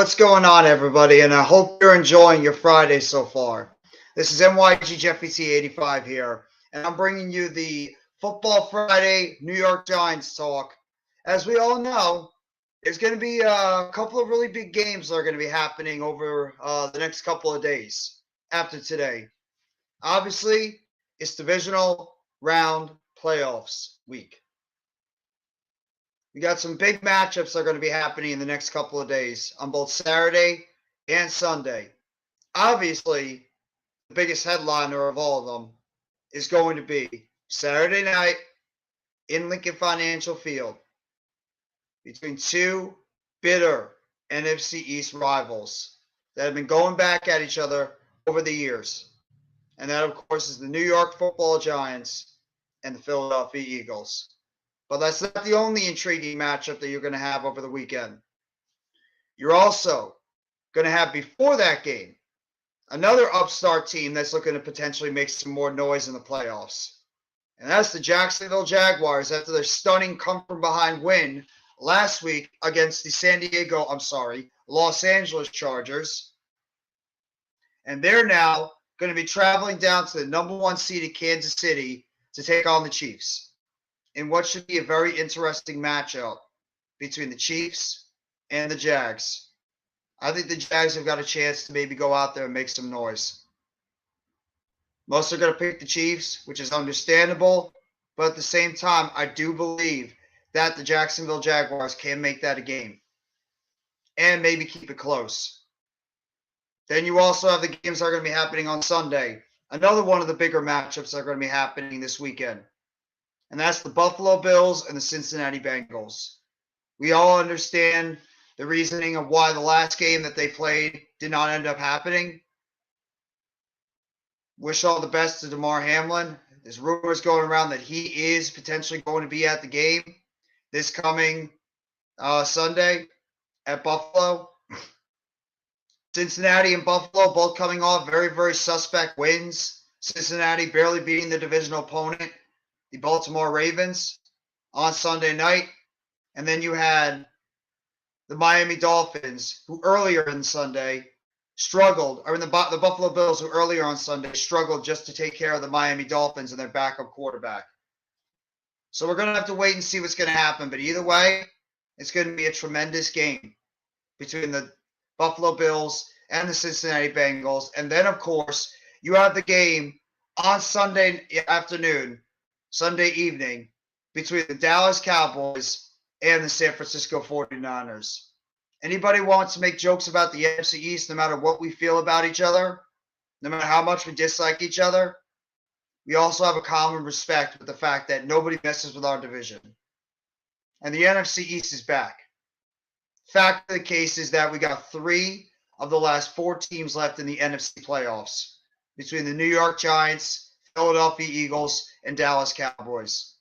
What's going on, everybody? And I hope you're enjoying your Friday so far. This is NYG Jeffy T85 here, and I'm bringing you the Football Friday New York Giants talk. As we all know, there's going to be a couple of really big games that are going to be happening over the next couple of days after today. Obviously, it's divisional round playoffs week. We got some big matchups that are going to be happening in the next couple of days on both Saturday and Sunday. Obviously, the biggest headliner of all of them is going to be Saturday night in Lincoln Financial Field between two bitter NFC East rivals that have been going back at each other over the years. And that, of course, is the New York Football Giants and the Philadelphia Eagles. But that's not the only intriguing matchup that you're going to have over the weekend. You're also going to have, before that game, another upstart team that's looking to potentially make some more noise in the playoffs. And that's the Jacksonville Jaguars after their stunning come-from-behind win last week against the Los Angeles Chargers. And they're now going to be traveling down to the number one seeded Kansas City to take on the Chiefs in what should be a very interesting matchup between the Chiefs and the Jags. I think the Jags have got a chance to maybe go out there and make some noise. Most are going to pick the Chiefs, which is understandable. But at the same time, I do believe that the Jacksonville Jaguars can make that a game and maybe keep it close. Then you also have the games that are going to be happening on Sunday. Another one of the bigger matchups that are going to be happening this weekend. And that's the Buffalo Bills and the Cincinnati Bengals. We all understand the reasoning of why the last game that they played did not end up happening. Wish all the best to Damar Hamlin. There's rumors going around that he is potentially going to be at the game this coming Sunday at Buffalo. Cincinnati and Buffalo both coming off very, very suspect wins. Cincinnati barely beating the divisional opponent, the Baltimore Ravens, on Sunday night. And then you had the Miami Dolphins, who earlier in Sunday struggled, or in the Buffalo Bills, who earlier on Sunday struggled just to take care of the Miami Dolphins and their backup quarterback. So we're going to have to wait and see what's going to happen. But either way, it's going to be a tremendous game between the Buffalo Bills and the Cincinnati Bengals. And then, of course, you have the game on Sunday afternoon, Sunday evening, between the Dallas Cowboys and the San Francisco 49ers. Anybody wants to make jokes about the NFC East, no matter what we feel about each other, no matter how much we dislike each other, we also have a common respect with the fact that nobody messes with our division. And the NFC East is back. Fact of the case is that we got 3 of the last 4 teams left in the NFC playoffs between the New York Giants, Philadelphia Eagles, and Dallas Cowboys.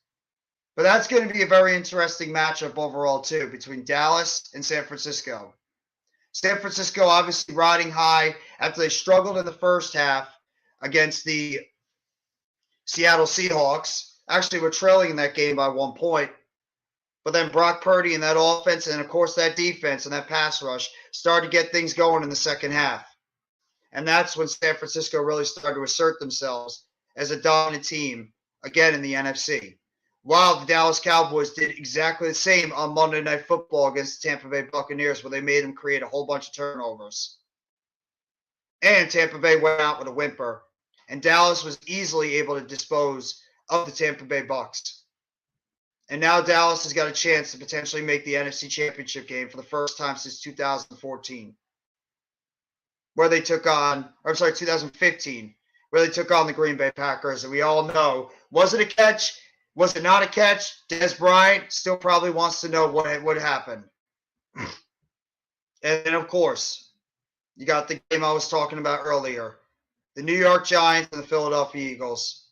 But that's going to be a very interesting matchup overall, too, between Dallas and San Francisco. San Francisco obviously riding high after they struggled in the first half against the Seattle Seahawks. Actually, we're trailing in that game by 1 point. But then Brock Purdy and that offense and, of course, that defense and that pass rush started to get things going in the second half. And that's when San Francisco really started to assert themselves as a dominant team, again, in the NFC. While the Dallas Cowboys did exactly the same on Monday Night Football against the Tampa Bay Buccaneers, where they made them create a whole bunch of turnovers. And Tampa Bay went out with a whimper. And Dallas was easily able to dispose of the Tampa Bay Bucs. And now Dallas has got a chance to potentially make the NFC Championship game for the first time since 2014. 2015, where they took on the Green Bay Packers. And we all know, was it a catch? Was it not a catch? Dez Bryant still probably wants to know what happened. And then, of course, you got the game I was talking about earlier. The New York Giants and the Philadelphia Eagles.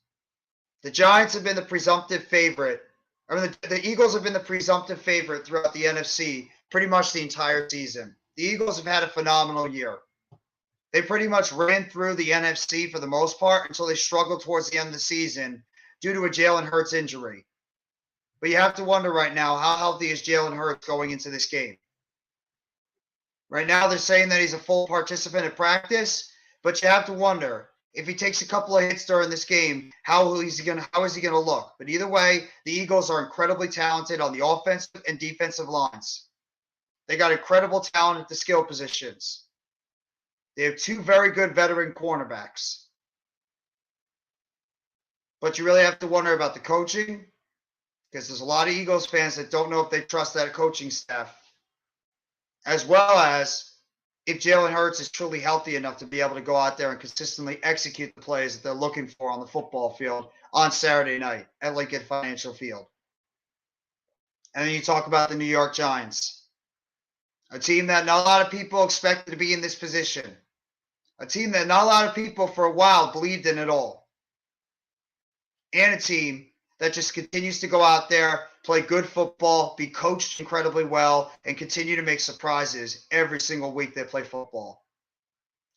The Giants have been the presumptive favorite. The Eagles have been the presumptive favorite throughout the NFC pretty much the entire season. The Eagles have had a phenomenal year. They pretty much ran through the NFC for the most part until they struggled towards the end of the season due to a Jalen Hurts injury. But you have to wonder right now, how healthy is Jalen Hurts going into this game? Right now, they're saying that he's a full participant in practice, but you have to wonder if he takes a couple of hits during this game, how is he going to look? But either way, the Eagles are incredibly talented on the offensive and defensive lines. They got incredible talent at the skill positions. They have two very good veteran cornerbacks. But you really have to wonder about the coaching, because there's a lot of Eagles fans that don't know if they trust that coaching staff, as well as if Jalen Hurts is truly healthy enough to be able to go out there and consistently execute the plays that they're looking for on the football field on Saturday night at Lincoln Financial Field. And then you talk about the New York Giants, a team that not a lot of people expected to be in this position, a team that not a lot of people for a while believed in at all, and a team that just continues to go out there, play good football, be coached incredibly well, and continue to make surprises every single week they play football.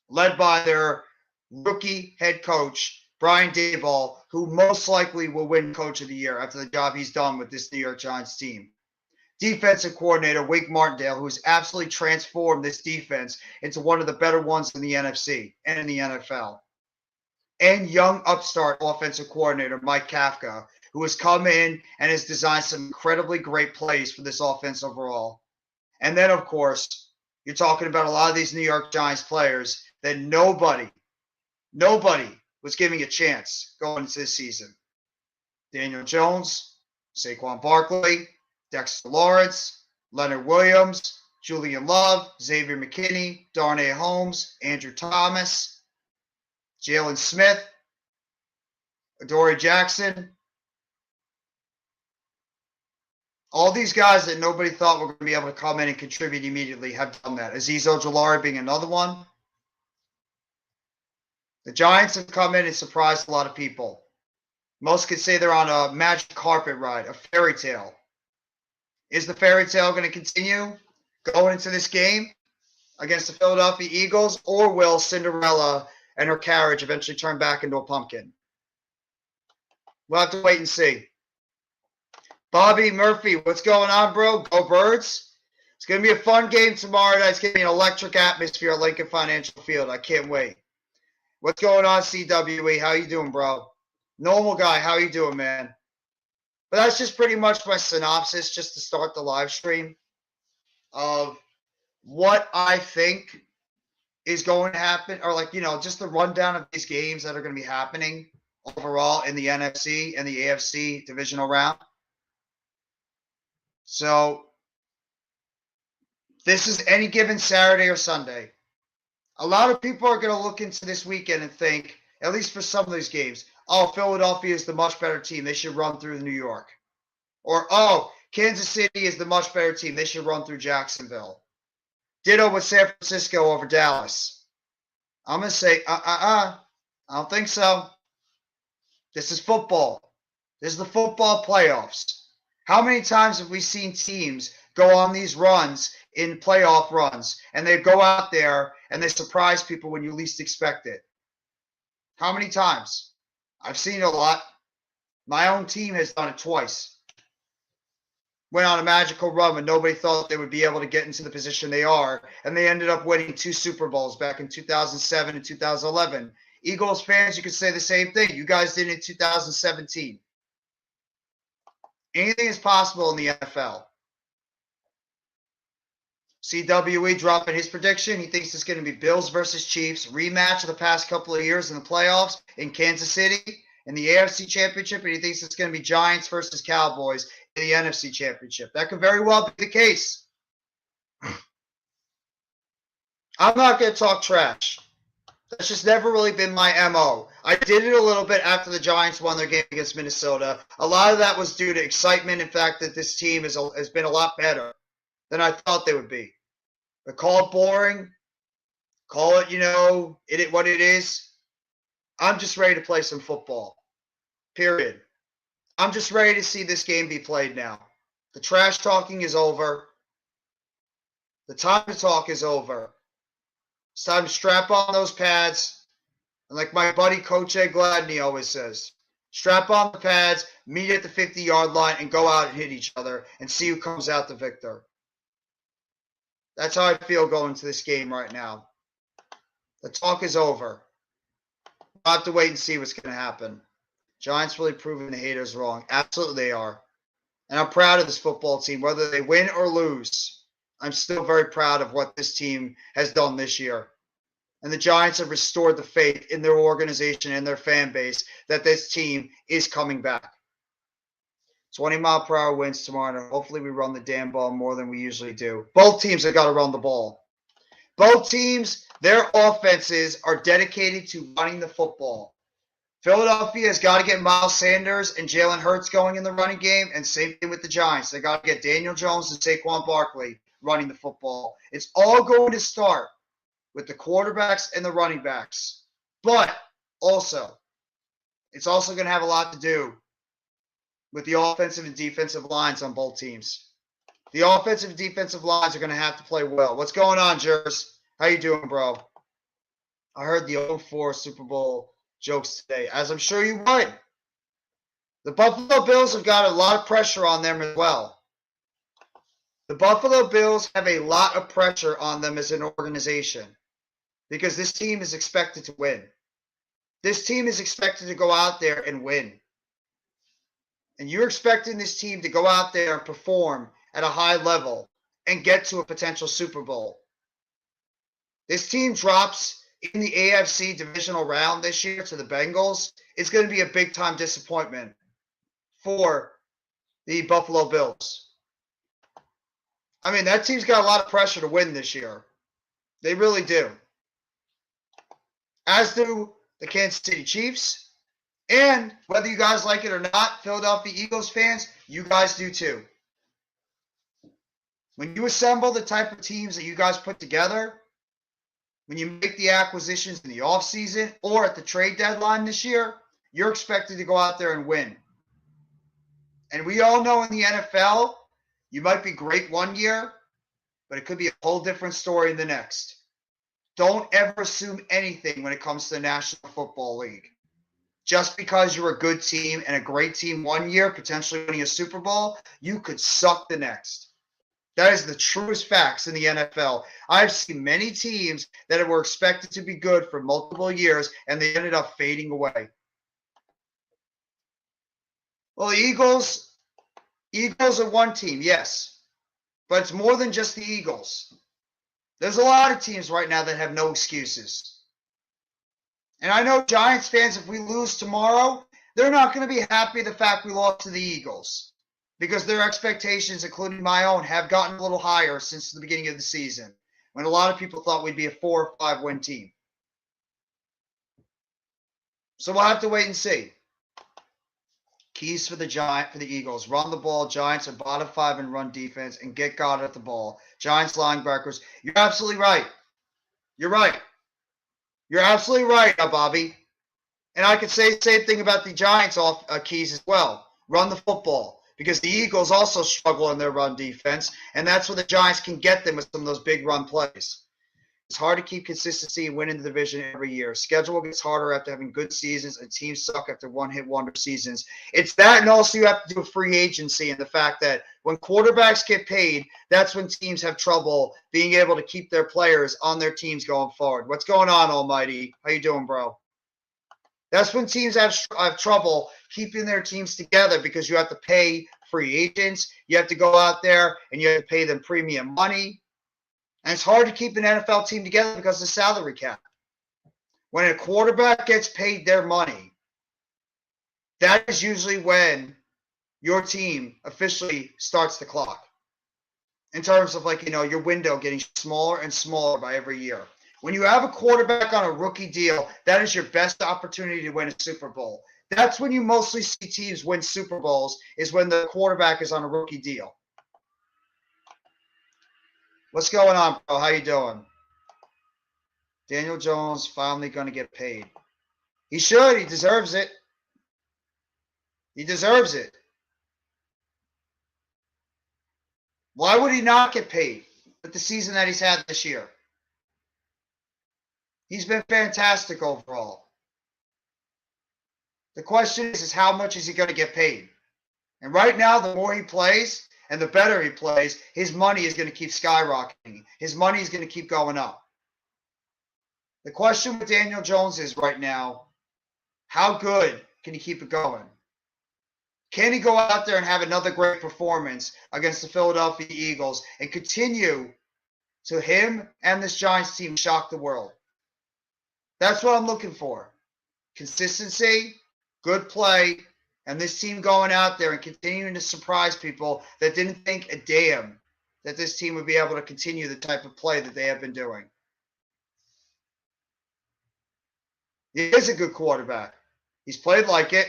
Led by their rookie head coach, Brian Daboll, who most likely will win Coach of the Year after the job he's done with this New York Giants team. Defensive coordinator, Wink Martindale, who has absolutely transformed this defense into one of the better ones in the NFC and in the NFL. And young upstart offensive coordinator, Mike Kafka, who has come in and has designed some incredibly great plays for this offense overall. And then, of course, you're talking about a lot of these New York Giants players that nobody was giving a chance going into this season. Daniel Jones, Saquon Barkley, Dexter Lawrence, Leonard Williams, Julian Love, Xavier McKinney, Darnay Holmes, Andrew Thomas, Jalen Smith, Adoree Jackson. All these guys that nobody thought were going to be able to come in and contribute immediately have done that. Azeez Ojulari being another one. The Giants have come in and surprised a lot of people. Most could say they're on a magic carpet ride, a fairy tale. Is the fairy tale going to continue going into this game against the Philadelphia Eagles, or will Cinderella and her carriage eventually turn back into a pumpkin? We'll have to wait and see. Bobby Murphy, what's going on, bro? Go Birds. It's going to be a fun game tomorrow night. It's going to be an electric atmosphere at Lincoln Financial Field. I can't wait. What's going on, CWE? How you doing, bro? Normal guy, how you doing, man? But that's just pretty much my synopsis just to start the live stream of what I think is going to happen, or just the rundown of these games that are going to be happening overall in the NFC and the AFC divisional round. So this is any given Saturday or Sunday. A lot of people are going to look into this weekend and think, at least for some of these games, oh, Philadelphia is the much better team. They should run through New York. Or, oh, Kansas City is the much better team. They should run through Jacksonville. Ditto with San Francisco over Dallas. I'm going to say, I don't think so. This is football. This is the football playoffs. How many times have we seen teams go on these runs in playoff runs, and they go out there and they surprise people when you least expect it? How many times? I've seen it a lot. My own team has done it twice. Went on a magical run when nobody thought they would be able to get into the position they are, and they ended up winning 2 Super Bowls back in 2007 and 2011. Eagles fans, you could say the same thing. You guys did it in 2017. Anything is possible in the NFL. CWE dropping his prediction. He thinks it's going to be Bills versus Chiefs, rematch of the past couple of years in the playoffs in Kansas City in the AFC Championship, and he thinks it's going to be Giants versus Cowboys in the NFC Championship. That could very well be the case. I'm not going to talk trash. That's just never really been my MO. I did it a little bit after the Giants won their game against Minnesota. A lot of that was due to excitement, in fact, that this team has been a lot better than I thought they would be. But call it boring. Call it, what it is. I'm just ready to play some football. Period. I'm just ready to see this game be played now. The trash talking is over. The time to talk is over. It's time to strap on those pads. And like my buddy Coach Ed Gladney always says, strap on the pads, meet at the 50-yard line, and go out and hit each other and see who comes out the victor. That's how I feel going into this game right now. The talk is over. We'll have to wait and see what's going to happen. Giants really proving the haters wrong. Absolutely they are. And I'm proud of this football team. Whether they win or lose, I'm still very proud of what this team has done this year. And the Giants have restored the faith in their organization and their fan base that this team is coming back. 20-mile-per-hour winds tomorrow, and hopefully we run the damn ball more than we usually do. Both teams have got to run the ball. Both teams, their offenses are dedicated to running the football. Philadelphia has got to get Miles Sanders and Jalen Hurts going in the running game, and same thing with the Giants. They got to get Daniel Jones and Saquon Barkley running the football. It's all going to start with the quarterbacks and the running backs. But also, it's also going to have a lot to do with the offensive and defensive lines on both teams. The offensive and defensive lines are going to have to play well. What's going on, Jers? How you doing, bro? I heard the 0-4 Super Bowl jokes today, as I'm sure you would. The Buffalo Bills have got a lot of pressure on them as well. The Buffalo Bills have a lot of pressure on them as an organization because this team is expected to win. This team is expected to go out there and win. And you're expecting this team to go out there and perform at a high level and get to a potential Super Bowl. This team drops in the AFC divisional round this year to the Bengals. It's going to be a big-time disappointment for the Buffalo Bills. I mean, that team's got a lot of pressure to win this year. They really do. As do the Kansas City Chiefs. And whether you guys like it or not, Philadelphia Eagles fans, you guys do too. When you assemble the type of teams that you guys put together, when you make the acquisitions in the offseason or at the trade deadline this year, you're expected to go out there and win. And we all know in the NFL, you might be great one year, but it could be a whole different story in the next. Don't ever assume anything when it comes to the National Football League. Just because you're a good team and a great team one year, potentially winning a Super Bowl, you could suck the next. That is the truest facts in the NFL. I've seen many teams that were expected to be good for multiple years, and they ended up fading away. Well, the Eagles are one team, yes. But it's more than just the Eagles. There's a lot of teams right now that have no excuses. And I know Giants fans, if we lose tomorrow, they're not going to be happy the fact we lost to the Eagles because their expectations, including my own, have gotten a little higher since the beginning of the season when a lot of people thought we'd be a 4 or 5 win team. So we'll have to wait and see. Keys for the Eagles. Run the ball. Giants are bottom 5 in run defense and get Goddard at the ball. Giants linebackers. You're absolutely right. You're right. You're absolutely right, Bobby. And I could say the same thing about the Giants keys as well. Run the football. Because the Eagles also struggle in their run defense. And that's where the Giants can get them with some of those big run plays. It's hard to keep consistency and win in the division every year. Schedule gets harder after having good seasons, and teams suck after one-hit wonder seasons. It's that, and also you have to do a free agency and the fact that when quarterbacks get paid, that's when teams have trouble being able to keep their players on their teams going forward. What's going on, Almighty? How you doing, bro? That's when teams have trouble keeping their teams together because you have to pay free agents. You have to go out there and you have to pay them premium money. And it's hard to keep an NFL team together because of the salary cap. When a quarterback gets paid their money, that is usually when your team officially starts the clock. In terms of your window getting smaller and smaller by every year. When you have a quarterback on a rookie deal, that is your best opportunity to win a Super Bowl. That's when you mostly see teams win Super Bowls, is when the quarterback is on a rookie deal. What's going on, bro? How you doing? Daniel Jones finally going to get paid. He should. He deserves it. He deserves it. Why would he not get paid with the season that he's had this year? He's been fantastic overall. The question is how much is he going to get paid? And right now, the more he plays, and the better he plays, his money is going to keep skyrocketing. His money is going to keep going up. The question with Daniel Jones is right now, how good can he keep it going? Can he go out there and have another great performance against the Philadelphia Eagles and continue to him and this Giants team shock the world? That's what I'm looking for. Consistency, good play, and this team going out there and continuing to surprise people that didn't think a damn that this team would be able to continue the type of play that they have been doing. He is a good quarterback. He's played like it.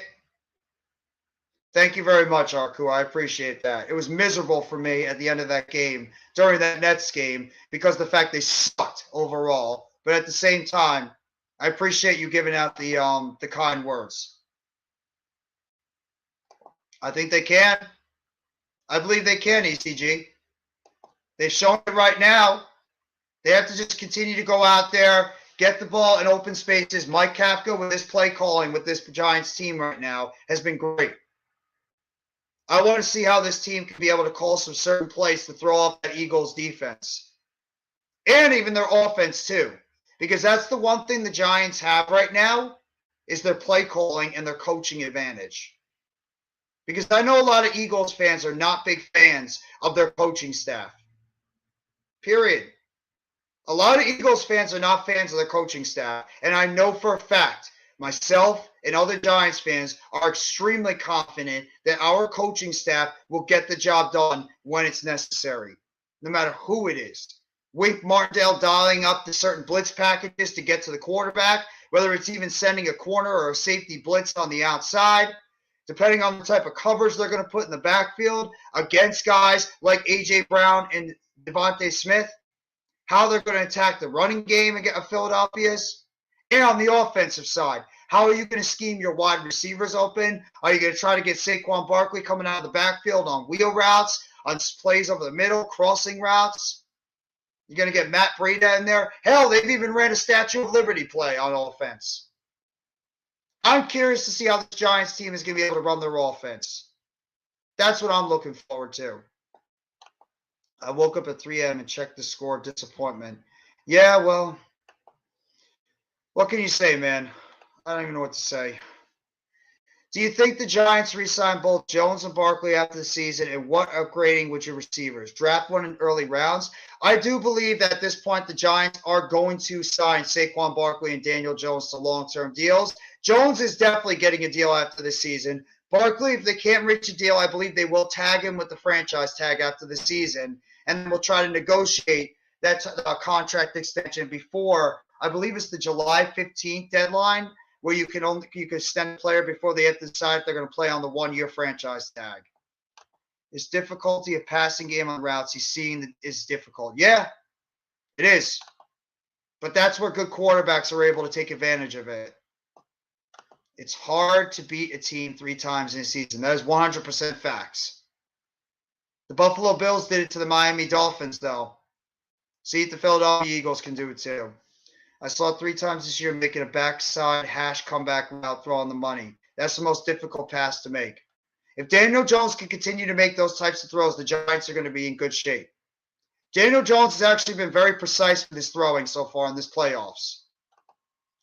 Thank you very much, Arku. I appreciate that. It was miserable for me at the end of that game, during that Nets game, because of the fact they sucked overall. But at the same time, I appreciate you giving out the kind words. I think they can. I believe they can, ECG. They've shown it right now. They have to just continue to go out there, get the ball in open spaces. Mike Kafka, with his play calling with this Giants team right now, has been great. I want to see how this team can be able to call some certain plays to throw off that Eagles defense. And even their offense, too. Because that's the one thing the Giants have right now is their play calling and their coaching advantage. Because I know a lot of Eagles fans are not big fans of their coaching staff. Period. A lot of Eagles fans are not fans of their coaching staff. And I know for a fact, myself and other Giants fans are extremely confident that our coaching staff will get the job done when it's necessary, no matter who it is. Wink Martindale dialing up the certain blitz packages to get to the quarterback, whether it's even sending a corner or a safety blitz on the outside, depending on the type of coverage they're going to put in the backfield against guys like A.J. Brown and Devontae Smith, how they're going to attack the running game of Philadelphia's, and on the offensive side, how are you going to scheme your wide receivers open? Are you going to try to get Saquon Barkley coming out of the backfield on wheel routes, on plays over the middle, crossing routes? You're going to get Matt Breida in there. Hell, they've even ran a Statue of Liberty play on offense. I'm curious to see how the Giants team is going to be able to run their offense. That's what I'm looking forward to. I woke up at 3 a.m. and checked the score. Disappointment. Yeah, well, what can you say, man? I don't even know what to say. Do you think the Giants re-sign both Jones and Barkley after the season, and what upgrading with your receivers? Draft one in early rounds? I do believe that at this point the Giants are going to sign Saquon Barkley and Daniel Jones to long-term deals. Jones is definitely getting a deal after the season. Barkley, if they can't reach a deal, I believe they will tag him with the franchise tag after the season, and we'll try to negotiate that contract extension before, I believe it's the July 15th deadline, where you can extend a player before they have to decide if they're going to play on the one-year franchise tag. His difficulty of passing game on routes he's seeing is difficult. Yeah, it is. But that's where good quarterbacks are able to take advantage of it. It's hard to beat a team 3 times in a season. That is 100% facts. The Buffalo Bills did it to the Miami Dolphins, though. See if the Philadelphia Eagles can do it, too. I saw it 3 times this year making a backside hash comeback route throwing the money. That's the most difficult pass to make. If Daniel Jones can continue to make those types of throws, the Giants are going to be in good shape. Daniel Jones has actually been very precise with his throwing so far in this playoffs.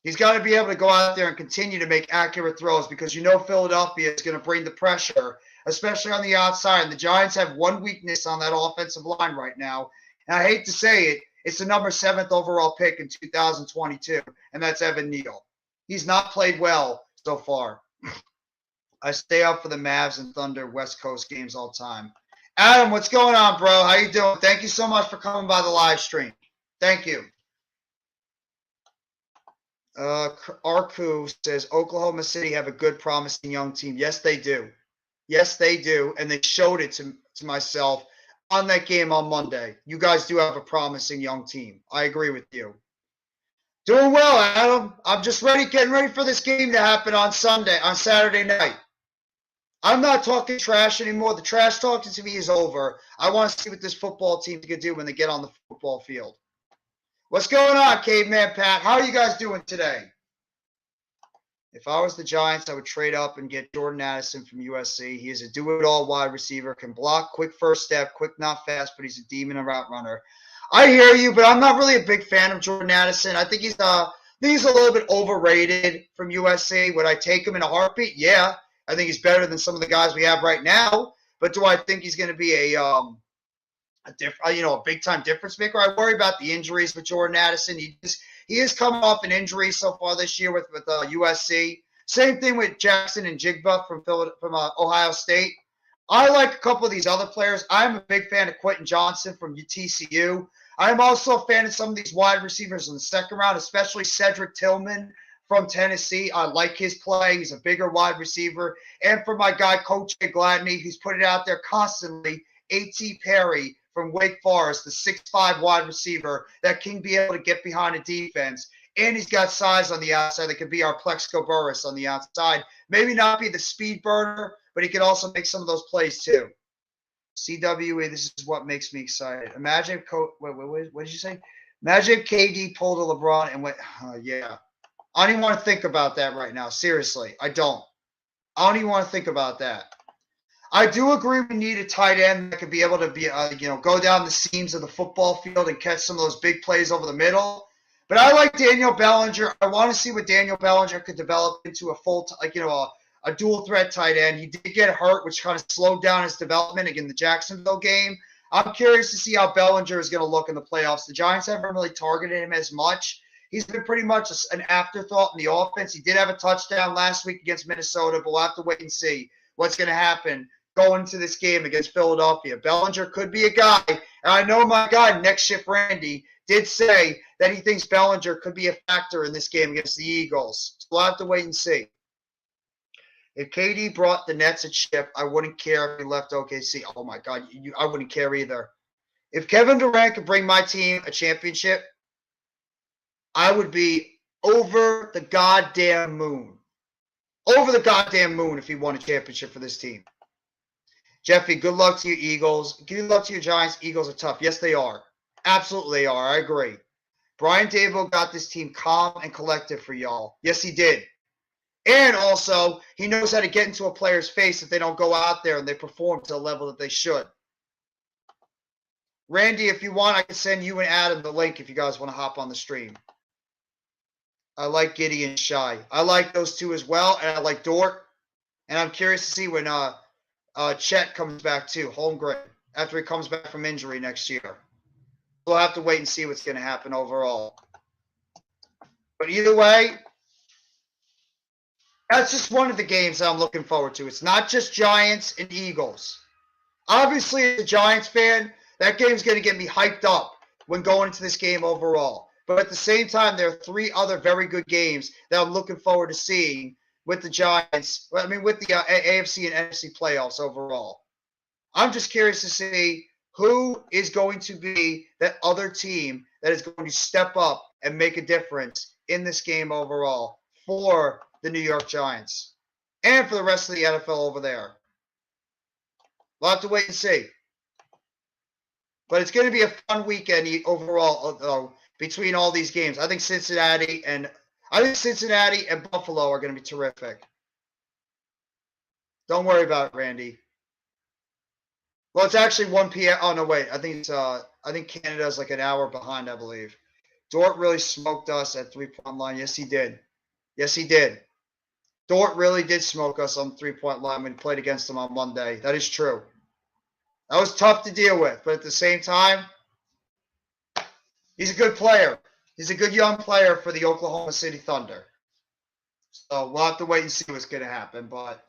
He's got to be able to go out there and continue to make accurate throws because you know Philadelphia is going to bring the pressure, especially on the outside. And the Giants have one weakness on that offensive line right now. And I hate to say it, it's the number 7th overall pick in 2022, and that's Evan Neal. He's not played well so far. I stay up for the Mavs and Thunder West Coast games all the time. Adam, what's going on, bro? How you doing? Thank you so much for coming by the live stream. Thank you. Arku says, Oklahoma City have a good, promising young team. Yes, they do. Yes, they do, and they showed it to myself on that game on Monday. You guys do have a promising young team. I agree with you. Doing well, Adam. I'm just getting ready for this game to happen on Saturday night. I'm not talking trash anymore. The trash talking to me is over. I want to see what this football team can do when they get on the football field. What's going on, Caveman Pat? How are you guys doing today? If I was the Giants, I would trade up and get Jordan Addison from USC. He is a do-it-all wide receiver, can block, quick first step, quick not fast, but he's a demon and route runner. I hear you, but I'm not really a big fan of Jordan Addison. I think he's a little bit overrated from USC. Would I take him in a heartbeat? Yeah, I think he's better than some of the guys we have right now. But do I think he's going to be a big time difference maker? I worry about the injuries with Jordan Addison. He is coming off an injury so far this year with USC. Same thing with Jackson and Jigba from Ohio State. I like a couple of these other players. I'm a big fan of Quentin Johnson from TCU. I'm also a fan of some of these wide receivers in the second round, especially Cedric Tillman from Tennessee. I like his play. He's a bigger wide receiver. And for my guy, Coach Gladney, who's put it out there constantly, A.T. Perry from Wake Forest, the 6'5" wide receiver that can be able to get behind a defense. And he's got size on the outside that could be our Plexico Burris on the outside. Maybe not be the speed burner, but he can also make some of those plays too. CWA, this is what makes me excited. Imagine, what did you say? Imagine KD pulled a LeBron and went, yeah. I don't even want to think about that right now. Seriously, I don't. I don't even want to think about that. I do agree we need a tight end that could be able to be, go down the seams of the football field and catch some of those big plays over the middle. But I like Daniel Bellinger. I want to see what Daniel Bellinger could develop into a full, a dual threat tight end. He did get hurt, which kind of slowed down his development again in the Jacksonville game. I'm curious to see how Bellinger is going to look in the playoffs. The Giants haven't really targeted him as much. He's been pretty much an afterthought in the offense. He did have a touchdown last week against Minnesota, but we'll have to wait and see what's going to happen going into this game against Philadelphia. Bellinger could be a guy, and I know my guy, Next Shift Randy, did say that he thinks Bellinger could be a factor in this game against the Eagles. So we'll have to wait and see. If KD brought the Nets a chip, I wouldn't care if he left OKC. Oh, my God, I wouldn't care either. If Kevin Durant could bring my team a championship, I would be over the goddamn moon. Over the goddamn moon if he won a championship for this team. Jeffy, good luck to you, Eagles. Good luck to your Giants. Eagles are tough. Yes, they are. Absolutely they are. I agree. Brian Daboll got this team calm and collected for y'all. Yes, he did. And also, he knows how to get into a player's face if they don't go out there and they perform to the level that they should. Randy, if you want, I can send you and Adam the link if you guys want to hop on the stream. I like Giddey and Shy. I like those two as well, and I like Dort. And I'm curious to see when Chet comes back too, Holmgren, after he comes back from injury next year. We'll have to wait and see what's going to happen overall. But either way, that's just one of the games that I'm looking forward to. It's not just Giants and Eagles. Obviously, as a Giants fan, that game's going to get me hyped up when going into this game overall. But at the same time, there are three other very good games that I'm looking forward to seeing with the Giants. With the AFC and NFC playoffs overall. I'm just curious to see who is going to be that other team that is going to step up and make a difference in this game overall for the New York Giants and for the rest of the NFL over there. We'll have to wait and see. But it's going to be a fun weekend overall between all these games. I think Cincinnati and Buffalo are going to be terrific. Don't worry about it, Randy. Well, it's actually 1 p.m. Oh no, wait. I think Canada's like an hour behind, I believe. Dort really smoked us at 3-point line. Yes, he did. Yes, he did. Dort really did smoke us on 3-point line when he played against them on Monday. That is true. That was tough to deal with, but at the same time, he's a good player. He's a good young player for the Oklahoma City Thunder. So we'll have to wait and see what's going to happen. But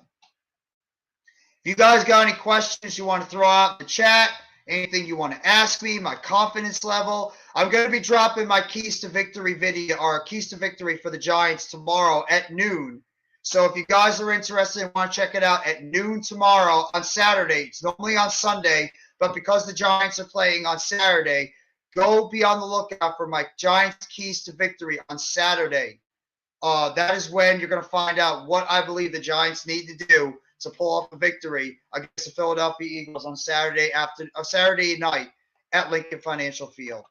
if you guys got any questions you want to throw out in the chat, anything you want to ask me, my confidence level, I'm going to be dropping my Keys to Victory video, or Keys to Victory for the Giants tomorrow at noon. So if you guys are interested and want to check it out at noon tomorrow on Saturday, it's normally on Sunday, but because the Giants are playing on Saturday, go be on the lookout for my Giants Keys to Victory on Saturday. That is when you're going to find out what I believe the Giants need to do to pull off a victory against the Philadelphia Eagles on Saturday night at Lincoln Financial Field.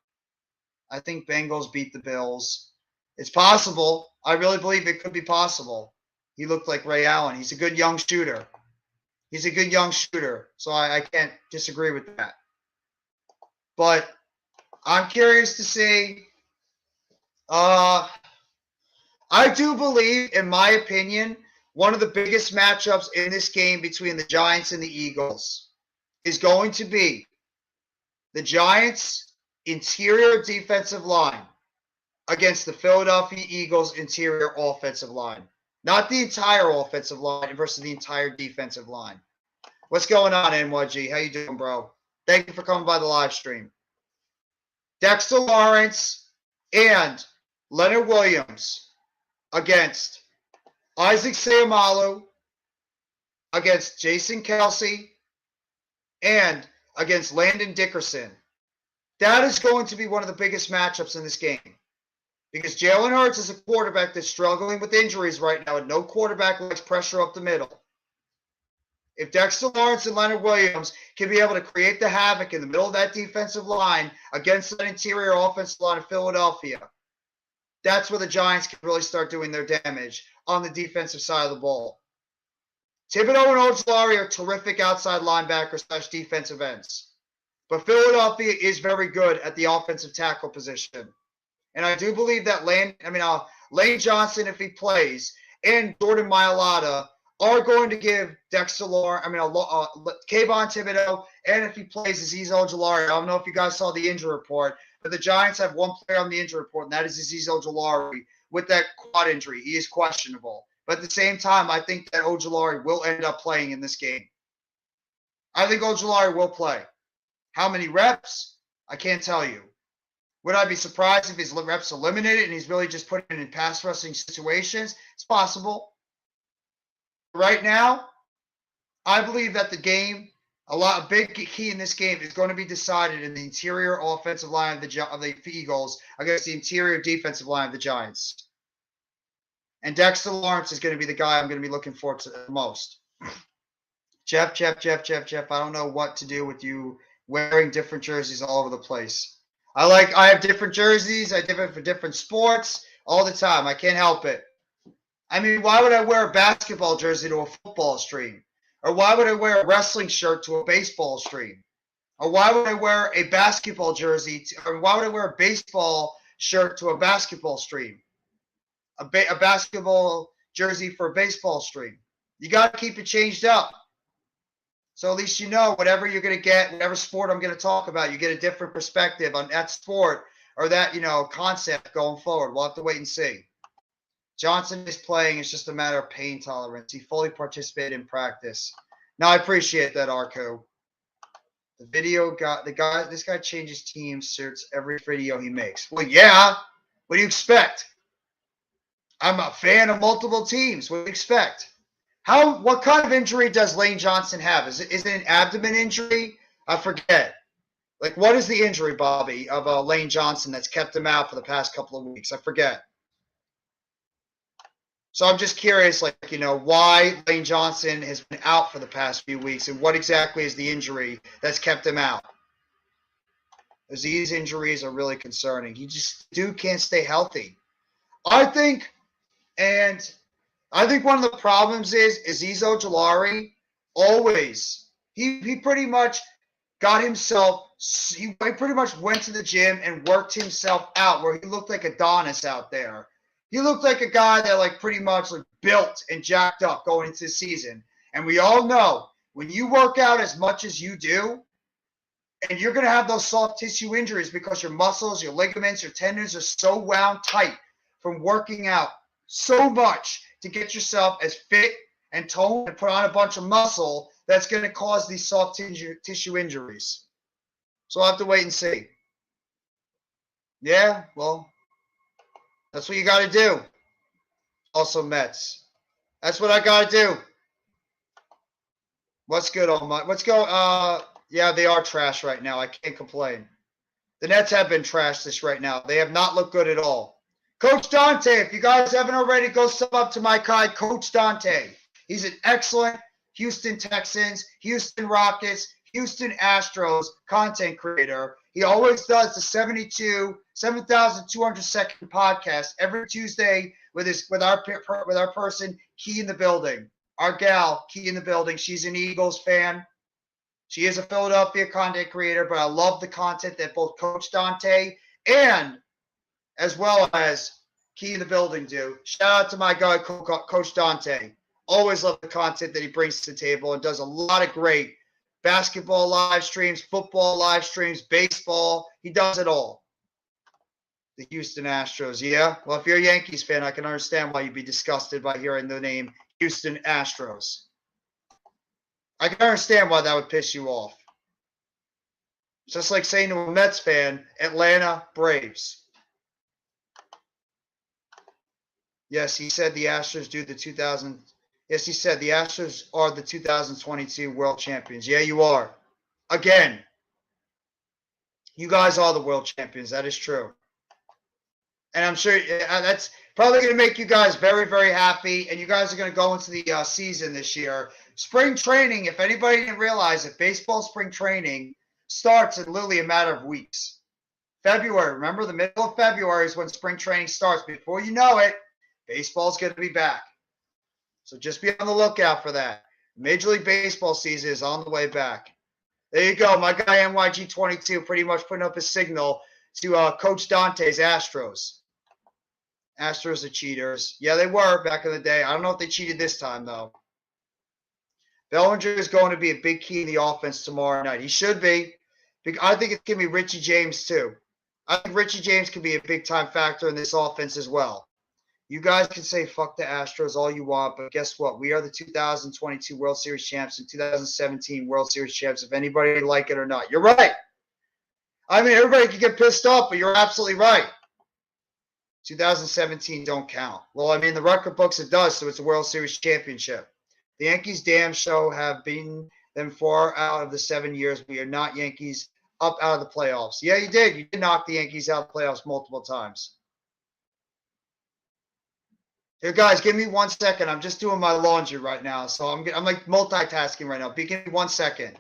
I think Bengals beat the Bills. It's possible. I really believe it could be possible. He looked like Ray Allen. He's a good young shooter. So I can't disagree with that. But I'm curious to see. I do believe, in my opinion, one of the biggest matchups in this game between the Giants and the Eagles is going to be the Giants' interior defensive line against the Philadelphia Eagles' interior offensive line. Not the entire offensive line versus the entire defensive line. What's going on, NYG? How you doing, bro? Thank you for coming by the live stream. Dexter Lawrence and Leonard Williams against Isaac Seumalo, against Jason Kelce, and against Landon Dickerson. That is going to be one of the biggest matchups in this game. Because Jalen Hurts is a quarterback that's struggling with injuries right now, and no quarterback likes pressure up the middle. If Dexter Lawrence and Leonard Williams can be able to create the havoc in the middle of that defensive line against that interior offensive line of Philadelphia, that's where the Giants can really start doing their damage on the defensive side of the ball. Thibodeau and Ojulari are terrific outside linebackers / defensive ends. But Philadelphia is very good at the offensive tackle position. And I do believe that Lane Johnson, if he plays, and Jordan Mailata are going to give Dexter Lawrence, Kayvon Thibodeau, and if he plays, Azeez Ojulari. I don't know if you guys saw the injury report, but the Giants have one player on the injury report, and that is Azeez Ojulari with that quad injury. He is questionable. But at the same time, I think that Ojulari will end up playing in this game. I think Ojulari will play. How many reps? I can't tell you. Would I be surprised if his reps eliminated and he's really just putting in pass rushing situations? It's possible. Right now, I believe that the game, a big key in this game is going to be decided in the interior offensive line of the Eagles against the interior defensive line of the Giants. And Dexter Lawrence is going to be the guy I'm going to be looking forward to the most. Jeff, I don't know what to do with you wearing different jerseys all over the place. I have different jerseys. I have different for different sports all the time. I can't help it. I mean, why would I wear a basketball jersey to a football stream? Or why would I wear a wrestling shirt to a baseball stream? Or why would I wear a basketball jersey or why would I wear a baseball shirt to a basketball stream? A basketball jersey for a baseball stream. You got to keep it changed up. So at least you know whatever you're going to get, whatever sport I'm going to talk about, you get a different perspective on that sport or that, concept going forward. We'll have to wait and see. Johnson is playing. It's just a matter of pain tolerance. He fully participated in practice. Now, I appreciate that, Arco. This guy changes team shirts every video he makes. Well, yeah. What do you expect? I'm a fan of multiple teams. What do you expect? What kind of injury does Lane Johnson have? Is it an abdomen injury? I forget. What is the injury, Bobby, of Lane Johnson that's kept him out for the past couple of weeks? I forget. So I'm just curious, why Lane Johnson has been out for the past few weeks and what exactly is the injury that's kept him out? Because these injuries are really concerning. Dude can't stay healthy. I think one of the problems is Azeez Ojulari always, he pretty much got himself, he pretty much went to the gym and worked himself out where he looked like Adonis out there. He looked like a guy that pretty much built and jacked up going into the season. And we all know when you work out as much as you do, and you're going to have those soft tissue injuries because your muscles, your ligaments, your tendons are so wound tight from working out so much to get yourself as fit and toned and put on a bunch of muscle that's going to cause these soft tissue injuries. So I'll have to wait and see. Yeah, well, that's what you got to do. Also Mets. That's what I got to do. What's good, Omar? Let's go. Yeah, they are trash right now. I can't complain. The Nets have been trash this right now. They have not looked good at all. Coach Dante, if you guys haven't already, go sub up to my guy, Coach Dante. He's an excellent Houston Texans, Houston Rockets, Houston Astros content creator. He always does the 7,200 second podcast every Tuesday with our person Key in the building. Our gal, Key in the building. She's an Eagles fan. She is a Philadelphia content creator, but I love the content that both Coach Dante and as well as Key in the building do. Shout out to my guy, Coach Dante. Always love the content that he brings to the table and does a lot of great basketball live streams, football live streams, baseball. He does it all. The Houston Astros, yeah? Well, if you're a Yankees fan, I can understand why you'd be disgusted by hearing the name Houston Astros. I can understand why that would piss you off. It's just like saying to a Mets fan, Atlanta Braves. Yes, he said the Astros do the 2000. Yes, he said the Astros are the 2022 World Champions. Yeah, you are. Again, you guys are the World Champions. That is true. And I'm sure that's probably going to make you guys very, very happy. And you guys are going to go into the season this year. Spring training, if anybody didn't realize it, baseball spring training starts in literally a matter of weeks. February, remember the middle of February is when spring training starts. Before you know it, baseball's going to be back. So just be on the lookout for that. Major League Baseball season is on the way back. There you go. My guy NYG22 pretty much putting up his signal to Coach Dante's Astros. Astros are cheaters. Yeah, they were back in the day. I don't know if they cheated this time, though. Bellinger is going to be a big key in the offense tomorrow night. He should be. I think it's going to be Richie James, too. I think Richie James could be a big-time factor in this offense as well. You guys can say fuck the Astros all you want, but guess what? We are the 2022 World Series champs and 2017 World Series champs, if anybody like it or not. You're right. I mean, everybody can get pissed off, but you're absolutely right. 2017 don't count. Well, I mean, the record books it does, so it's a World Series championship. The Yankees damn show have beaten them 4 out of the 7 years. We are not Yankees up out of the playoffs. Yeah, you did. You did knock the Yankees out of the playoffs multiple times. Here, guys, give me 1 second. I'm just doing my laundry right now, so I'm like multitasking right now. Give me 1 second.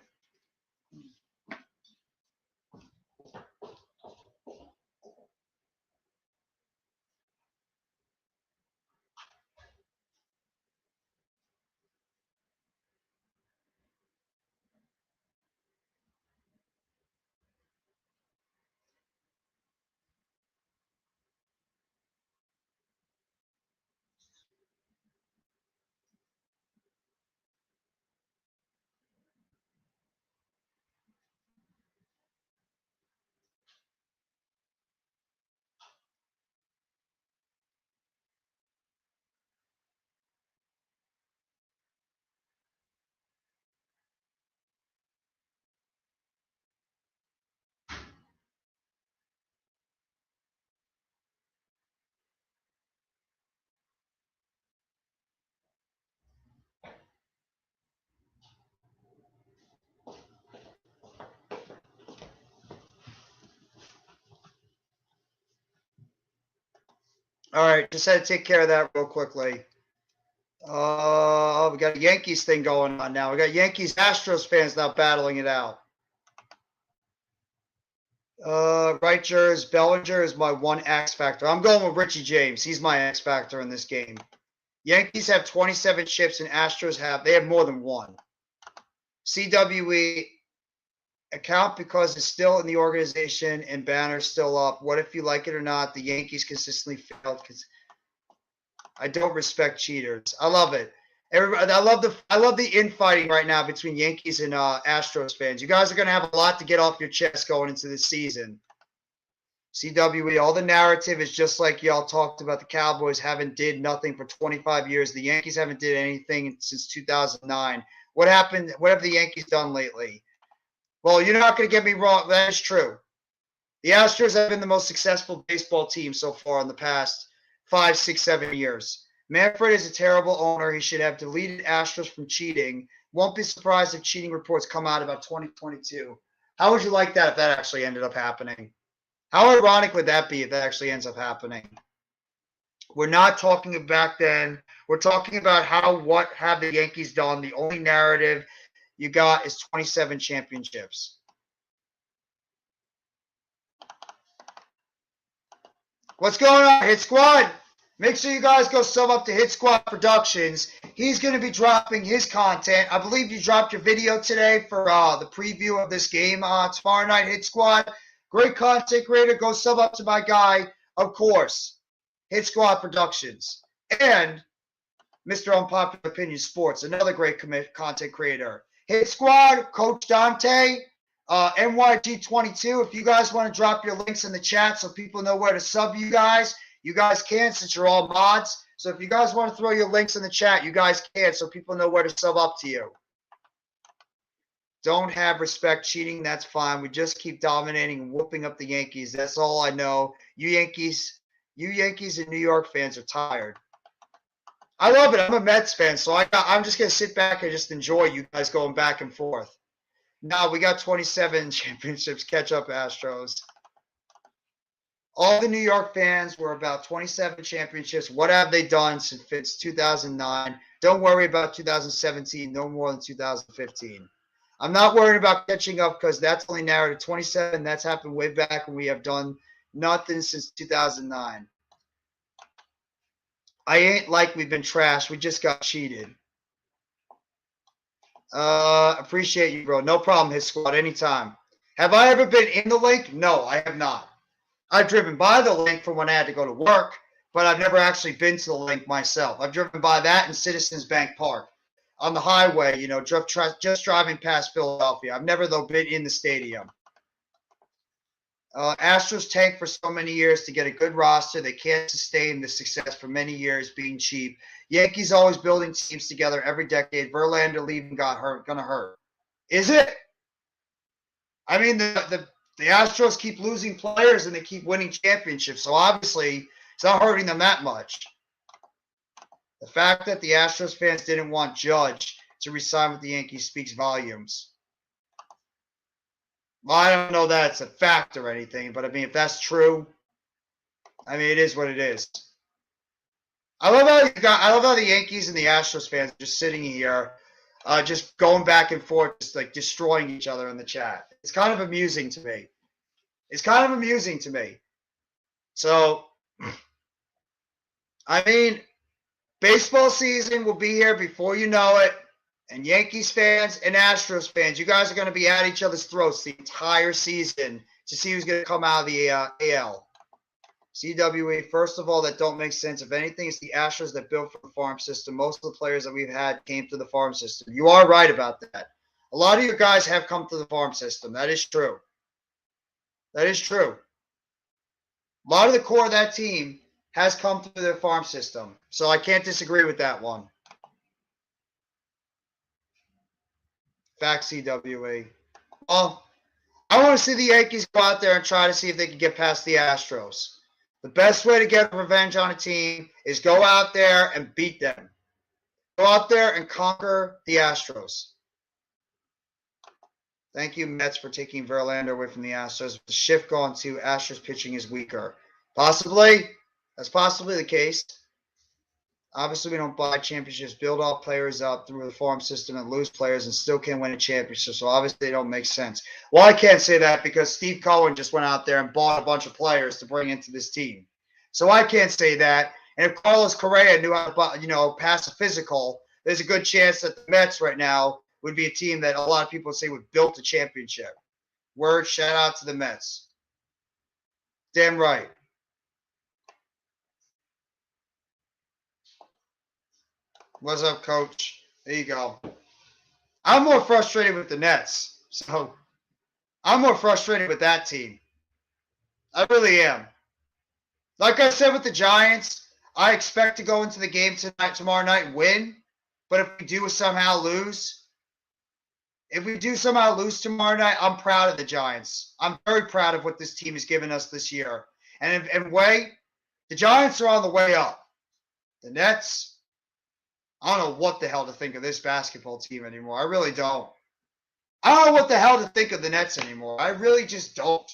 All right, just had to take care of that real quickly. We got a Yankees thing going on now. We got Yankees Astros fans now battling it out. Right, Jers, Bellinger is my one X factor. I'm going with Richie James. He's my X factor in this game. Yankees have 27 chips and Astros have more than one. CWE account because it's still in the organization and banner's still up. What if you like it or not? The Yankees consistently failed because I don't respect cheaters. I love it. Everybody, I love the infighting right now between Yankees and Astros fans. You guys are going to have a lot to get off your chest going into this season. CWE, all the narrative is just like y'all talked about. The Cowboys haven't did nothing for 25 years. The Yankees haven't did anything since 2009. What happened? What have the Yankees done lately? Well, you're not going to get me wrong. That is true. The Astros have been the most successful baseball team so far in the past 5, 6, 7 years. Manfred is a terrible owner. He should have deleted Astros from cheating. Won't be surprised if cheating reports come out about 2022. How would you like that if that actually ended up happening? How ironic would that be if that actually ends up happening? We're not talking about back then. We're talking about what have the Yankees done. The only narrative you got is 27 championships. What's going on, Hit Squad? Make sure you guys go sub up to Hit Squad Productions. He's going to be dropping his content. I believe you dropped your video today for the preview of this game tomorrow night, Hit Squad. Great content creator. Go sub up to my guy, of course, Hit Squad Productions. And Mr. Unpopular Opinion Sports, another great content creator. Hit Squad, Coach Dante, NYG22. If you guys want to drop your links in the chat so people know where to sub you guys can since you're all mods. So if you guys want to throw your links in the chat, you guys can so people know where to sub up to you. Don't have respect cheating. That's fine. We just keep dominating and whooping up the Yankees. That's all I know. You Yankees and New York fans are tired. I love it. I'm a Mets fan, so I'm just going to sit back and just enjoy you guys going back and forth. Now we got 27 championships. Catch up, Astros. All the New York fans were about 27 championships. What have they done since 2009? Don't worry about 2017, no more than 2015. I'm not worried about catching up because that's only narrowed to 27. That's happened way back when we have done nothing since 2009. I ain't like we've been trashed. We just got cheated. Appreciate you, bro. No problem, Hit Squad, anytime. Have I ever been in the link? No, I have not. I've driven by the link for when I had to go to work, but I've never actually been to the link myself. I've driven by that in Citizens Bank Park on the highway, you know, just driving past Philadelphia. I've never, though, been in the stadium. Astros tanked for so many years to get a good roster. They can't sustain the success for many years being cheap. Yankees always building teams together every decade. Verlander leaving gonna hurt. Is it? I mean, the Astros keep losing players and they keep winning championships. So obviously, it's not hurting them that much. The fact that the Astros fans didn't want Judge to resign with the Yankees speaks volumes. Well, I don't know that it's a fact or anything, but I mean, if that's true, I mean, it is what it is. I love how the Yankees and the Astros fans are just sitting here, just going back and forth, just like destroying each other in the chat. It's kind of amusing to me. So, I mean, baseball season will be here before you know it. And Yankees fans and Astros fans, you guys are going to be at each other's throats the entire season to see who's going to come out of the AL. CWE, first of all, that don't make sense. If anything, it's the Astros that built for the farm system. Most of the players that we've had came through the farm system. You are right about that. A lot of your guys have come through the farm system. That is true. That is true. A lot of the core of that team has come through their farm system. So I can't disagree with that one. Fact, CWE. Well, I want to see the Yankees go out there and try to see if they can get past the Astros. The best way to get revenge on a team is go out there and beat them. Go out there and conquer the Astros. Thank you, Mets, for taking Verlander away from the Astros. The shift going to Astros pitching is weaker. Possibly. That's possibly the case. Obviously, we don't buy championships, build all players up through the farm system and lose players and still can't win a championship. So obviously, they don't make sense. Well, I can't say that because Steve Cohen just went out there and bought a bunch of players to bring into this team. So I can't say that. And if Carlos Correa knew how to, pass a physical, there's a good chance that the Mets right now would be a team that a lot of people say would build a championship. Word, shout out to the Mets. Damn right. What's up, Coach? There you go. I'm more frustrated with the Nets. So I'm more frustrated with that team. I really am. Like I said with the Giants, I expect to go into the game tomorrow night and win. But if we do somehow lose tomorrow night, I'm proud of the Giants. I'm very proud of what this team has given us this year. And the Giants are on the way up. The Nets, I don't know what the hell to think of this basketball team anymore. I really don't. I don't know what the hell to think of the Nets anymore. I really just don't.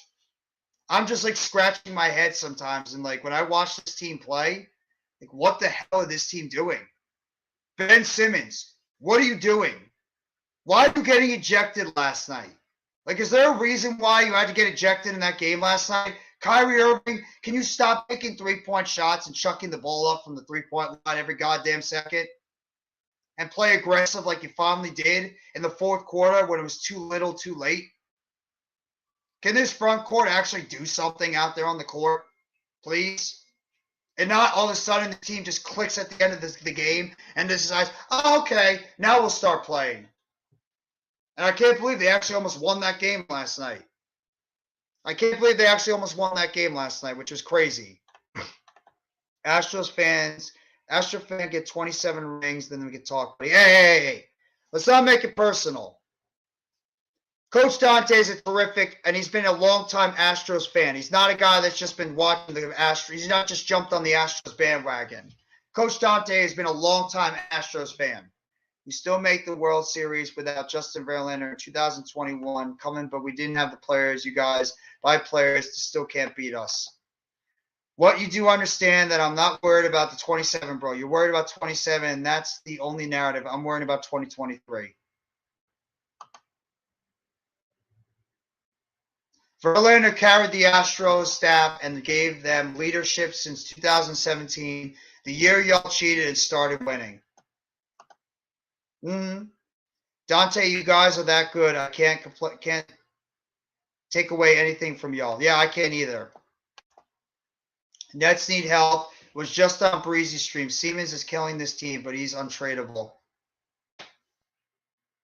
I'm just like scratching my head sometimes. And like when I watch this team play, like what the hell is this team doing? Ben Simmons, what are you doing? Why are you getting ejected last night? Like, is there a reason why you had to get ejected in that game last night? Kyrie Irving, can you stop taking 3-point shots and chucking the ball up from the 3-point line every goddamn second? And play aggressive like you finally did in the fourth quarter when it was too little, too late? Can this front court actually do something out there on the court, please? And not all of a sudden the team just clicks at the end of the game and decides, oh, okay, now we'll start playing. And I can't believe they actually almost won that game last night. Which was crazy. Astro fan get 27 rings, then we can talk. Hey. Let's not make it personal. Coach Dante is a terrific, and he's been a long-time Astros fan. He's not a guy that's just been watching the Astros. He's not just jumped on the Astros bandwagon. Coach Dante has been a long-time Astros fan. We still make the World Series without Justin Verlander in 2021 coming, but we didn't have the players, you guys, by players, still can't beat us. What you do understand that I'm not worried about the 27, bro. You're worried about 27, and that's the only narrative. I'm worried about 2023. Verlander carried the Astros staff and gave them leadership since 2017, the year y'all cheated and started winning. Dante, you guys are that good. I can't take away anything from y'all. Yeah, I can't either. Nets need help. Was just on Breezy's stream. Siemens is killing this team, but he's untradeable.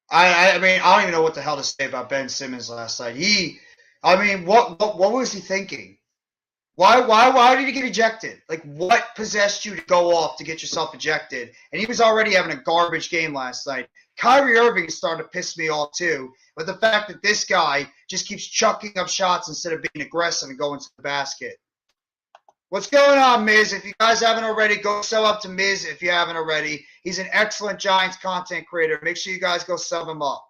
I mean, I don't even know what the hell to say about Ben Simmons last night. What was he thinking? Why did he get ejected? Like, what possessed you to go off to get yourself ejected? And he was already having a garbage game last night. Kyrie Irving is starting to piss me off too. But the fact that this guy just keeps chucking up shots instead of being aggressive and going to the basket. What's going on, Miz? If you guys haven't already, go sub up to Miz if you haven't already. He's an excellent Giants content creator. Make sure you guys go sub him up.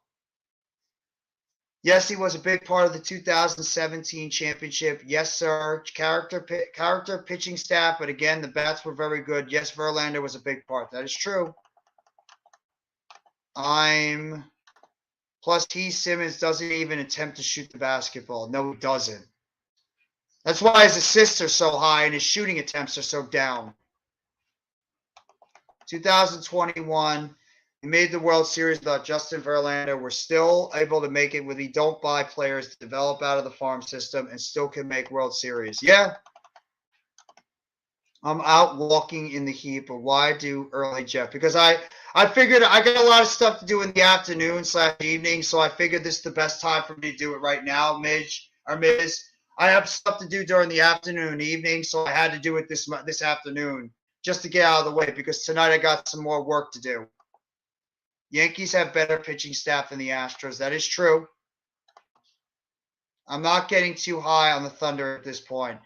Yes, he was a big part of the 2017 championship. Yes, sir. Character pitching staff, but again, the bats were very good. Yes, Verlander was a big part. That is true. Plus, T. Simmons doesn't even attempt to shoot the basketball. No, he doesn't. That's why his assists are so high and his shooting attempts are so down. 2021, he made the World Series without Justin Verlander. We're still able to make it when we don't buy players to develop out of the farm system and still can make World Series. Yeah. I'm out walking in the heat, but why do early, Jeff? Because I figured I got a lot of stuff to do in the afternoon/evening, so I figured this is the best time for me to do it right now, Miz. I have stuff to do during the afternoon and evening, so I had to do it this afternoon just to get out of the way because tonight I got some more work to do. Yankees have better pitching staff than the Astros. That is true. I'm not getting too high on the Thunder at this point.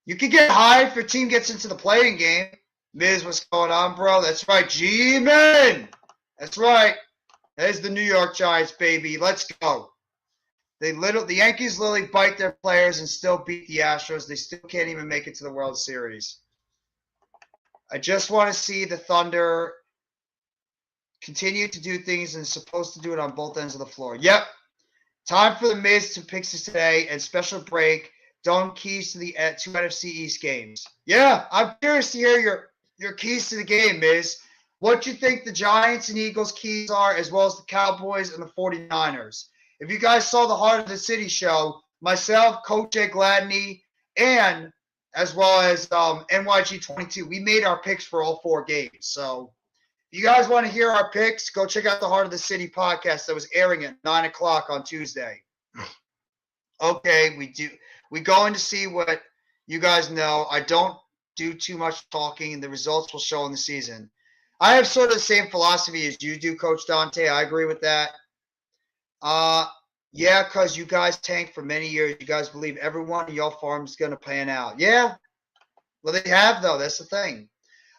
You can get high if your team gets into the playing game. Miz, what's going on, bro? That's right. G-Men. That's right. There's the New York Giants, baby. Let's go. The Yankees literally bite their players and still beat the Astros. They still can't even make it to the World Series. I just want to see the Thunder continue to do things and supposed to do it on both ends of the floor. Yep. Time for the Miz to picks us today and special break. Don't keys to the 2 NFC East games. Yeah, I'm curious to hear your keys to the game, Miz. What you think the Giants and Eagles keys are, as well as the Cowboys and the 49ers. If you guys saw the Heart of the City show, myself, Coach Jay Gladney, and as well as NYG22, we made our picks for all 4 games. So if you guys want to hear our picks, go check out the Heart of the City podcast that was airing at 9 o'clock on Tuesday. Okay, we going to see what you guys know. I don't do too much talking, and the results will show in the season. I have sort of the same philosophy as you do, Coach Dante. I agree with that. Yeah, because you guys tanked for many years. You guys believe everyone in your farm is going to pan out. Yeah. Well, they have, though. That's the thing.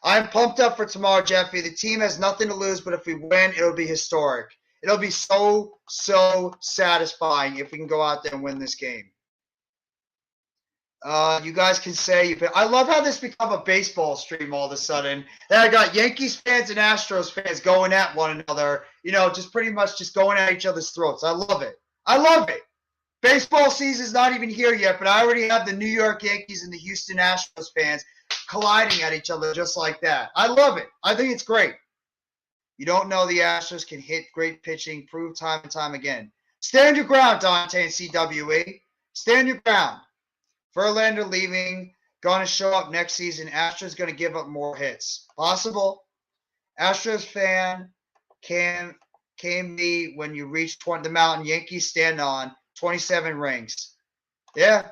I'm pumped up for tomorrow, Jeffy. The team has nothing to lose, but if we win, it'll be historic. It'll be so satisfying if we can go out there and win this game. You guys can say, I love how this become a baseball stream all of a sudden. Then I got Yankees fans and Astros fans going at one another, just pretty much just going at each other's throats. I love it. I love it. Baseball season's not even here yet, but I already have the New York Yankees and the Houston Astros fans colliding at each other just like that. I love it. I think it's great. You don't know the Astros can hit great pitching, prove time and time again. Stand your ground, Dante and CWE. Stand your ground. Verlander leaving, going to show up next season. Astros going to give up more hits. Possible. Astros fan can be when you reach the mountain Yankees stand on 27 rings. Yeah.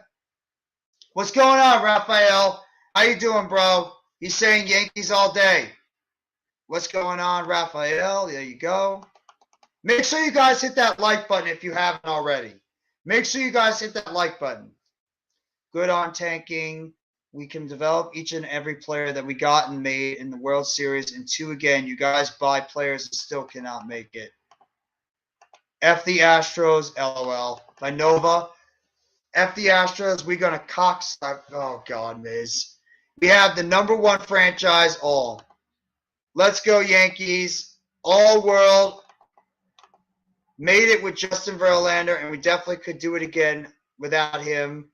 What's going on, Raphael? How you doing, bro? He's saying Yankees all day. What's going on, Raphael? There you go. Make sure you guys hit that like button if you haven't already. Make sure you guys hit that like button. Good on tanking. We can develop each and every player that we got and made in the World Series. And two, again, you guys buy players that still cannot make it. F the Astros, LOL. By Nova. F the Astros, we're going to cocksuck. Oh, God, Miz. We have the #1 franchise all. Let's go, Yankees. All world. Made it with Justin Verlander, and we definitely could do it again without him.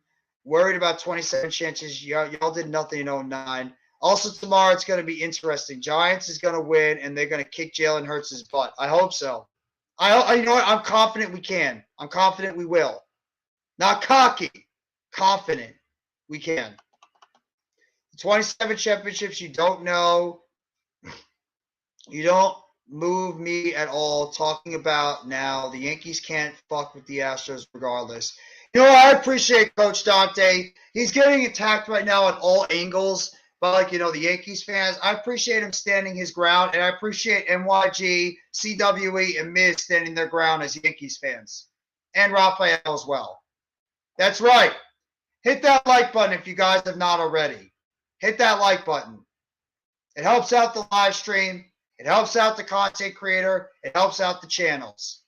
Worried about 27 chances. Y'all did nothing in 09. Also, tomorrow it's going to be interesting. Giants is going to win, and they're going to kick Jalen Hurts' butt. I hope so. You know what? I'm confident we can. I'm confident we will. Not cocky. Confident we can. 27 championships you don't know. You don't move me at all talking about now. The Yankees can't fuck with the Astros regardless. You know, I appreciate Coach Dante. He's getting attacked right now at all angles by, the Yankees fans. I appreciate him standing his ground, and I appreciate NYG, CWE, and Miz standing their ground as Yankees fans. And Raphael as well. That's right. Hit that like button if you guys have not already. Hit that like button. It helps out the live stream. It helps out the content creator. It helps out the channels.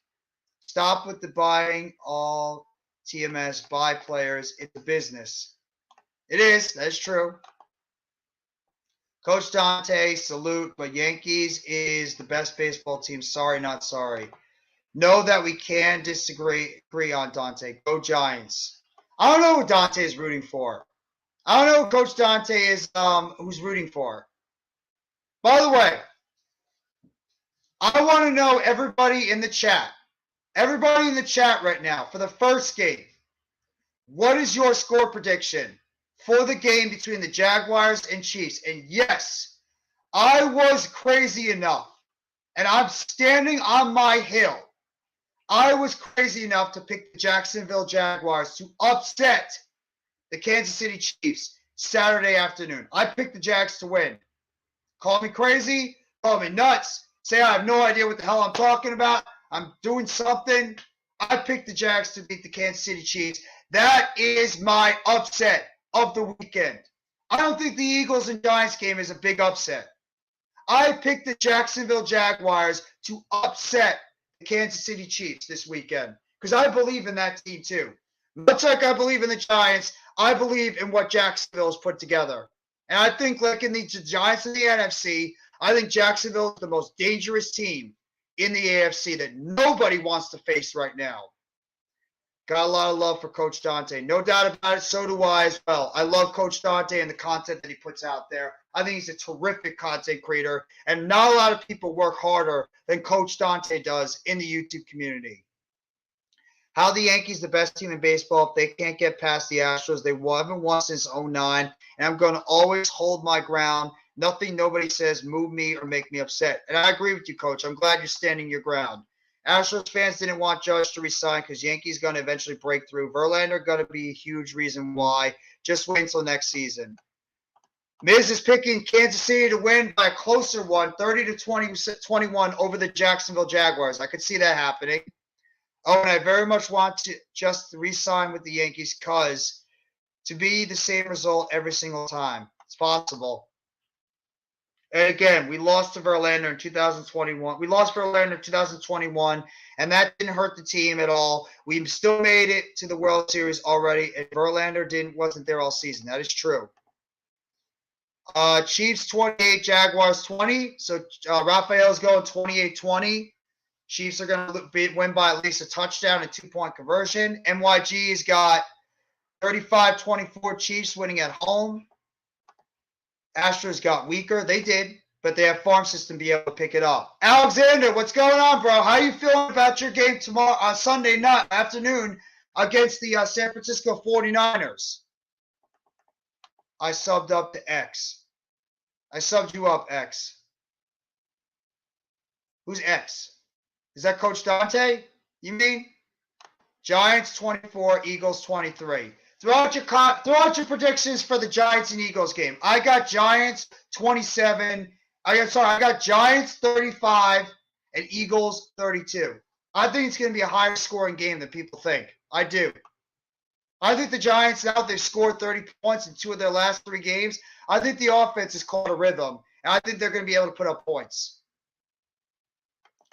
Stop with the buying all TMS, buy players. It's a business. It is. That's true. Coach Dante, salute. But Yankees is the best baseball team. Sorry, not sorry. Know that we can agree on Dante. Go Giants. I don't know who Dante is rooting for. I don't know who Coach Dante is who's rooting for. By the way, I want to know everybody in the chat. Everybody in the chat right now for the first game. What is your score prediction for the game between the Jaguars and Chiefs? And yes, I was crazy enough, and I'm standing on my hill. I was crazy enough to pick the Jacksonville Jaguars to upset the Kansas City Chiefs Saturday afternoon. I picked the Jags to win. Call me crazy, call me nuts, say I have no idea what the hell I'm talking about. I'm doing something. I picked the Jags to beat the Kansas City Chiefs. That is my upset of the weekend. I don't think the Eagles and Giants game is a big upset. I picked the Jacksonville Jaguars to upset the Kansas City Chiefs this weekend because I believe in that team too. Much like I believe in the Giants, I believe in what Jacksonville's put together. And I think, like in the Giants in the NFC, I think Jacksonville is the most dangerous team in the AFC that nobody wants to face right now. Got a lot of love for Coach Dante. No doubt about it. So do I as well. I love Coach Dante and the content that he puts out there. I think he's a terrific content creator, and not a lot of people work harder than Coach Dante does in the YouTube community. How the Yankees the best team in baseball if they can't get past the Astros? They haven't won since 09, and I'm going to always hold my ground. Nothing nobody says move me or make me upset. And I agree with you, Coach. I'm glad you're standing your ground. Astros fans didn't want Judge to resign because Yankees going to eventually break through. Verlander going to be a huge reason why. Just wait until next season. Miz is picking Kansas City to win by a closer one, 30-21 over the Jacksonville Jaguars. I could see that happening. Oh, and I very much want to just re-sign with the Yankees because to be the same result every single time. It's possible. And again, we lost to Verlander in 2021. We lost Verlander in 2021, and that didn't hurt the team at all. We still made it to the World Series already, and Verlander wasn't there all season. That is true. Chiefs 28, Jaguars 20. So Raphael's going 28-20. Chiefs are going to win by at least a touchdown and 2-point conversion. NYG's got 35-24 Chiefs winning at home. Astros got weaker. They did, but they have farm system to be able to pick it up. Alexander, what's going on, bro? How you feeling about your game tomorrow on Sunday night afternoon against the San Francisco 49ers? I subbed up to X. I subbed you up, X. Who's X? Is that Coach Dante? You mean? Giants 24, Eagles 23. Throw out your predictions for the Giants and Eagles game. I got Giants 27. I got Giants 35 and Eagles 32. I think it's going to be a higher scoring game than people think. I do. I think the Giants, now they've scored 30 points in 2 of their last 3 games, I think the offense is called a rhythm, and I think they're going to be able to put up points.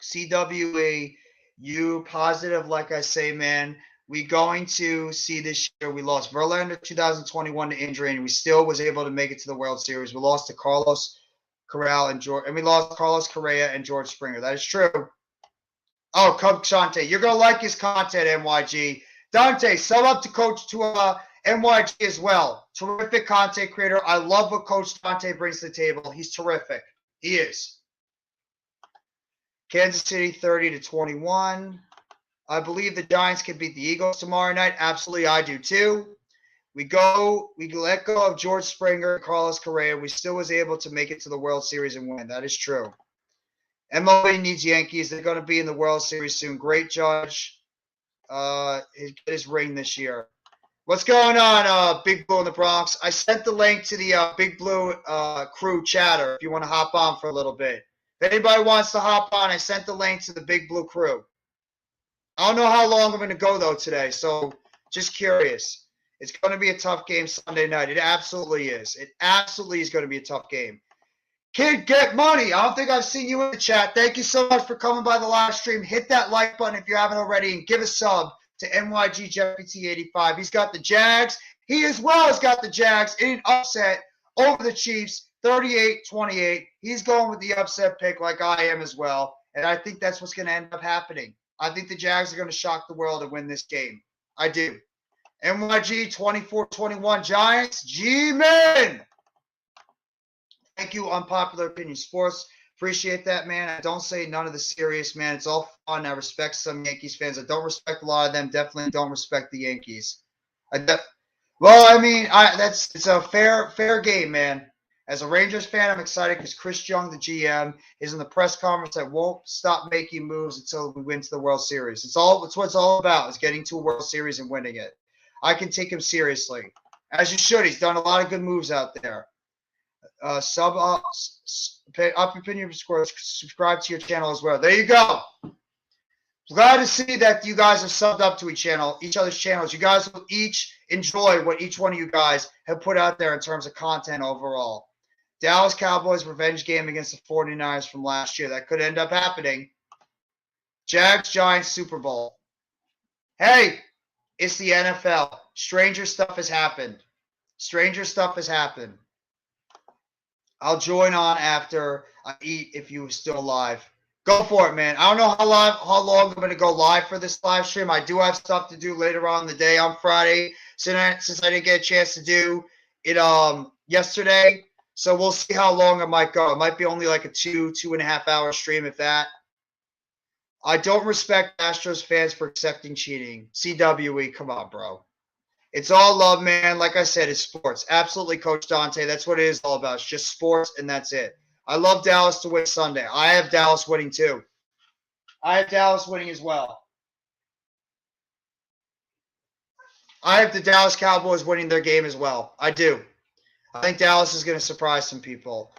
CWE, you positive, like I say, man. We going to see this year. We lost Verlander 2021 to injury, and we still was able to make it to the World Series. We lost to Carlos Correa and we lost Carlos Correa and George Springer. That is true. Oh, Coach Dante, you're gonna like his content, NYG. Dante, sub up to NYG as well. Terrific content creator. I love what Coach Dante brings to the table. He's terrific. He is. Kansas City 30-21. I believe the Giants can beat the Eagles tomorrow night. Absolutely, I do too. We let go of George Springer and Carlos Correa. We still was able to make it to the World Series and win. That is true. MLB needs Yankees. They're going to be in the World Series soon. Great Judge. Get his ring this year. What's going on, Big Blue in the Bronx? I sent the link to the Big Blue crew chatter if you want to hop on for a little bit. If anybody wants to hop on, I sent the link to the Big Blue crew. I don't know how long I'm going to go, though, today, so just curious. It's going to be a tough game Sunday night. It absolutely is. It absolutely is going to be a tough game. Kid, get money. I don't think I've seen you in the chat. Thank you so much for coming by the live stream. Hit that like button if you haven't already, and give a sub to NYG Jeffy 85. He's got the Jags. He as well has got the Jags in an upset over the Chiefs, 38-28. He's going with the upset pick like I am as well, and I think that's what's going to end up happening. I think the Jags are going to shock the world and win this game. I do. NYG 24-21 Giants. G-Men! Thank you, Unpopular Opinion Sports. Appreciate that, man. I don't say none of the serious, man. It's all fun. I respect some Yankees fans. I don't respect a lot of them. Definitely don't respect the Yankees. It's a fair game, man. As a Rangers fan, I'm excited because Chris Young, the GM, is in the press conference that won't stop making moves until we win to the World Series. It's what it's all about, is getting to a World Series and winning it. I can take him seriously. As you should. He's done a lot of good moves out there. Up opinion scores, subscribe to your channel as well. There you go. Glad to see that you guys have subbed up to each other's channels. You guys will each enjoy what each one of you guys have put out there in terms of content overall. Dallas Cowboys revenge game against the 49ers from last year. That could end up happening. Jags Giants Super Bowl. Hey, it's the NFL. Stranger stuff has happened. I'll join on after I eat if you're still alive. Go for it, man. I don't know how long I'm going to go live for this live stream. I do have stuff to do later on in the day on Friday since I didn't get a chance to do it yesterday. So we'll see how long it might go. It might be only like a 2.5 hour stream, if that. I don't respect Astros fans for accepting cheating. CWE, come on, bro. It's all love, man. Like I said, it's sports. Absolutely, Coach Dante. That's what it is all about. It's just sports, and that's it. I love Dallas to win Sunday. I have Dallas winning, too. I have Dallas winning as well. I have the Dallas Cowboys winning their game as well. I do. I think Dallas is going to surprise some people.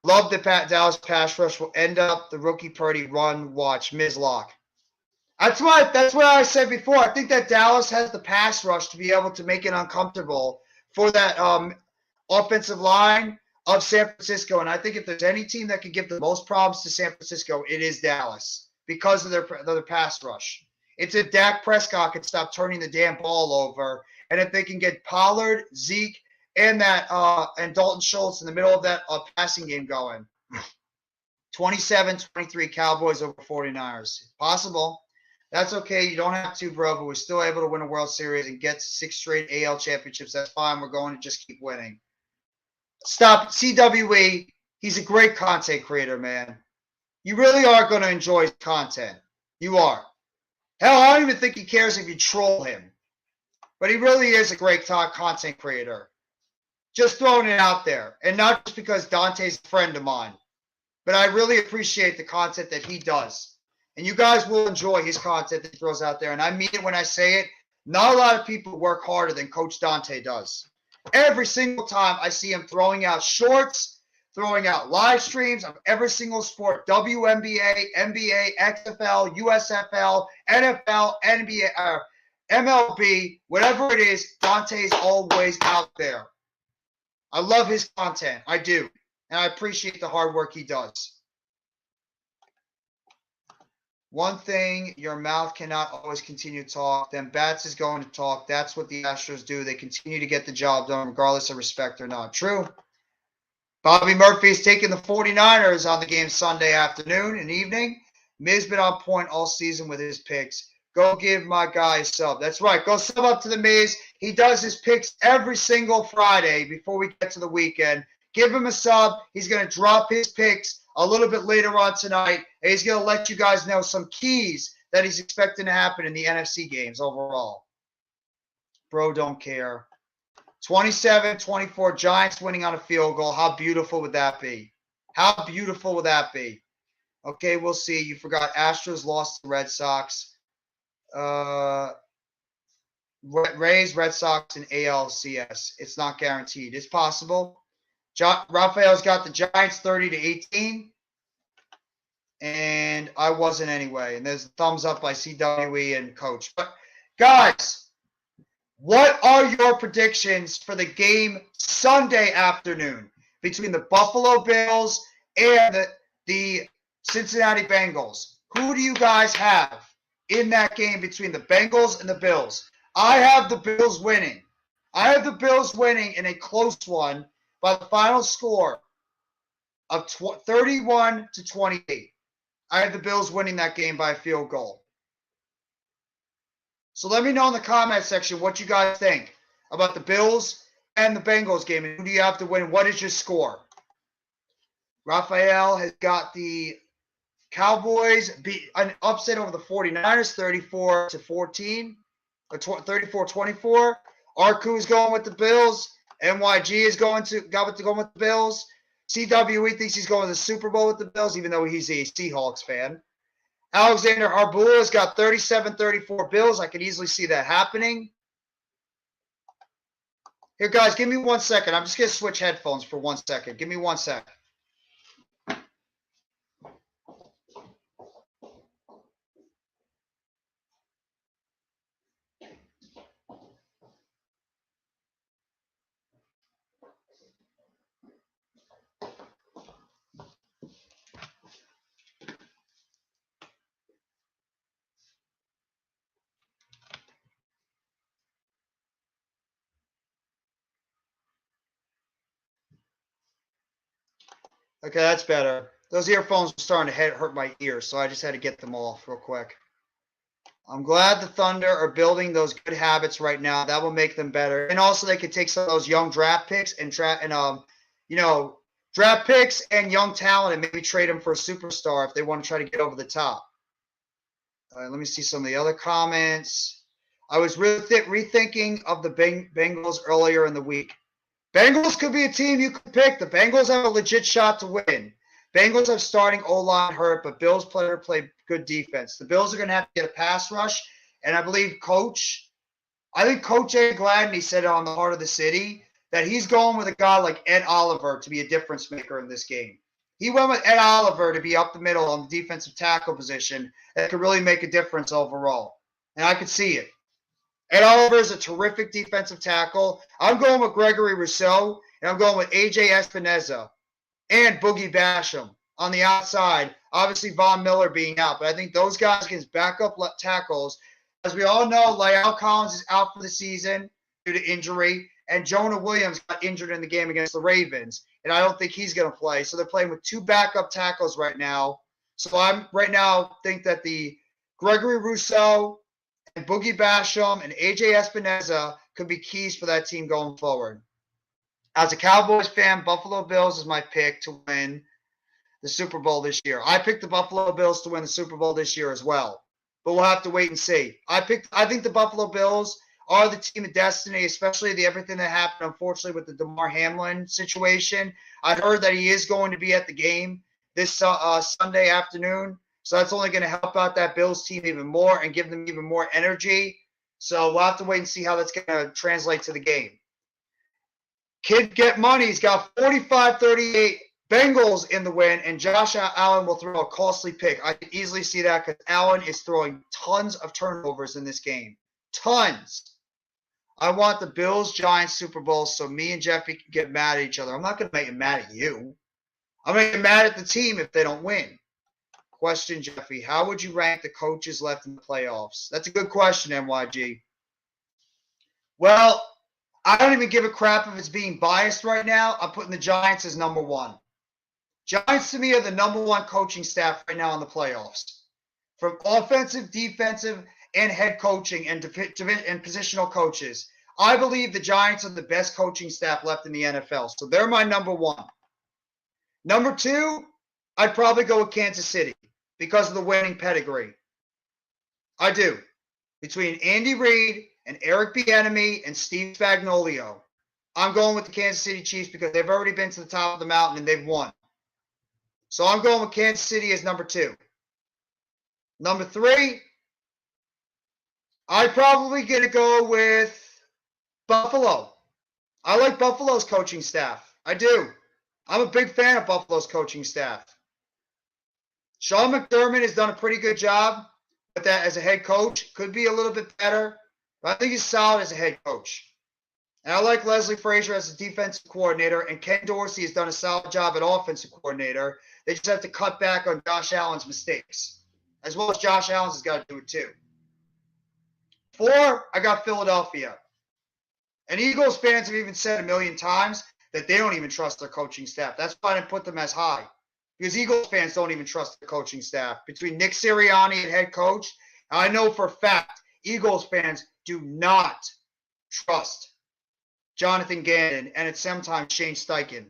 Love the Dallas pass rush will end up the rookie Purdy run, watch, Ms. Lock. That's what I said before. I think that Dallas has the pass rush to be able to make it uncomfortable for that offensive line of San Francisco. And I think if there's any team that can give the most problems to San Francisco, it is Dallas because of their pass rush. It's if Dak Prescott can stop turning the damn ball over, and if they can get Pollard, Zeke, and Dalton Schultz in the middle of that passing game going. 27-23 Cowboys over 49ers. Possible. That's okay. You don't have to, bro, but we're still able to win a World Series and get 6 straight AL championships. That's fine. We're going to just keep winning. Stop. CWE, he's a great content creator, man. You really are going to enjoy his content. You are. Hell, I don't even think he cares if you troll him. But he really is a great content creator. Just throwing it out there. And not just because Dante's a friend of mine. But I really appreciate the content that he does. And you guys will enjoy his content that he throws out there. And I mean it when I say it. Not a lot of people work harder than Coach Dante does. Every single time I see him throwing out shorts, throwing out live streams of every single sport, WNBA, NBA, XFL, USFL, NFL, NBA, MLB, whatever it is, Dante's always out there. I love his content. I do. And I appreciate the hard work he does. One thing, your mouth cannot always continue to talk. Then Bats is going to talk. That's what the Astros do. They continue to get the job done regardless of respect or not. True. Bobby Murphy is taking the 49ers on the game Sunday afternoon and evening. Miz been on point all season with his picks. Go give my guy a sub. That's right. Go sub up to the Miz. He does his picks every single Friday before we get to the weekend. Give him a sub. He's going to drop his picks a little bit later on tonight. And he's going to let you guys know some keys that he's expecting to happen in the NFC games overall. Bro, don't care. 27-24, Giants winning on a field goal. How beautiful would that be? How beautiful would that be? Okay, we'll see. You forgot Astros lost to the Red Sox. Rays, Red Sox, and ALCS. It's not guaranteed. It's possible. Raphael's got the Giants 30-18. And I wasn't anyway. And there's a thumbs up by CWE and Coach. But, guys, what are your predictions for the game Sunday afternoon between the Buffalo Bills and the Cincinnati Bengals? Who do you guys have in that game between the Bengals and the Bills? I have the Bills winning. I have the Bills winning in a close one by the final score of 31-28. I have the Bills winning that game by a field goal. So let me know in the comment section what you guys think about the Bills and the Bengals game. And who do you have to win? What is your score? Raphael has got the Cowboys an upset over the 49ers, 34-14, or 34-24. Arku is going with the Bills. NYG is going with the Bills. CWE thinks he's going to the Super Bowl with the Bills, even though he's a Seahawks fan. Alexander Arbula has got 37-34 Bills. I could easily see that happening. Here, guys, give me 1 second. I'm just going to switch headphones for 1 second. Give me 1 second. Okay, that's better. Those earphones were starting to hurt my ears, so I just had to get them off real quick. I'm glad the Thunder are building those good habits right now. That will make them better. And also they could take some of those young draft picks and draft picks and young talent and maybe trade them for a superstar if they want to try to get over the top. Let me see some of the other comments. I was really rethinking of the Bengals earlier in the week. Bengals could be a team you could pick. The Bengals have a legit shot to win. Bengals have starting O-line hurt, but Bills player play good defense. The Bills are going to have to get a pass rush, and I think Coach Ed Gladney said it on the Heart of the City that he's going with a guy like Ed Oliver to be a difference maker in this game. He went with Ed Oliver to be up the middle on the defensive tackle position that could really make a difference overall, and I could see it. Ed Oliver is a terrific defensive tackle. I'm going with Gregory Rousseau, and I'm going with A.J. Espinoza and Boogie Basham on the outside. Obviously, Von Miller being out, but I think those guys can back up tackles. As we all know, La'el Collins is out for the season due to injury, and Jonah Williams got injured in the game against the Ravens. and I don't think he's going to play. So they're playing with 2 backup tackles right now. So I'm right now think that the Gregory Rousseau and Boogie Basham and AJ Espinoza could be keys for that team going forward. As a Cowboys fan, Buffalo Bills is my pick to win the Super Bowl this year. I picked the Buffalo Bills to win the Super Bowl this year as well, but we'll have to wait and see. I think the Buffalo Bills are the team of destiny, especially everything that happened, unfortunately, with the Damar Hamlin situation. I heard that he is going to be at the game this Sunday afternoon, so that's only going to help out that Bills team even more and give them even more energy. So we'll have to wait and see how that's going to translate to the game. Kid Get Money. He's got 45-38 Bengals in the win, and Josh Allen will throw a costly pick. I can easily see that because Allen is throwing tons of turnovers in this game. Tons. I want the Bills-Giants Super Bowl so me and Jeffy can get mad at each other. I'm not going to make him mad at you. I'm going to get mad at the team if they don't win. Question, Jeffy. How would you rank the coaches left in the playoffs? That's a good question, NYG. Well, I don't even give a crap if it's being biased right now. I'm putting the Giants as number 1. Giants to me are the number 1 coaching staff right now in the playoffs. From offensive, defensive, and head coaching and positional coaches. I believe the Giants are the best coaching staff left in the NFL. So they're my number 1. Number 2, I'd probably go with Kansas City because of the winning pedigree. I do. Between Andy Reid and Eric Bieniemy and Steve Spagnuolo, I'm going with the Kansas City Chiefs because they've already been to the top of the mountain and they've won. So I'm going with Kansas City as number 2. Number 3, I'm probably going to go with Buffalo. I like Buffalo's coaching staff. I do. I'm a big fan of Buffalo's coaching staff. Sean McDermott has done a pretty good job with that as a head coach. Could be a little bit better, but I think he's solid as a head coach. And I like Leslie Frazier as a defensive coordinator, and Ken Dorsey has done a solid job at offensive coordinator. They just have to cut back on Josh Allen's mistakes, as well as Josh Allen's has got to do it too. 4, I got Philadelphia. And Eagles fans have even said a million times that they don't even trust their coaching staff. That's why I didn't put them as high. Because Eagles fans don't even trust the coaching staff. Between Nick Sirianni and head coach, I know for a fact Eagles fans do not trust Jonathan Gannon and at sometimes Shane Steichen.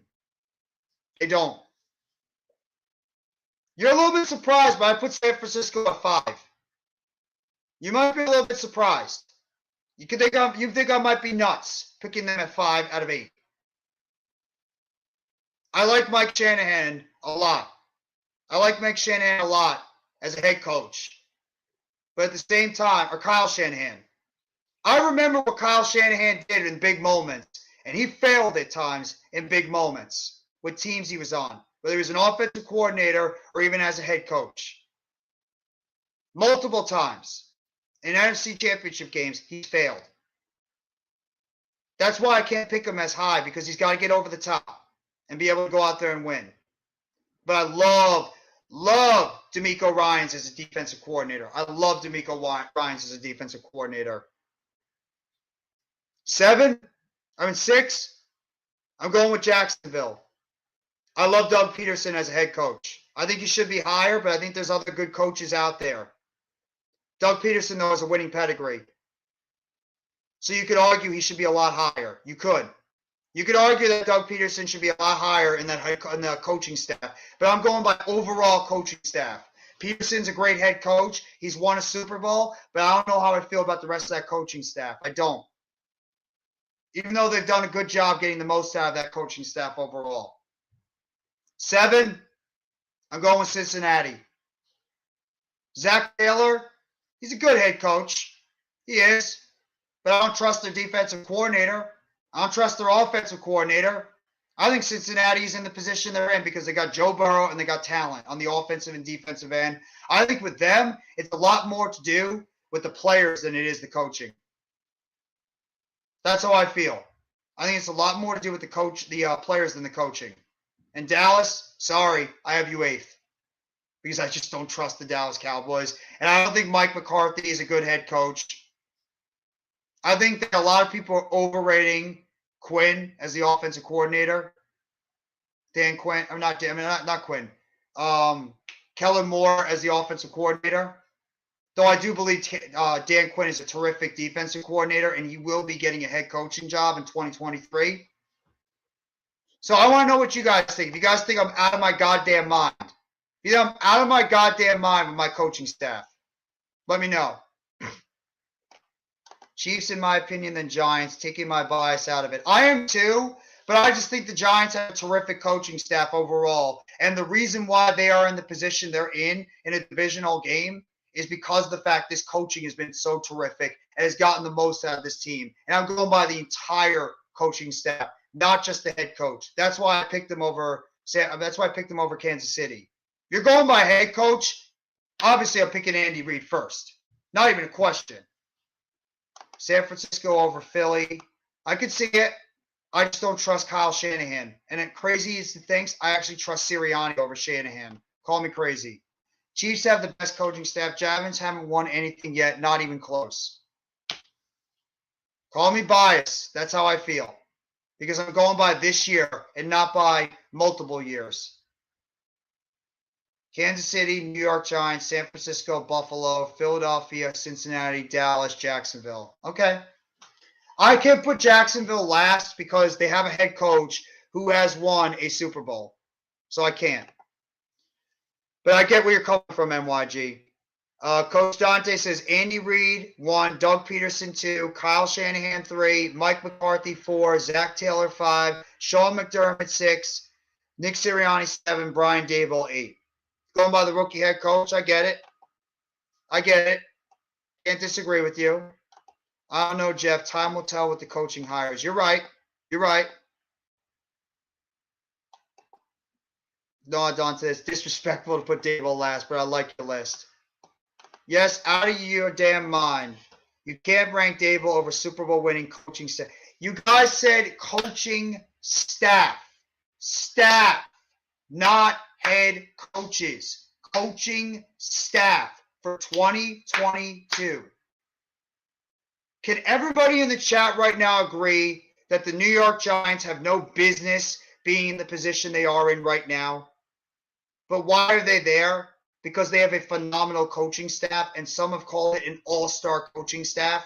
They don't. You're a little bit surprised, but I put San Francisco at 5. You might be a little bit surprised. You think I might be nuts picking them at 5 out of 8. I like Mike Shanahan a lot. I like Mike Shanahan a lot as a head coach. But at the same time, or Kyle Shanahan. I remember what Kyle Shanahan did in big moments, and he failed at times in big moments with teams he was on, whether he was an offensive coordinator or even as a head coach. Multiple times. In NFC Championship games, he failed. That's why I can't pick him as high, because he's got to get over the top and be able to go out there and win. But I love DeMeco Ryans as a defensive coordinator. I love DeMeco Ryans as a defensive coordinator. 6, I'm going with Jacksonville. I love Doug Peterson as a head coach. I think he should be higher, but I think there's other good coaches out there. Doug Peterson, though, has a winning pedigree. So you could argue he should be a lot higher. You could. You could argue that Doug Peterson should be a lot higher in the coaching staff. But I'm going by overall coaching staff. Peterson's a great head coach. He's won a Super Bowl, but I don't know how I feel about the rest of that coaching staff. I don't. Even though they've done a good job getting the most out of that coaching staff overall. 7, I'm going with Cincinnati. Zach Taylor, he's a good head coach. He is. But I don't trust their defensive coordinator. I don't trust their offensive coordinator. I think Cincinnati is in the position they're in because they got Joe Burrow and they got talent on the offensive and defensive end. I think with them, it's a lot more to do with the players than it is the coaching. That's how I feel. I think it's a lot more to do with the players than the coaching. And Dallas, sorry, I have you 8th. Because I just don't trust the Dallas Cowboys. And I don't think Mike McCarthy is a good head coach. I think that a lot of people are overrating Quinn as the offensive coordinator. Dan Quinn, or not Dan, I mean, not Quinn. Kellen Moore as the offensive coordinator. Though I do believe Dan Quinn is a terrific defensive coordinator, and he will be getting a head coaching job in 2023. So I want to know what you guys think. If you guys think I'm out of my goddamn mind, if you think I'm out of my goddamn mind with my coaching staff, let me know. Chiefs, in my opinion, then Giants, taking my bias out of it. I am too, but I just think the Giants have a terrific coaching staff overall. And the reason why they are in the position they're in a divisional game is because of the fact this coaching has been so terrific and has gotten the most out of this team. And I'm going by the entire coaching staff, not just the head coach. That's why I picked them over. That's why I picked them over Kansas City. If you're going by head coach, obviously I'm picking Andy Reid first. Not even a question. San Francisco over Philly. I could see it. I just don't trust Kyle Shanahan. And it crazy as he thinks, I actually trust Sirianni over Shanahan. Call me crazy. Chiefs have the best coaching staff. Javins haven't won anything yet, not even close. Call me biased. That's how I feel. Because I'm going by this year and not by multiple years. Kansas City, New York Giants, San Francisco, Buffalo, Philadelphia, Cincinnati, Dallas, Jacksonville. Okay. I can put Jacksonville last because they have a head coach who has won a Super Bowl. So I can't. But I get where you're coming from, MYG. Coach Dante says Andy Reid 1, Doug Peterson 2, Kyle Shanahan 3, Mike McCarthy 4, Zach Taylor 5, Sean McDermott 6, Nick Sirianni 7, Brian Daboll 8. Going by the rookie head coach, I get it. I get it. Can't disagree with you. I don't know, Jeff. Time will tell with the coaching hires. You're right. You're right. No, Dante, it's disrespectful to put Daboll last, but I like your list. Yes, out of your damn mind. You can't rank Daboll over Super Bowl winning coaching staff. You guys said coaching staff. Staff, not head coaches. Coaching staff for 2022. Can everybody in the chat right now agree that the New York Giants have no business being in the position they are in right now? But why are they there? Because they have a phenomenal coaching staff, and some have called it an all-star coaching staff.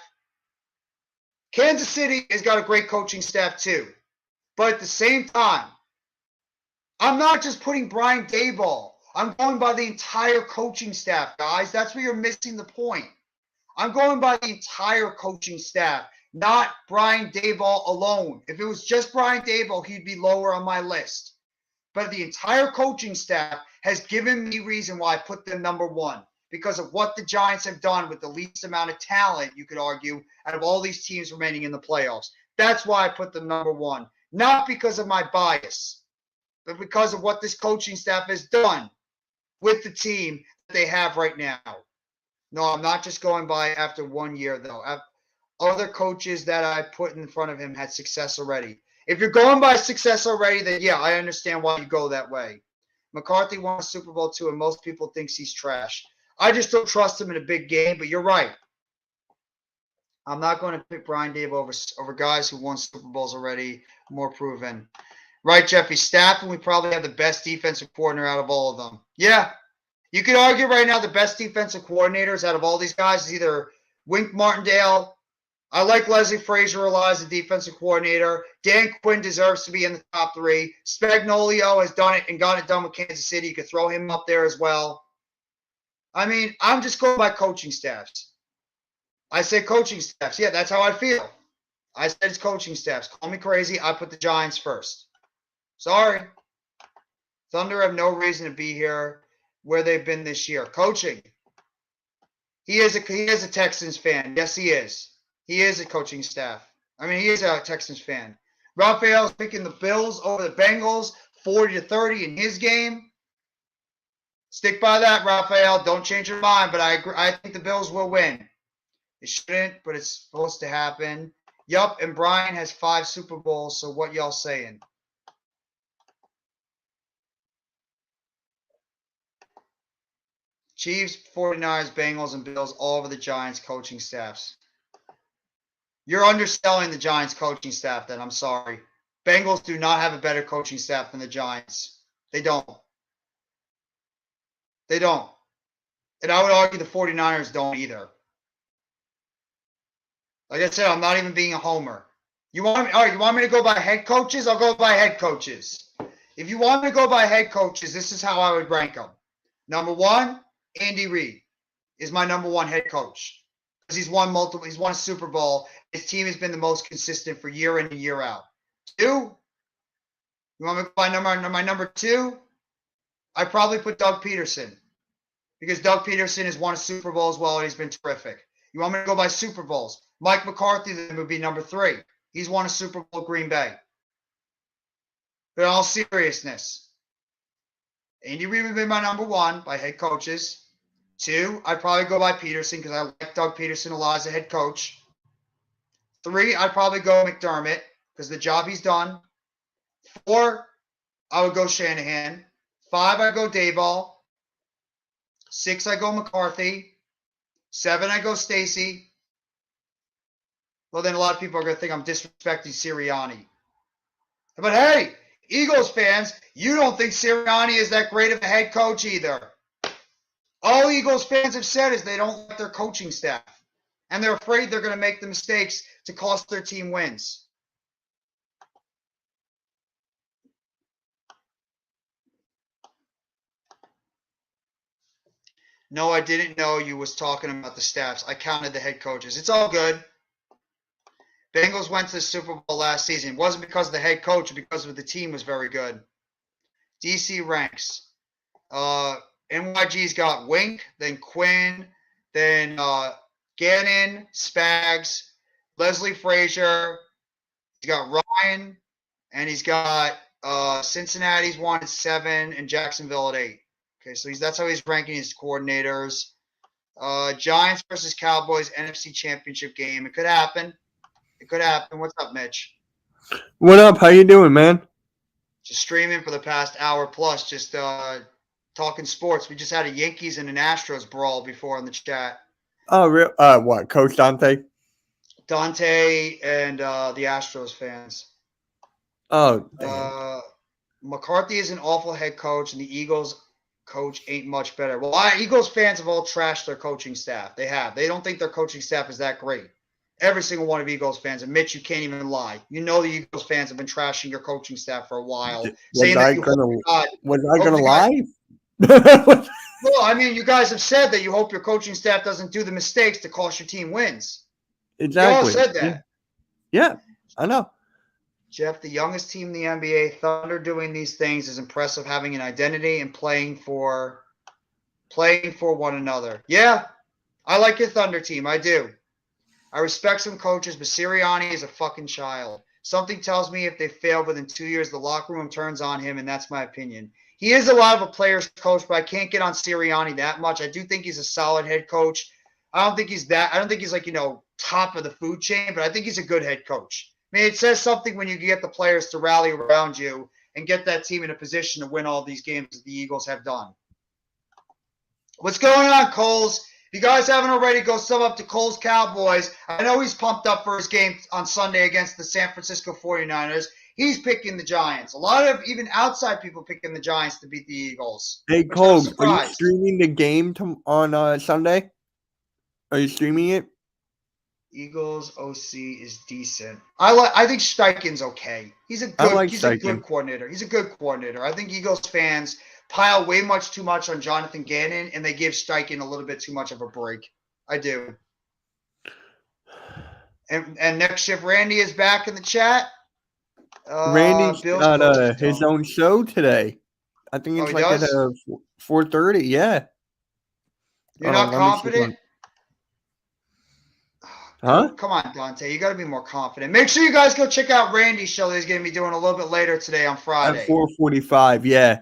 Kansas City has got a great coaching staff too. But at the same time, I'm not just putting Brian Daboll. I'm going by the entire coaching staff, guys. That's where you're missing the point. I'm going by the entire coaching staff, not Brian Daboll alone. If it was just Brian Daboll, he'd be lower on my list. But the entire coaching staff has given me reason why I put them number 1 because of what the Giants have done with the least amount of talent, you could argue, out of all these teams remaining in the playoffs. That's why I put them number 1. Not because of my bias, but because of what this coaching staff has done with the team that they have right now. No, I'm not just going by after 1 year, though. Other coaches that I put in front of him had success already. If you're going by success already, then yeah, I understand why you go that way. McCarthy won a Super Bowl too, and most people think he's trash. I just don't trust him in a big game, but you're right. I'm not going to pick Brian Daboll over guys who won Super Bowls already, more proven. Right, Jeffy? Staff, and we probably have the best defensive coordinator out of all of them. Yeah. You could argue right now the best defensive coordinators out of all these guys is either Wink Martindale. I like Leslie Frazier a lot as a defensive coordinator. Dan Quinn deserves to be in the top 3. Spagnuolo has done it and got it done with Kansas City. You could throw him up there as well. I mean, I'm just going by coaching staffs. I say coaching staffs. Yeah, that's how I feel. I said it's coaching staffs. Call me crazy. I put the Giants first. Sorry. Thunder have no reason to be here where they've been this year. Coaching. He is a Texans fan. Yes, he is. He is a coaching staff. I mean, he is a Texans fan. Raphael's picking the Bills over the Bengals, 40-30 in his game. Stick by that, Raphael. Don't change your mind, but I agree. I think the Bills will win. It shouldn't, but it's supposed to happen. Yup, and Brian has 5 Super Bowls, so what y'all saying? Chiefs, 49ers, Bengals, and Bills all over the Giants coaching staffs. You're underselling the Giants coaching staff then. I'm sorry. Bengals do not have a better coaching staff than the Giants. They don't. They don't. And I would argue the 49ers don't either. Like I said, I'm not even being a homer. You want me to go by head coaches? I'll go by head coaches. If you want me to go by head coaches, this is how I would rank them. Number 1, Andy Reid is my number 1 head coach. Because he's won a Super Bowl. His team has been the most consistent for year in and year out. 2, you want me to go by my number 2? I probably put Doug Peterson. Because Doug Peterson has won a Super Bowl as well, and he's been terrific. You want me to go by Super Bowls? Mike McCarthy then would be number 3. He's won a Super Bowl at Green Bay. But in all seriousness, Andy Reid would be my number 1 by head coaches. 2, I'd probably go by Peterson because I like Doug Peterson a lot as a head coach. 3, I'd probably go McDermott because the job he's done. 4, I would go Shanahan. 5, I'd go Daboll. 6, I go McCarthy. 7, I go Stacy. Well, then a lot of people are going to think I'm disrespecting Sirianni. But hey, Eagles fans, you don't think Sirianni is that great of a head coach either. All Eagles fans have said is they don't like their coaching staff. And they're afraid they're going to make the mistakes to cost their team wins. No, I didn't know you was talking about the staffs. I counted the head coaches. It's all good. Bengals went to the Super Bowl last season. It wasn't because of the head coach, but because of the team was very good. DC ranks. NYG's got Wink, then Quinn, then Gannon, Spags, Leslie Frazier. He's got Ryan, and he's got Cincinnati's 1 at 7 and Jacksonville at 8. Okay, so that's how he's ranking his coordinators. Giants versus Cowboys NFC Championship game. It could happen. It could happen. What's up, Mitch? What up? How you doing, man? Just streaming for the past hour plus, just talking sports. We just had a Yankees and an Astros brawl before in the chat. Oh, real? What? Coach Dante? Dante and the Astros fans. Oh, damn. McCarthy is an awful head coach, and the Eagles coach ain't much better. Well, Eagles fans have all trashed their coaching staff. They have. They don't think their coaching staff is that great. Every single one of Eagles fans. And Mitch, you can't even lie. You know the Eagles fans have been trashing your coaching staff for a while. Was I going to lie? Well, I mean, you guys have said that you hope your coaching staff doesn't do the mistakes to cost your team wins. Exactly. You all said that. Yeah, I know. Jeff, the youngest team in the NBA, Thunder doing these things is impressive, having an identity and playing for one another. Yeah, I like your Thunder team. I do. I respect some coaches, but Sirianni is a fucking child. Something tells me if they fail within 2 years, the locker room turns on him, and that's my opinion. He is a lot of a player's coach, but I can't get on Sirianni that much. I do think he's a solid head coach. I don't think he's like, top of the food chain, but I think he's a good head coach. I mean, it says something when you get the players to rally around you and get that team in a position to win all these games that the Eagles have done. What's going on, Coles? If you guys haven't already, go sub up to Coles Cowboys. I know he's pumped up for his game on Sunday against the San Francisco 49ers. He's picking the Giants. A lot of even outside people picking the Giants to beat the Eagles. Hey, Cole, are you streaming the game on Sunday? Are you streaming it? Eagles OC is decent. I think Steichen's okay. He's a good coordinator. He's a good coordinator. I think Eagles fans pile way too much on Jonathan Gannon, and they give Steichen a little bit too much of a break. I do. And next shift, Randy is back in the chat. Randy's got his own show today. I think it's at 4:30. Yeah. You're not confident? Huh? Come on, Dante. You got to be more confident. Make sure you guys go check out Randy's show that he's going to be doing a little bit later today on Friday. At 4:45, yeah.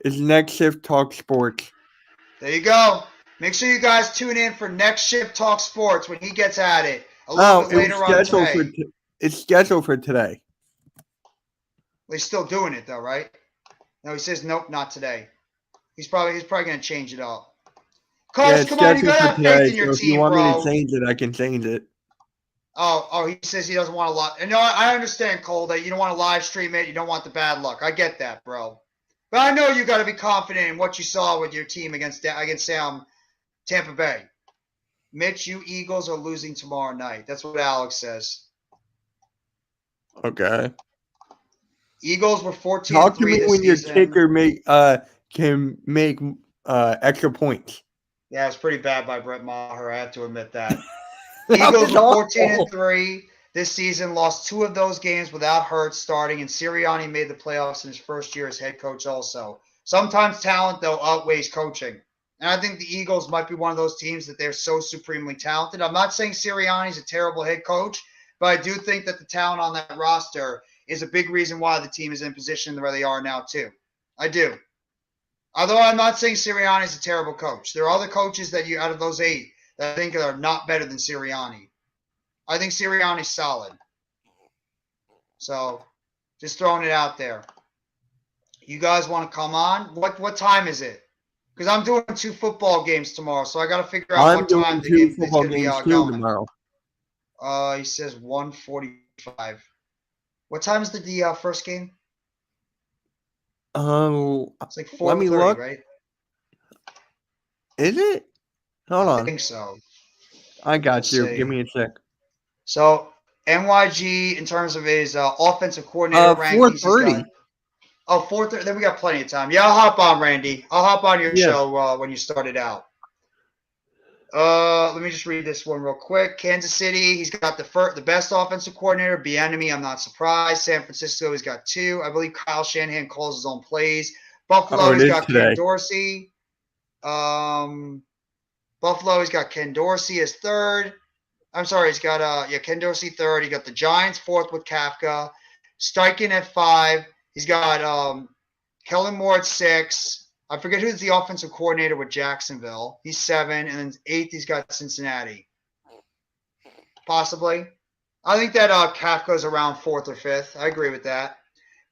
It's Next Shift Talk Sports. There you go. Make sure you guys tune in for Next Shift Talk Sports when he gets at it. It's scheduled for today. Well, he's still doing it, though, right? No, he says, nope, not today. He's probably going to change it up. Coach, come on, you got to have faith in your team, bro. If you want me to change it, I can change it. Oh, he says he doesn't want to live. And no, I understand, Cole, that you don't want to live stream it. You don't want the bad luck. I get that, bro. But I know you got to be confident in what you saw with your team against Tampa Bay. Mitch, you Eagles are losing tomorrow night. That's what Alex says. Okay. Eagles were 14-3 Talk to me this when season. your kicker can make extra points. Yeah, it's pretty bad by Brett Maher. I have to admit that. Eagles were 14-3 this season, lost 2 of those games without Hurts starting, and Sirianni made the playoffs in his first year as head coach also. Sometimes talent, though, outweighs coaching. And I think the Eagles might be one of those teams that they're so supremely talented. I'm not saying Sirianni's a terrible head coach, but I do think that the talent on that roster is a big reason why the team is in position where they are now, too. I do. Although I'm not saying Sirianni's a terrible coach. There are other coaches that out of those 8 that I think are not better than Sirianni. I think Sirianni's solid. So, just throwing it out there. You guys want to come on? What time is it? Because I'm doing 2 football games tomorrow, so I got to figure out what time the game is going to be going. Tomorrow. He says 1:45. What time is the first game? It's like 4:30, let me look. Right? Is it? Hold on. I think so. I got you. Give me a sec. So NYG, in terms of his offensive coordinator rankings, 4:30. 4:30. Then we got plenty of time. Yeah, I'll hop on, Randy. I'll hop on your show when you start it out. Let me just read this one real quick. Kansas City, he's got the best offensive coordinator. Bieniemy, I'm not surprised. San Francisco, he's got 2. I believe Kyle Shanahan calls his own plays. Buffalo, he's got Ken Dorsey. Buffalo, he's got Ken Dorsey as 3rd. I'm sorry, he's got Ken Dorsey 3rd. He got the Giants 4th with Kafka. Steichen at 5. He's got Kellen Moore at 6. I forget who's the offensive coordinator with Jacksonville. He's 7, and then 8th he's got Cincinnati. Possibly. I think that Kafka's around 4th or 5th. I agree with that.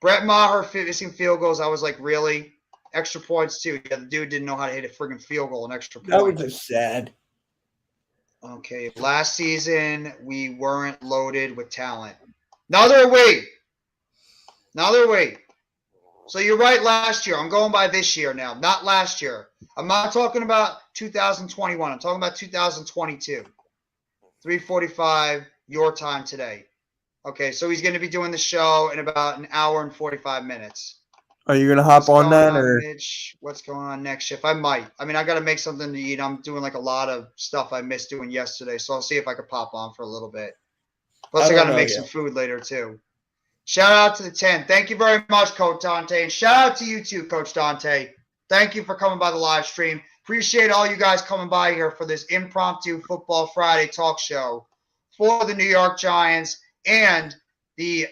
Brett Maher missing field goals. I was like, really? Extra points too. Yeah, the dude didn't know how to hit a friggin' field goal, an extra point. That was just sad. Okay, last season we weren't loaded with talent. Now they're away. So you're right last year. I'm going by this year now, not last year. I'm not talking about 2021. I'm talking about 2022. 3:45 your time today. Okay, so he's going to be doing the show in about an hour and 45 minutes. Are you going to hop on that? Or Mitch? What's going on next shift? I might. I mean, I got to make something to eat. I'm doing like a lot of stuff I missed doing yesterday, so I'll see if I could pop on for a little bit. Plus, I got to make some food later, too. Shout out to the 10. Thank you very much, Coach Dante. And shout out to you too, Coach Dante. Thank you for coming by the live stream. Appreciate all you guys coming by here for this impromptu Football Friday talk show for the New York Giants and the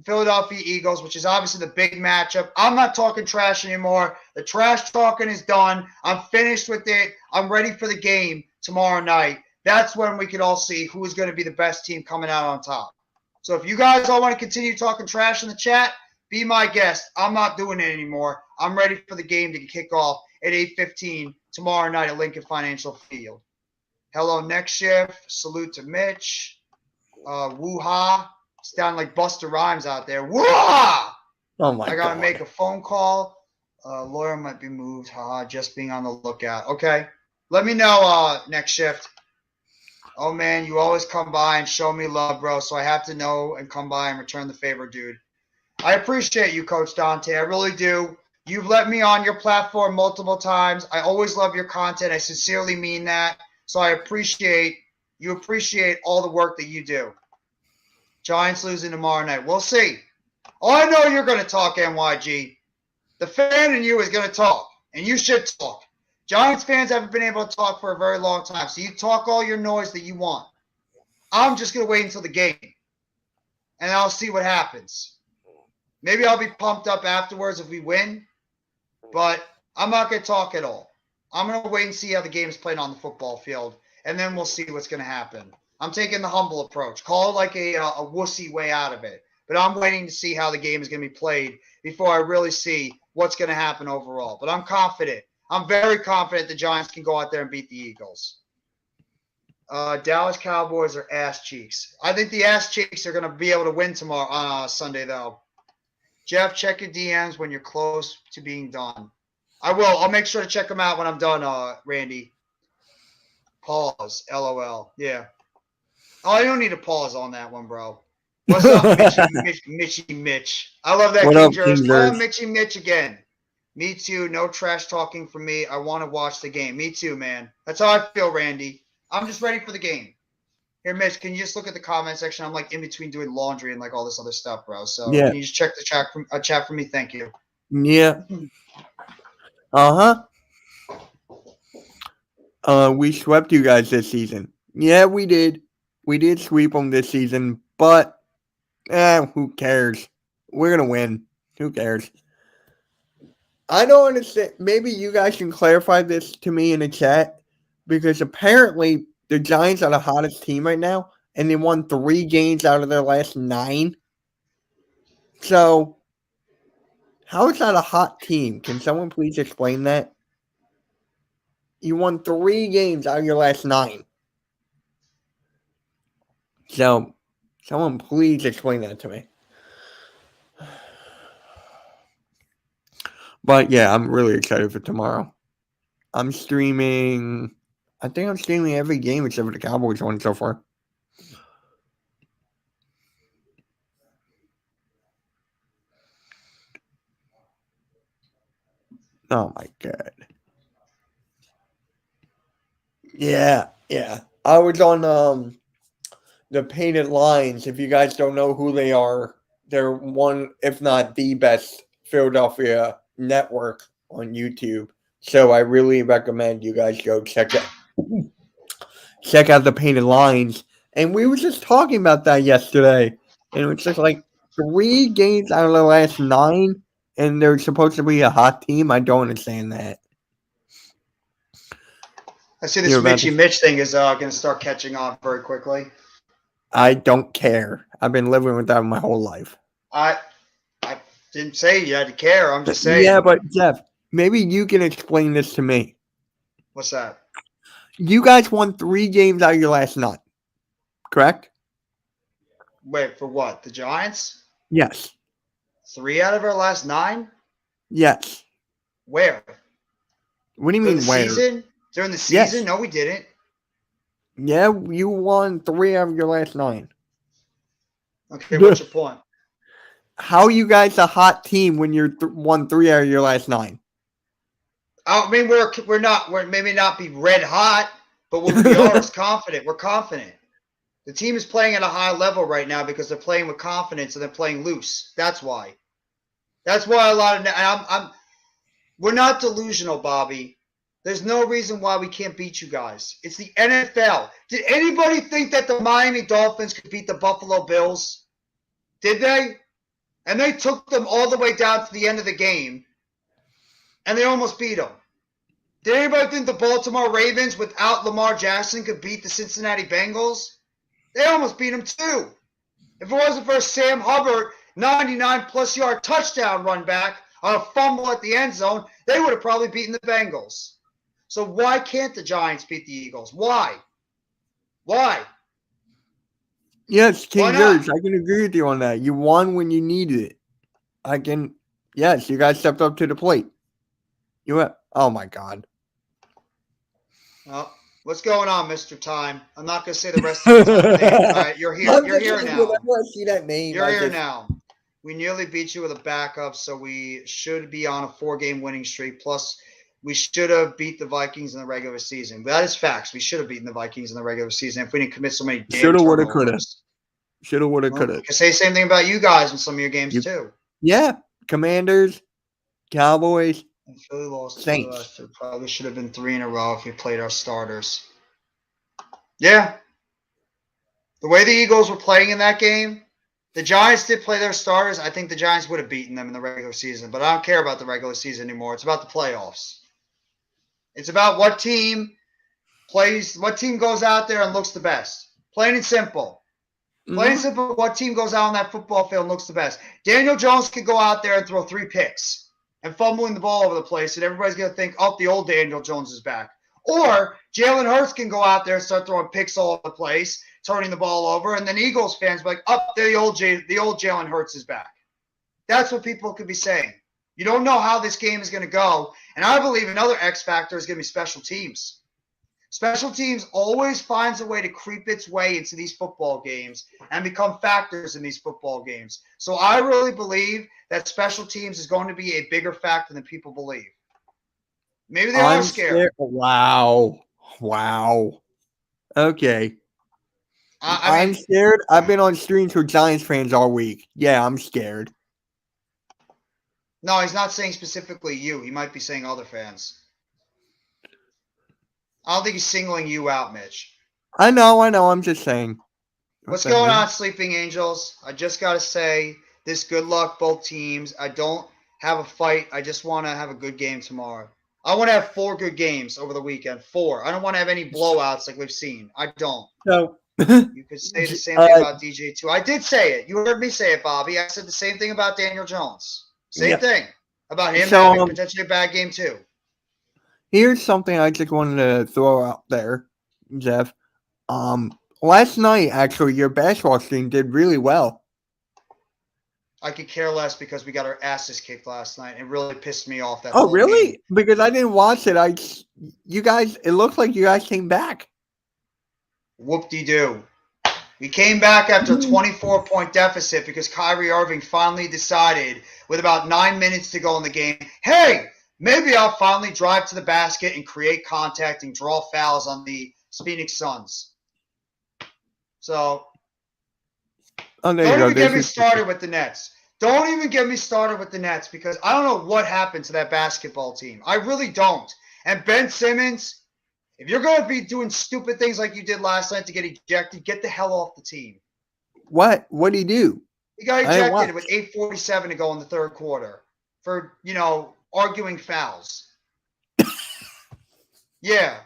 Philadelphia Eagles, which is obviously the big matchup. I'm not talking trash anymore. The trash talking is done. I'm finished with it. I'm ready for the game tomorrow night. That's when we can all see who is going to be the best team coming out on top. So if you guys all want to continue talking trash in the chat, be my guest. I'm not doing it anymore. I'm ready for the game to kick off at 8:15 tomorrow night at Lincoln Financial Field. Hello, next shift. Salute to Mitch. Woo-ha. It's down like Busta Rhymes out there. Woo-ha! Oh, my God. I got to make a phone call. Lawyer might be moved. Ha, just being on the lookout. Okay. Let me know next shift. Oh, man, you always come by and show me love, bro, so I have to know and come by and return the favor, dude. I appreciate you, Coach Dante. I really do. You've let me on your platform multiple times. I always love your content. I sincerely mean that. So I appreciate all the work that you do. Giants losing tomorrow night. We'll see. Oh, I know you're going to talk, NYG. The fan in you is going to talk, and you should talk. Giants fans haven't been able to talk for a very long time, so you talk all your noise that you want. I'm just going to wait until the game, and I'll see what happens. Maybe I'll be pumped up afterwards if we win, but I'm not going to talk at all. I'm going to wait and see how the game is played on the football field, and then we'll see what's going to happen. I'm taking the humble approach. Call it like a wussy way out of it, but I'm waiting to see how the game is going to be played before I really see what's going to happen overall. But I'm confident. I'm very confident the Giants can go out there and beat the Eagles. Dallas Cowboys are ass cheeks. I think the ass cheeks are going to be able to win tomorrow on Sunday, though. Jeff, check your DMs when you're close to being done. I will. I'll make sure to check them out when I'm done, Randy. Pause. LOL. Yeah. Oh, I don't need a pause on that one, bro. What's up, Mitchy Mitch? I love that, King Jers. Call Mitchy Mitch again. Me too. No trash talking from me. I want to watch the game. Me too, man. That's how I feel, Randy. I'm just ready for the game. Here, Mitch, can you just look at the comment section? I'm like in between doing laundry and like all this other stuff, bro. So yeah. Can you just check the chat for me? Thank you. Yeah. We swept you guys this season. Yeah, we did. We did sweep them this season, but who cares? We're gonna win. Who cares? I don't understand. Maybe you guys can clarify this to me in the chat. Because apparently the Giants are the hottest team right now, and they won 3 games out of their last 9. So, how is that a hot team? Can someone please explain that? You won 3 games out of your last 9. So, someone please explain that to me. But yeah, I'm really excited for tomorrow. I'm streaming. I think I'm streaming every game except for the Cowboys one so far. Oh my God. Yeah. I was on the Painted Lines. If you guys don't know who they are, they're one, if not the best Philadelphia network on YouTube. So I really recommend you guys go check out the Painted Lines. And we were just talking about that yesterday. And it was just like 3 games out of the last 9, and they're supposed to be a hot team. I don't understand that. I see this Mitchy Mitch thing is going to start catching on very quickly. I don't care. I've been living with that my whole life. I didn't say you had to care. I'm just saying. Yeah, but Jeff, maybe you can explain this to me. What's that? You guys won 3 games out of your last 9, correct? Wait, for what? The Giants? Yes. 3 out of our last 9? Yes. Where? What do you mean where? Season? During the season? Yes. No, we didn't. Yeah, you won 3 out of your last 9. Okay, what's your point? How are you guys a hot team when you're won 3 out of your last 9? I mean, we're maybe not be red hot, but what we are is confident. We're confident. The team is playing at a high level right now because they're playing with confidence and they're playing loose. That's why. That's why a lot of we're not delusional, Bobby. There's no reason why we can't beat you guys. It's the NFL. Did anybody think that the Miami Dolphins could beat the Buffalo Bills? Did they? And they took them all the way down to the end of the game, and they almost beat them. Did anybody think the Baltimore Ravens without Lamar Jackson could beat the Cincinnati Bengals? They almost beat them too. If it wasn't for Sam Hubbard, 99-plus yard touchdown run back on a fumble at the end zone, they would have probably beaten the Bengals. So why can't the Giants beat the Eagles? Why? Yes, King George, I can agree with you on that. You won when you needed it. Yes, you guys stepped up to the plate. Oh my God. Well, what's going on, Mr. Time? I'm not going to say the rest of the time. All right, you're here. You're here now. Whenever I see that name, you're here now. We nearly beat you with a backup, so we should be on a 4-game winning streak. Plus, we should have beat the Vikings in the regular season. But that is facts. We should have beaten the Vikings in the regular season if we didn't commit so many damn turnovers. Shoulda, woulda, coulda. Shoulda, woulda, coulda. You can say the same thing about you guys in some of your games, too. Yeah. Commanders, Cowboys, Philly lost Saints. It probably should have been 3 in a row if we played our starters. Yeah. The way the Eagles were playing in that game, the Giants did play their starters. I think the Giants would have beaten them in the regular season, but I don't care about the regular season anymore. It's about the playoffs. It's about what team goes out there and looks the best. Plain and simple. Plain and simple, what team goes out on that football field and looks the best. Daniel Jones could go out there and throw 3 picks and fumbling the ball over the place, and everybody's going to think, oh, the old Daniel Jones is back. Or Jalen Hurts can go out there and start throwing picks all over the place, turning the ball over, and then Eagles fans be like, "Up, the old Jalen Hurts is back." That's what people could be saying. You don't know how this game is going to go, and I believe another X factor is going to be special teams. Special teams always finds a way to creep its way into these football games and become factors in these football games. So I really believe that special teams is going to be a bigger factor than people believe. Maybe they are scared. Wow. Okay. I'm scared. I've been on streams with Giants fans all week. Yeah, I'm scared. No, he's not saying specifically you. He might be saying other fans. I don't think he's singling you out, Mitch. I know. I'm just saying. What's going on, Sleeping Angels? I just got to say this good luck, both teams. I don't have a fight. I just want to have a good game tomorrow. I want to have 4 good games over the weekend. 4. I don't want to have any blowouts like we've seen. I don't. So you could say the same thing about DJ too. I did say it. You heard me say it, Bobby. I said the same thing about Daniel Jones. Same thing about him having potentially a bad game too. Here's something I just wanted to throw out there, Jeff. Last night, actually, your basketball team did really well. I could care less because we got our asses kicked last night. It really pissed me off. That. Oh, really? Game. Because I didn't watch it. It looked like you guys came back. Whoop-de-doo. We came back after a 24-point deficit because Kyrie Irving finally decided, with about 9 minutes to go in the game, hey, maybe I'll finally drive to the basket and create contact and draw fouls on the Phoenix Suns. So, don't even get me started with the Nets. Don't even get me started with the Nets because I don't know what happened to that basketball team. I really don't. And Ben Simmons, if you're going to be doing stupid things like you did last night to get ejected, get the hell off the team. What? What did he do? He got ejected with 8:47 to go in the third quarter for, arguing fouls. Yeah.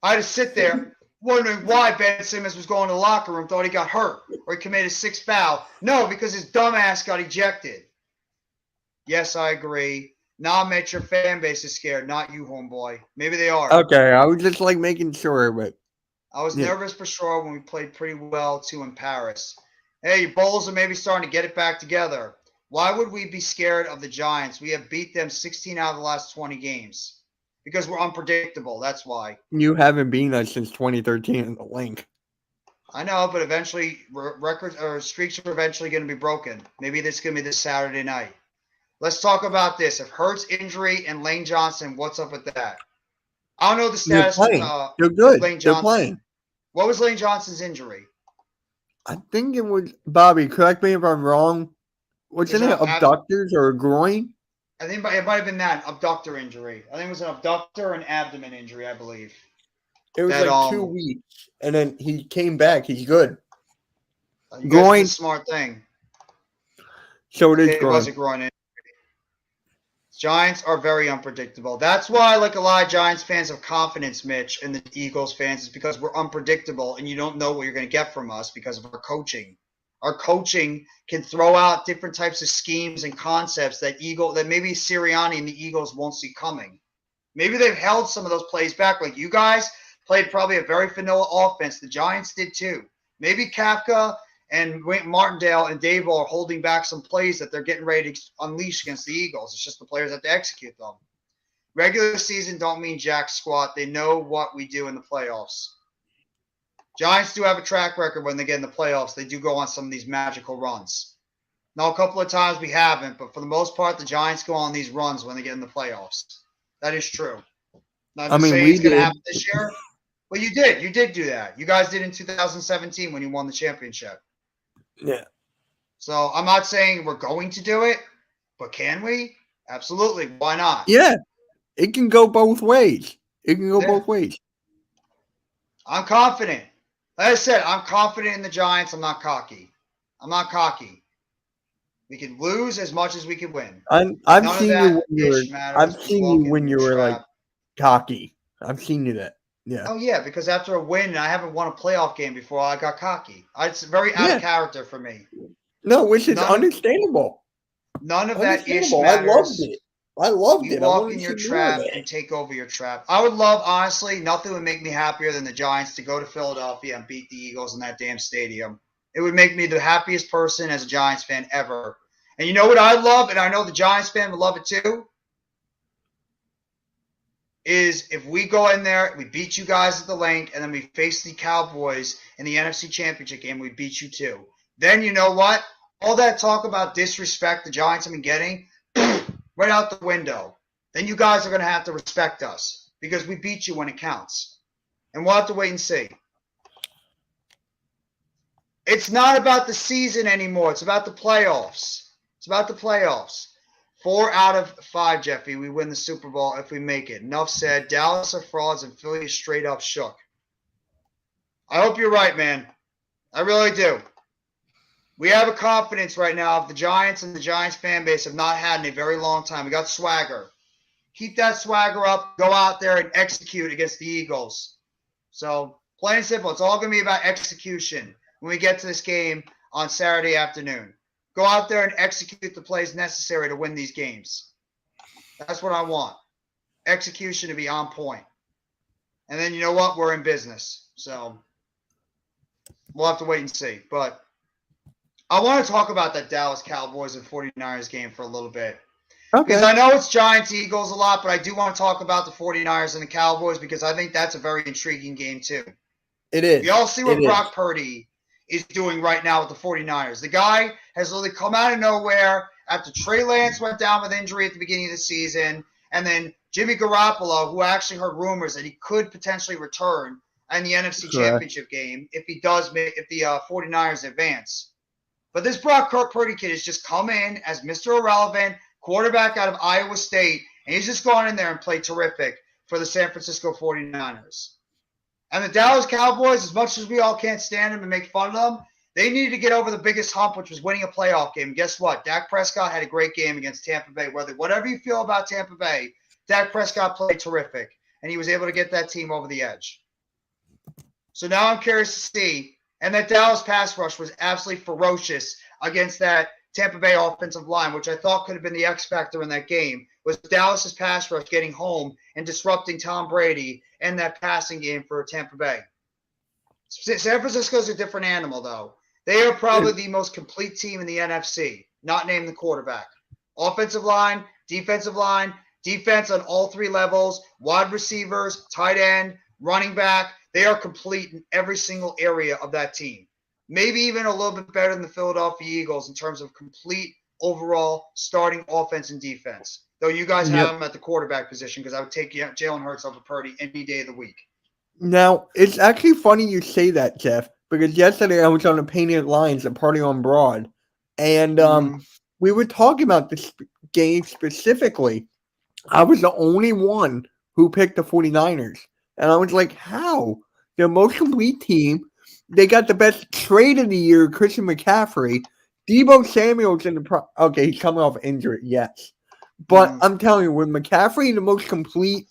I had to sit there wondering why Ben Simmons was going to the locker room, thought he got hurt or he committed a 6th foul. No, because his dumbass got ejected. Yes, I agree. Nah, Mitch, your fan base is scared, not you, homeboy. Maybe they are. Okay, I was just making sure, but I was nervous for sure when we played pretty well too in Paris. Hey, your Bulls are maybe starting to get it back together. Why would we be scared of the Giants? We have beat them 16 out of the last 20 games. Because we're unpredictable, that's why. You haven't beaten us since 2013 in the link. I know, but eventually records or streaks are eventually going to be broken. Maybe this is going to be this Saturday night. Let's talk about this. If Hurts injury and Lane Johnson, what's up with that? I don't know the status. They're good. Lane Johnson. They're playing. What was Lane Johnson's injury? I think it was, Bobby, correct me if I'm wrong. Wasn't it abductors or a groin? I think it might have been that abductor injury. I think it was an abductor and abdomen injury, I believe. It was 2 weeks, and then he came back. He's good. Groin, smart thing. So it is groin. It was a groin injury. Giants are very unpredictable. That's why, like a lot of Giants fans have confidence, Mitch, and the Eagles fans, is because we're unpredictable, and you don't know what you're going to get from us because of our coaching. Our coaching can throw out different types of schemes and concepts that maybe Sirianni and the Eagles won't see coming. Maybe they've held some of those plays back. Like you guys played probably a very vanilla offense. The Giants did too. Maybe Kafka and Martindale and Daboll are holding back some plays that they're getting ready to unleash against the Eagles. It's just the players have to execute them. Regular season don't mean jack squat. They know what we do in the playoffs. Giants do have a track record when they get in the playoffs. They do go on some of these magical runs. Now, a couple of times we haven't, but for the most part, the Giants go on these runs when they get in the playoffs. That is true. Not to say it's going to happen this year. Well, you did. You did do that. You guys did in 2017 when you won the championship. Yeah. So I'm not saying we're going to do it, but can we? Absolutely. Why not? Yeah. It can go both ways. Both ways. I'm confident. Like I said, I'm confident in the Giants. I'm not cocky. We can lose as much as we can win. I've seen you when you were like cocky. I've seen you that. Yeah. Oh yeah, because after a win, I haven't won a playoff game before I got cocky. It's very out of character for me. No, which is understandable. None of that ish matters. I loved it. I loved We it. I walk wanted in to your see more of trap it. and take over your trap. I would love, honestly, nothing would make me happier than the Giants to go to Philadelphia and beat the Eagles in that damn stadium. It would make me the happiest person as a Giants fan ever. And you know what I love, and I know the Giants fan would love it too, is if we go in there, we beat you guys at the link, and then we face the Cowboys in the NFC Championship game, we beat you too. Then you know what? All that talk about disrespect the Giants have been getting, right out the window. Then you guys are going to have to respect us because we beat you when it counts. And we'll have to wait and see. It's not about the season anymore. It's about the playoffs. It's about the playoffs. 4 out of 5, Jeffy. We win the Super Bowl if we make it. Enough said. Dallas are frauds and Philly is straight up shook. I hope you're right, man. I really do. We have a confidence right now of the Giants and the Giants fan base have not had in a very long time. We got swagger. Keep that swagger up. Go out there and execute against the Eagles. So, plain and simple, it's all going to be about execution when we get to this game on Saturday afternoon. Go out there and execute the plays necessary to win these games. That's what I want. Execution to be on point. And then you know what? We're in business. So, we'll have to wait and see. But I want to talk about that Dallas Cowboys and 49ers game for a little bit. Because I know it's Giants Eagles a lot, but I do want to talk about the 49ers and the Cowboys because I think that's a very intriguing game too. It is. We all see what Brock Purdy is doing right now with the 49ers. The guy has literally come out of nowhere after Trey Lance went down with injury at the beginning of the season, and then Jimmy Garoppolo, who actually heard rumors that he could potentially return in the NFC Championship game if the 49ers advance. But this Brock Purdy kid has just come in as Mr. Irrelevant, quarterback out of Iowa State, and he's just gone in there and played terrific for the San Francisco 49ers. And the Dallas Cowboys, as much as we all can't stand them and make fun of them, they needed to get over the biggest hump, which was winning a playoff game. And guess what? Dak Prescott had a great game against Tampa Bay. Whatever you feel about Tampa Bay, Dak Prescott played terrific, and he was able to get that team over the edge. So now I'm curious to see, and that Dallas pass rush was absolutely ferocious against that Tampa Bay offensive line, which I thought could have been the X factor in that game, was Dallas's pass rush getting home and disrupting Tom Brady and that passing game for Tampa Bay. San Francisco's a different animal, though. They are probably the most complete team in the NFC, not named the quarterback. Offensive line, defense on all 3 levels, wide receivers, tight end, running back. They are complete in every single area of that team. Maybe even a little bit better than the Philadelphia Eagles in terms of complete overall starting offense and defense. Though you guys have them at the quarterback position because I would take Jalen Hurts over Purdy any day of the week. Now, it's actually funny you say that, Jeff, because yesterday I was on the Painted Lions, a party on Broad, and we were talking about this game specifically. I was the only one who picked the 49ers. And I was like, how? They're the most complete team. They got the best trade of the year, Christian McCaffrey. Deebo Samuel's in the okay, he's coming off injury, yes. But I'm telling you, with McCaffrey the most complete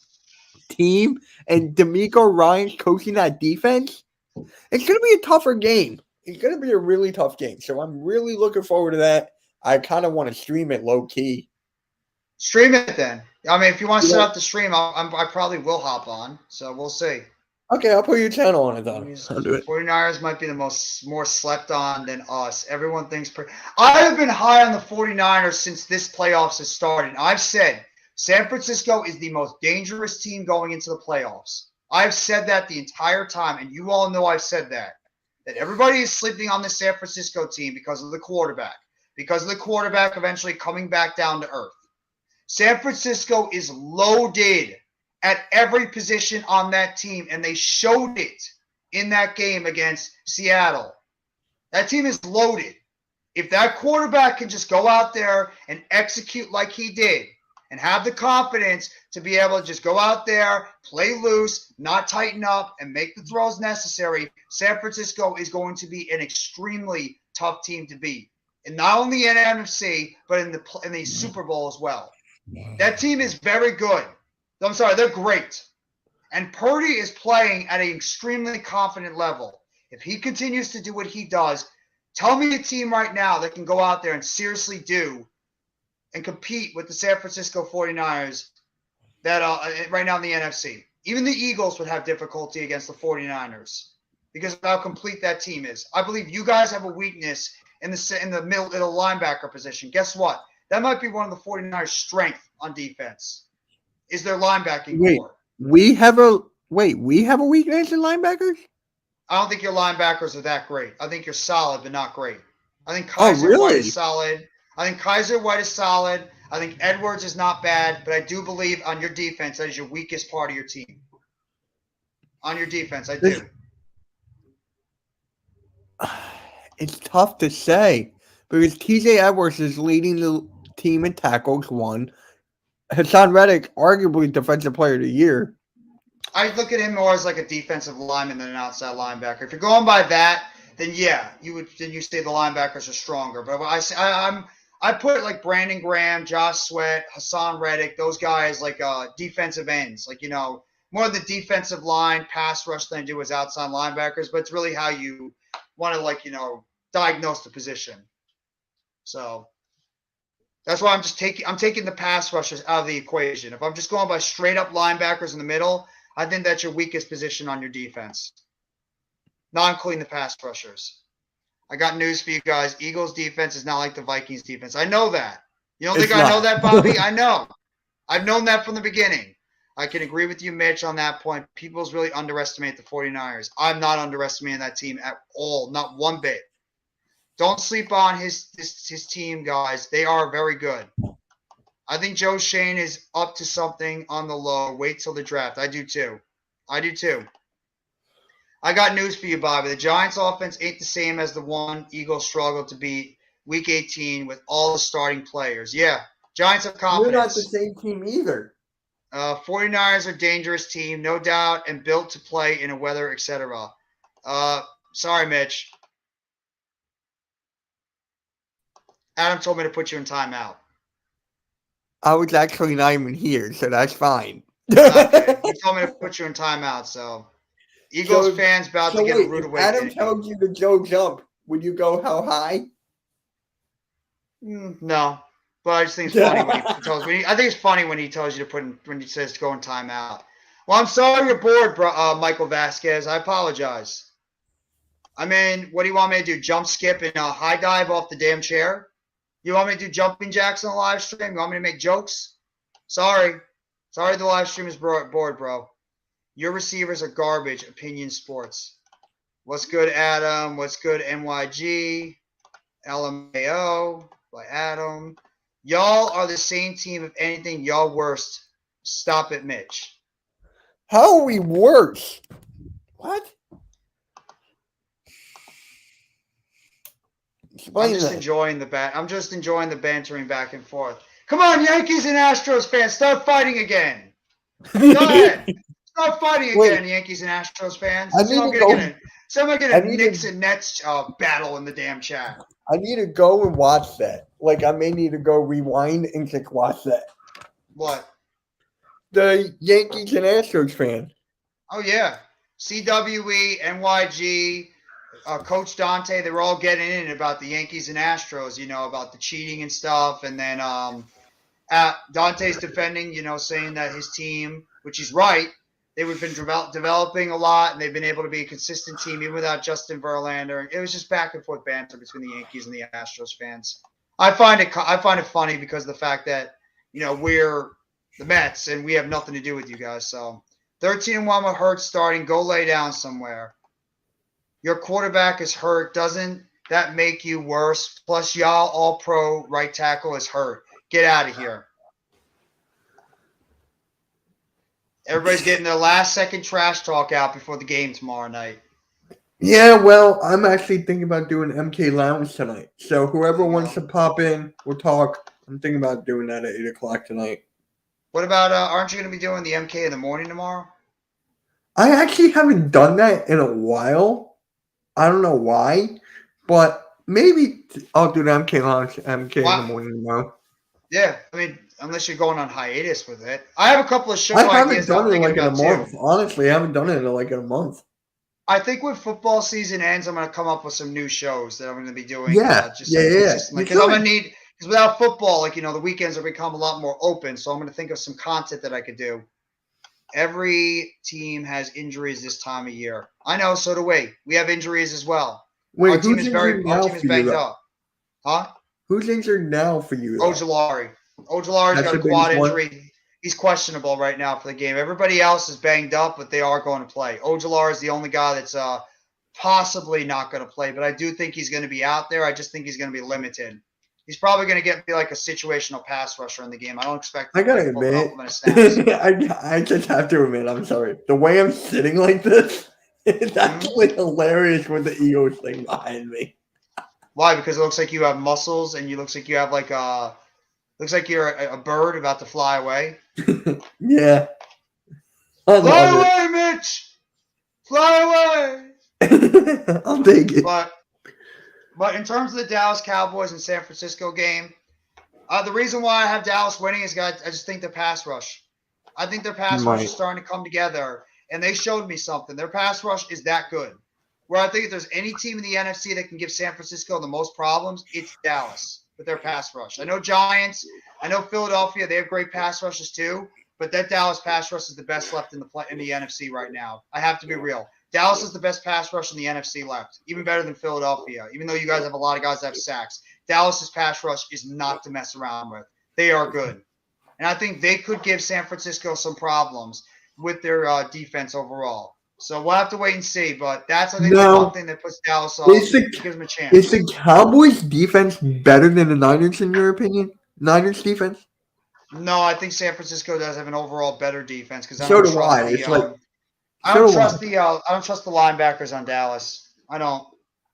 team and DeMeco Ryans coaching that defense, it's going to be a tougher game. It's going to be a really tough game. So I'm really looking forward to that. I kind of want to stream it low key. Stream it then. I mean, if you want to set up the stream, I probably will hop on. So we'll see. Okay, I'll put your channel on it then. I'll do it. 49ers might be the more slept on than us. Everyone thinks. I have been high on the 49ers since this playoffs has started. I've said San Francisco is the most dangerous team going into the playoffs. I've said that the entire time, and you all know I've said that. That everybody is sleeping on the San Francisco team because of the quarterback. Because of the quarterback eventually coming back down to earth. San Francisco is loaded at every position on that team, and they showed it in that game against Seattle. That team is loaded. If that quarterback can just go out there and execute like he did and have the confidence to be able to just go out there, play loose, not tighten up, and make the throws necessary, San Francisco is going to be an extremely tough team to beat. And not only in NFC, but in the Super Bowl as well. That team is very good. I'm sorry, they're great. And Purdy is playing at an extremely confident level. If he continues to do what he does, tell me a team right now that can go out there and seriously do and compete with the San Francisco 49ers that right now in the NFC. Even the Eagles would have difficulty against the 49ers because of how complete that team is. I believe you guys have a weakness in the middle of the linebacker position. Guess what? That might be one of the 49ers' strength on defense is their linebacking core. We have a weakness in linebackers? I don't think your linebackers are that great. I think you're solid, but not great. I think Kaiser White is solid. I think Edwards is not bad, but I do believe on your defense, that is your weakest part of your team. On your defense, I do. It's tough to say because TJ Edwards is leading the team in tackles, one. Hassan Reddick, arguably Defensive Player of the Year. I look at him more as like a defensive lineman than an outside linebacker. If you're going by that, then yeah, you say the linebackers are stronger. But I put like Brandon Graham, Josh Sweat, Hassan Reddick, those guys like defensive ends, like more the defensive line pass rush than I do as outside linebackers. But it's really how you want to diagnose the position. So that's why I'm taking the pass rushers out of the equation. If I'm just going by straight up linebackers in the middle, I think that's your weakest position on your defense. Not including the pass rushers. I got news for you guys. Eagles defense is not like the Vikings defense. I know that. You don't think I know that, Bobby? I know. I've known that from the beginning. I can agree with you, Mitch, on that point. People's really underestimate the 49ers. I'm not underestimating that team at all. Not one bit. Don't sleep on his team, guys. They are very good. I think Joe Shane is up to something on the low. Wait till the draft. I do too. I got news for you, Bobby. The Giants' offense ain't the same as the one Eagles struggled to beat Week 18 with all the starting players. Yeah, Giants have confidence. We're not the same team either. 49ers are a dangerous team, no doubt, and built to play in a weather, etc. Sorry, Mitch. Adam told me to put you in timeout. I was actually not even here, so that's fine. Okay. He told me to put you in timeout, so Eagles fans about to get a rude awakening. Adam tells you to Joe jump. Would you go how high? No, but I just think it's funny when he tells me. I think it's funny when he tells you to when he says to go in timeout. Well, I'm sorry you're bored, Michael Vasquez. I apologize. I mean, what do you want me to do? Jump, skip, and high dive off the damn chair? You want me to do jumping jacks on the live stream? You want me to make jokes? Sorry, the live stream is bored, bro. Your receivers are garbage. Opinion Sports. What's good, Adam? What's good, NYG? LMAO by Adam. Y'all are the same team. If anything, y'all worst. Stop it, Mitch. How are we worse? What? I'm just enjoying the bantering back and forth. Come on, Yankees and Astros fans, start fighting again. Go ahead. Start fighting again, Yankees and Astros fans. Someone get a Knicks and Nets battle in the damn chat. I need to go and watch that. Like, I may need to go rewind and just watch that. What? The Yankees and Astros fan. Oh, yeah. CWE, NYG, Coach Dante, they were all getting in about the Yankees and Astros, about the cheating and stuff. And then Dante's defending, saying that his team, which he's right, they've been developing a lot, and they've been able to be a consistent team even without Justin Verlander. It was just back and forth banter between the Yankees and the Astros fans. I find it funny because of the fact that we're the Mets and we have nothing to do with you guys. So 13-1 with Hurts starting. Go lay down somewhere. Your quarterback is hurt. Doesn't that make you worse? Plus, y'all all-pro right tackle is hurt. Get out of here. Everybody's getting their last-second trash talk out before the game tomorrow night. Yeah, well, I'm actually thinking about doing MK Lounge tonight. So whoever wants to pop in, we'll talk. I'm thinking about doing that at 8 o'clock tonight. What about, aren't you going to be doing the MK in the morning tomorrow? I actually haven't done that in a while. I don't know why, but maybe I'll do the MK Lounge, MK in the morning tomorrow. Yeah, I mean, unless you're going on hiatus with it. I have a couple of show ideas. I haven't done it in like a month. Honestly, I haven't done it in like a month. I think when football season ends, I'm going to come up with some new shows that I'm going to be doing. Yeah, Because I'm going Because without football, like, the weekends have become a lot more open. So I'm going to think of some content that I could do. Every team has injuries this time of year. I know, so do we. We have injuries as well. Wait, Our team who's is injured now for you? banged Though? up. Huh? Who's injured now for you? Though? Ojulari. Ojulari's That's got a the quad biggest one? injury. He's questionable right now for the game. Everybody else is banged up, but they are going to play. Ojulari is the only guy that's possibly not going to play, but I do think he's going to be out there. I just think he's going to be limited. He's probably going to be like a situational pass rusher in the game. I don't expect I him to gotta play a full admit, complement of snaps. I just have to admit, I'm sorry. The way I'm sitting like this, it's actually hilarious with the Eagles thing behind me. Why? Because it looks like you have muscles, and looks like you have looks like you're a bird about to fly away. Yeah. I Fly love away, Mitch! Fly away! it. I'll take it. But in terms of the Dallas Cowboys and San Francisco game, the reason why I have Dallas winning is I just think their pass rush. I think their pass rush is starting to come together, and they showed me something. Their pass rush is that good. Where I think if there's any team in the NFC that can give San Francisco the most problems, it's Dallas with their pass rush. I know Giants, I know Philadelphia, they have great pass rushes too, but that Dallas pass rush is the best left in the NFC right now. I have to be real. Dallas is the best pass rush in the NFC left, even better than Philadelphia, even though you guys have a lot of guys that have sacks. Dallas's pass rush is not to mess around with. They are good. And I think they could give San Francisco some problems with their defense overall. So we'll have to wait and see, but that's, I think, the one thing that puts Dallas off, gives them a chance. Is the Cowboys' defense better than the Niners, in your opinion? Niners' defense? No, I think San Francisco does have an overall better defense because I So don't do trust I. the It's like I don't trust the linebackers on Dallas. I don't.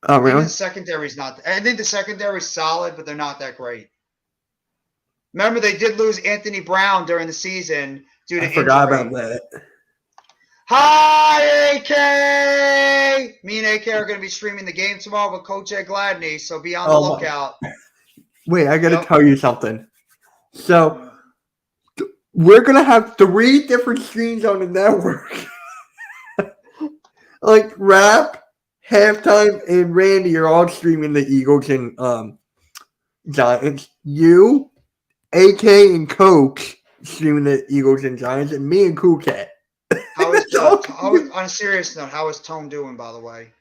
Oh, really? Even the secondary's not. I think the secondary's solid, but they're not that great. Remember, they did lose Anthony Brown during the season due to injury. I forgot about that. Hi, AK! Me and AK are going to be streaming the game tomorrow with Coach Ed Gladney, so be on the lookout. Wait, I got to tell you something. So, we're going to have 3 different streams on the network. Like, Rap, Halftime, and Randy are all streaming the Eagles and Giants. You, AK, and Coach streaming the Eagles and Giants, and me and Cool Cat. On a serious note, how is Tone doing, by the way?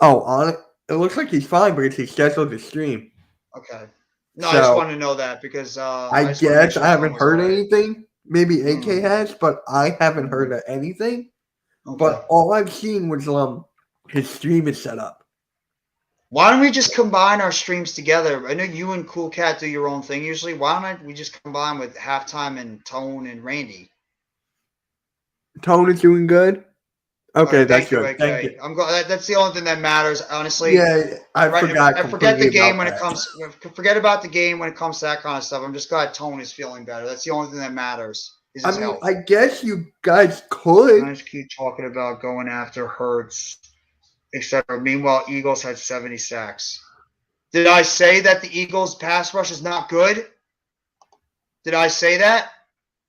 Oh, it looks like he's fine, but he's scheduled to stream. Okay. No, I just wanted to know that because I guess I haven't heard anything. Maybe AK has, but I haven't heard of anything. Okay. But all I've seen was his stream is set up. Why don't we just combine our streams together? I know you and Cool Cat do your own thing usually. Why don't we just combine with Halftime and Tone and Randy? Tone is doing good. Okay, that's good. Thank you. I'm glad. That's the only thing that matters, honestly. Yeah, I forget the game when it comes. Forget about the game when it comes to that kind of stuff. I'm just glad Tone is feeling better. That's the only thing that matters. I mean, I guess you guys could. I just keep talking about going after Hurts, etc. Meanwhile, Eagles had 70 sacks. Did I say that the Eagles' pass rush is not good? Did I say that?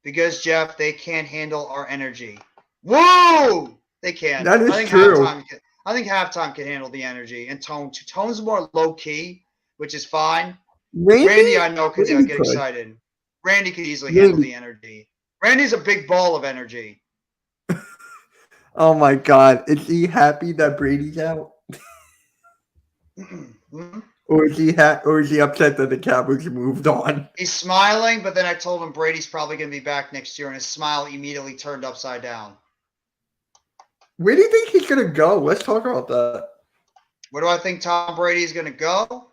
Because, Jeff, they can't handle our energy. Whoa! They can. That is true. I think Halftime can handle the energy. And Tone's more low-key, which is fine. Randy I know, could get excited. Randy could easily handle the energy. Randy's a big ball of energy. Oh, my God. Is he happy that Brady's out? Or is he upset that the Cowboys moved on? He's smiling, but then I told him Brady's probably going to be back next year, and his smile immediately turned upside down. Where do you think he's going to go? Let's talk about that. Where do I think Tom Brady is going to go?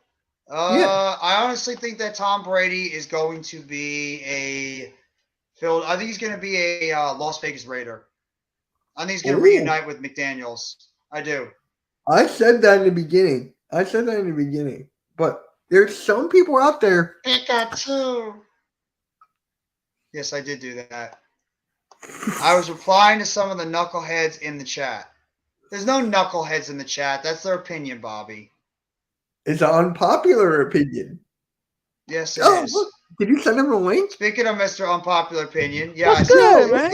I honestly think that Tom Brady is going to be I think he's going to be a Las Vegas Raider. I think he's going to reunite with McDaniels. I do. I said that in the beginning. But there's some people out there. Pikachu. Yes, I did do that. I was replying to some of the knuckleheads in the chat. There's no knuckleheads in the chat. That's their opinion, Bobby. It's an unpopular opinion. Yes, it is. Look. Did you send him a link? Speaking of Mr. Unpopular Opinion, yeah, What's good, man?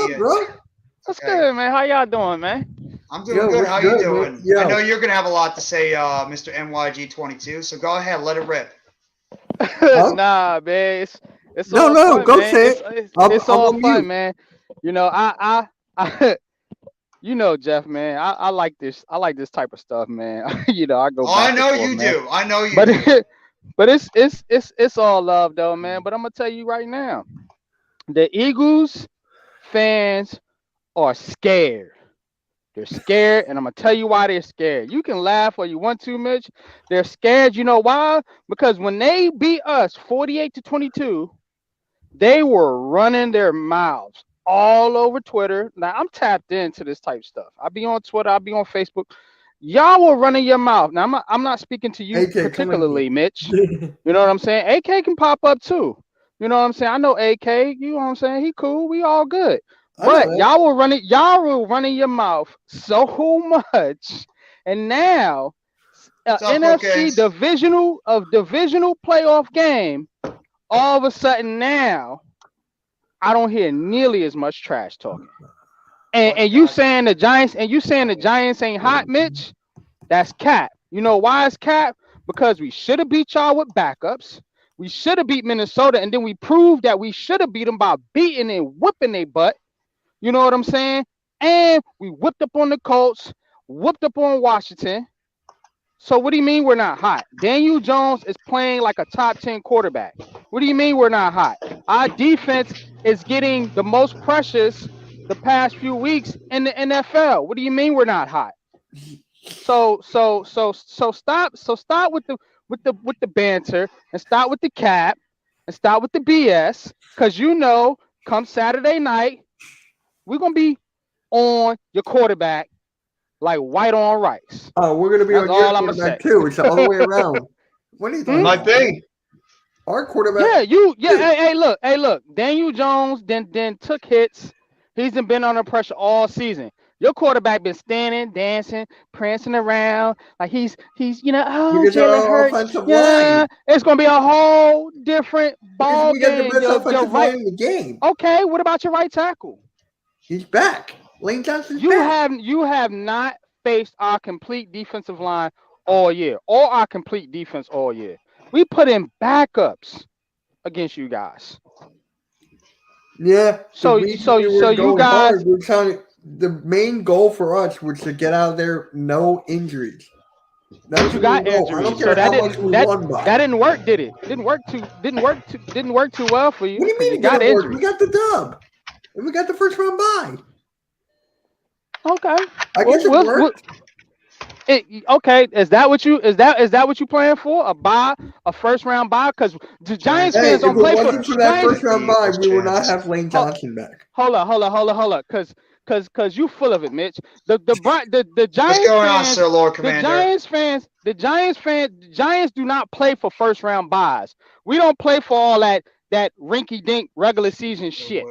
What's good, man? How y'all doing, man? I'm doing good. How you doing? I know you're going to have a lot to say, Mr. NYG22, so go ahead. Let it rip. Nah, man. It's No, all no, fun, go man. say It's it. it's, I'm it's all on fun, mute. man. You know, I you know, Jeff, man. I like this. I like this type of stuff, man. You know, I go Oh, I back and know forth, you man. do. I know you But do. but it's all love though, man. But I'm gonna tell you right now, the Eagles fans are scared. They're scared, and I'm gonna tell you why they're scared. You can laugh all you want to, Mitch. They're scared. You know why? Because when they beat us 48-22, they were running their mouths all over Twitter. Now I'm tapped into this type of stuff. I'll be on Twitter. I'll be on Facebook. Y'all were running your mouth. Now I'm not speaking to you AK, come in particularly, Mitch. You know what I'm saying? AK can pop up too. You know what I'm saying? I know AK. You know what I'm saying? He cool. We all good. I know But that. y'all were running your mouth so much, and now What's up, NFC Bookends? divisional playoff game. All of a sudden now, I don't hear nearly as much trash talking. And you saying the Giants ain't hot, Mitch? That's cap. You know why it's cap? Because we should have beat y'all with backups. We should have beat Minnesota, and then we proved that we should have beat them by beating and whipping their butt. You know what I'm saying? And we whipped up on the Colts, whipped up on Washington. So what do you mean we're not hot? Daniel Jones is playing like a top 10 quarterback. What do you mean we're not hot? Our defense is getting the most pressures the past few weeks in the NFL. What do you mean we're not hot? So stop with the banter and stop with the cap and stop with the BS, because you know come Saturday night we're gonna be on your quarterback like white on rice. Oh, we're gonna be That's on your all I'm gonna quarterback say. too. It's the other way around. What are you talking Hmm? Might about, man? be. Our quarterback. Yeah. Dude, Hey, look. Daniel Jones then took hits. He's been under pressure all season. Your quarterback been standing, dancing, prancing around like he's oh, because Jalen our Hurts. offensive Yeah, line. it's gonna be a whole different Because ball we got the game. best You're offensive right. line in the game. Okay, what about your right tackle? He's back. Lane Johnson's You back. have not faced our complete defensive line all year, or our complete defense all year. We put in backups against you guys. Yeah, the So reason so we so were you going guys, hard, we're trying to. The main goal for us was to get out of there no injuries. That but was you the main got goal. I don't injuries. So care that how much didn't we that won by. that didn't work, did it? Didn't work too well for What you do you because mean you it got didn't work? We injuries. got the dub. And we got the first round bye. Okay. I guess it worked. Okay. Is that what you playing for? A first round bye? Because the Giants Hey, fans if it don't play for wasn't for that Giants. first round bye, we would not have Lane Johnson back. Hold up. Cause you full of it, Mitch. The What's Giants going on, fans, Sir Lord the Commander? Giants fans, the Giants do not play for first round buys. We don't play for all that rinky dink regular season shit.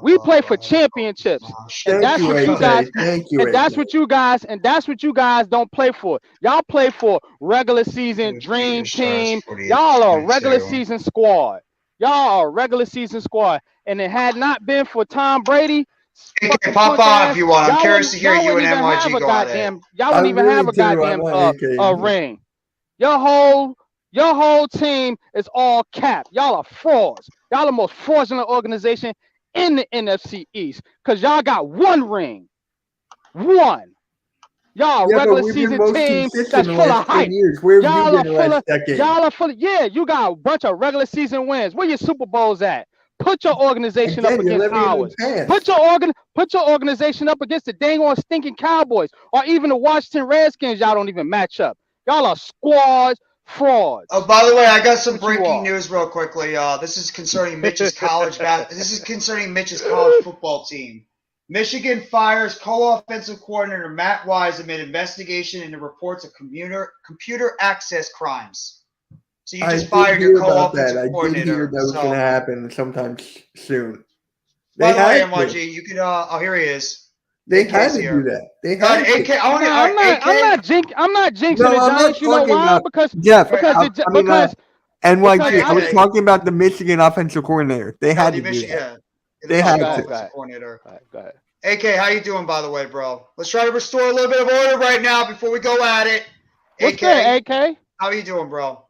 We play for championships, and Thank that's you, what you AK. guys Thank you, and AK. that's what you guys don't play for. Y'all play for regular season dream team. Y'all are a regular season squad. Y'all are a regular season squad. And it had not been for Tom Brady, fucking Pop puss on if ass, you want. I'm y'all curious wouldn't to hear y'all you wouldn't and even have MYG a go at it. goddamn y'all I wouldn't even have really a do. I goddamn want AK. ring. Your whole team is all cap. Y'all are frauds. Y'all the most fraudulent organization in the NFC East. Cause y'all got one ring. One. Y'all a Yeah, but regular we've been season most team consistent that's the full last of 10 hype. years. Where have you Y'all been are the full last of decade? y'all are full of yeah, you got a bunch of regular season wins. Where your Super Bowls at? Put your organization up Again, you're against living in the ours. past. Put your organization up against the dang on stinking Cowboys or even the Washington Redskins. Y'all don't even match up. Y'all are squads, frauds. Oh, by the way, I got some What you breaking are. news real quickly. This is concerning This is concerning Mitch's college football team. Michigan fires co-offensive coordinator Matt Wise amid investigation into reports of computer access crimes. So you I just did fired hear your about that. co-offensive I did hear coordinator. that was going to So, happen sometime soon. by They the way, had to. MYG, you could. Oh, here he is. They had AK's to do here. that. They God, had AK. to. I want to. Nah, All right, AK. I'm not jinxing No, the I'm not Giants. You know talking why? about Jeff. Right, Because NYG. I was okay. talking about the Michigan offensive coordinator. They had The to do Michigan. that. Yeah, They the had Michigan to. offensive coordinator. Go ahead. AK, how you doing, by the way, bro? Let's try to restore a little bit of order right now before we go at it. What's AK, good, AK? how you doing, bro?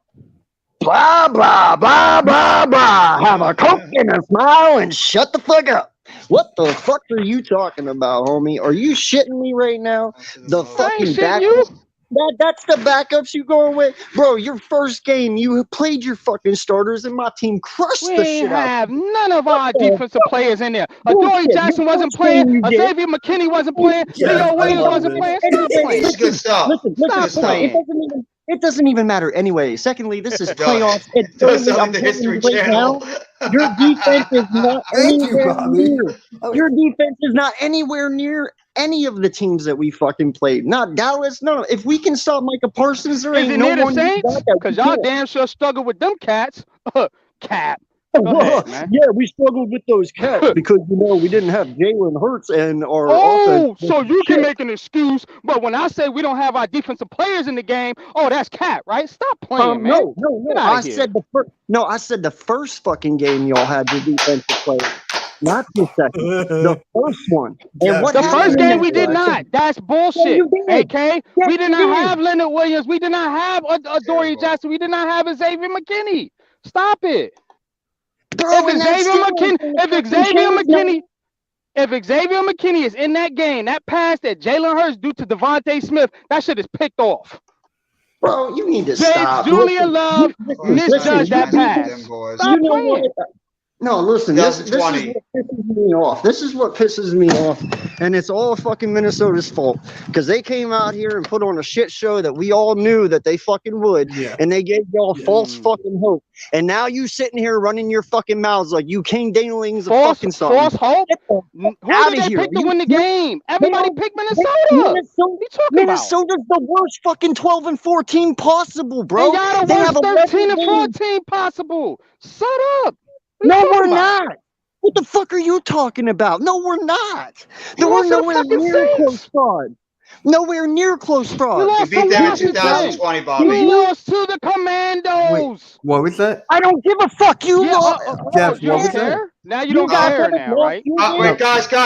Blah, blah, blah, blah, blah. Have a Coke and a smile and shut the fuck up. What the fuck are you talking about, homie? Are you shitting me right now? The I fucking ain't shitting you. backups. That's the backups you going with? Bro, your first game, you played your fucking starters, and my team crushed We the ain't shit out. have none of our the defensive players in there. Bullshit. Adoree Jackson Your wasn't first game you playing. did. Xavier McKinney wasn't playing. Yeah, Leo I Williams love wasn't this. playing. Stop This playing. is good stuff. Listen, Stop Good stuff. playing. it doesn't even matter anyway. Secondly, this is It playoffs. does. And It does thirdly, sound I'm like the telling you History right Channel. now, your defense is not Thank you, anywhere Bobby. near. Your defense is not anywhere near any of the teams that we fucking played. Not Dallas. No. If we can stop Micah Parsons, there Is ain't it no near the one you Saints? got that Because we y'all can't. damn sure struggle with them cats. Cap. Go ahead, man. Yeah, we struggled with those cats because we didn't have Jalen Hurts and our Oh, offense. so you can Shit. make an excuse, but when I say we don't have our defensive players in the game, oh, that's cap, right? Stop playing, man. No. Get I outta here. said I said the first fucking game y'all had your defensive players, not the second. The first one. Yeah, And what The happened first in game that we did first not. game? That's Yeah, bullshit. you did. AK, Yes, we did you not did. have Leonard Williams. We did not have Adoree Terrible. Jackson. We did not have Xavier McKinney. Stop it. Bro, and If that's Xavier still McKinney, if Xavier McKinney is in that game, that pass that Jalen Hurts do to Devontae Smith, that shit is picked off. Bro, you need to James stop. Julian Love misjudged that pass. Them boys. Stop You know playing. what? No, listen, this is 2020. what pisses me off. This is what pisses me off. And it's all fucking Minnesota's fault. Because they came out here and put on a shit show that we all knew that they fucking would. Yeah. And they gave y'all false Mm. fucking hope. And now you sitting here running your fucking mouths like you King Danglings of False fucking something. hope. Get the Who outta did they here. pick to You- win the game? Everybody picked Minnesota. Minnesota, What are you talking about? Minnesota's the worst fucking 12 and 14 possible, bro. And y'all the They worst have 13 and 11 games. 14 possible. Shut up. What are No, you talking we're about? not. What the fuck are you talking about? No, we're not. You We're lost to the nowhere fucking near close Saints. fraud. Nowhere near close You fraud. We lost beat to them in Washington. 2020, You Bobby. lost to the Commandos. What was that? I don't give a fuck. You Yeah, lost. Jeff, you what don't was that? care? Now you You don't guys care haven't now, lost. right? You Wait, did. guys, hold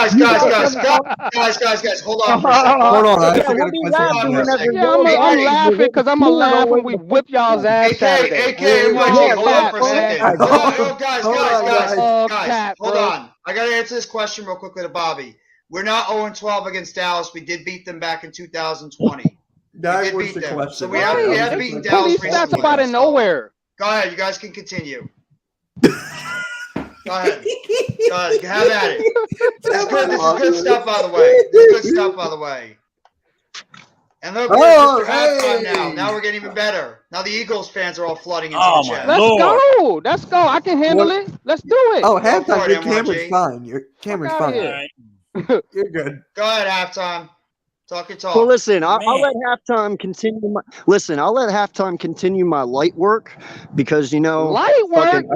on for a second. Hold on, I Yeah, actually got what a are you question laughing for for a Jeff. whenever second. Yeah, y'all I'm guys laughing because I'm going to laugh when we whip y'all's ass AK, Saturday. AK, NYG, Yeah, hold on for a cap, second. man. Yo, guys, Hold on, guys, Oh, cap, hold bro. on. I got to answer this question real quickly to Bobby. We're not 0-12 against Dallas. We did beat them back in 2020. That did was beat the them. question. So we have Right. beaten Pull Dallas these stats recently. up out of So- nowhere. Go ahead. You guys can continue. Go ahead. Go ahead. Have at it. This is good stuff, by the way. And look, Oh, we're halftime hey. now. Now we're getting even better. Now the Eagles fans are all flooding into Oh, the my chat. Let's Lord. go. Let's go. I can handle What? it. Let's do it. Oh, Go for halftime. it, Your camera's MYG. fine. Your camera's outta fine. here. All right. You're good. Go ahead, halftime. Talk your talk. Well, listen, I'll Man. let halftime continue. I'll let halftime continue my light work because Light work? fucking,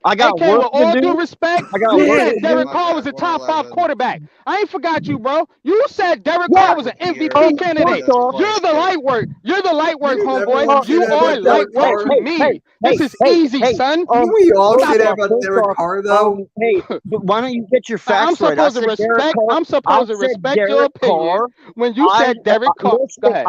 I got AK, with work to all do. due respect, I got you work said to Derek do. Carr was a top 5 quarterback. I ain't forgot you, bro. You said Derek Yeah. Carr was an MVP Yeah. candidate. First off- You're the light work. You're the light work, You homeboy. never You said are about light Derek work Carr. to me. This is easy, son. Didn't we all first say that off- about first Derek off, Carr, though? hey, but why don't you get your facts I'm right? I supposed to said Derek respect. Carr. I'm supposed to I said respect your Derek opinion Carr. when you said Derek Carr. Go ahead.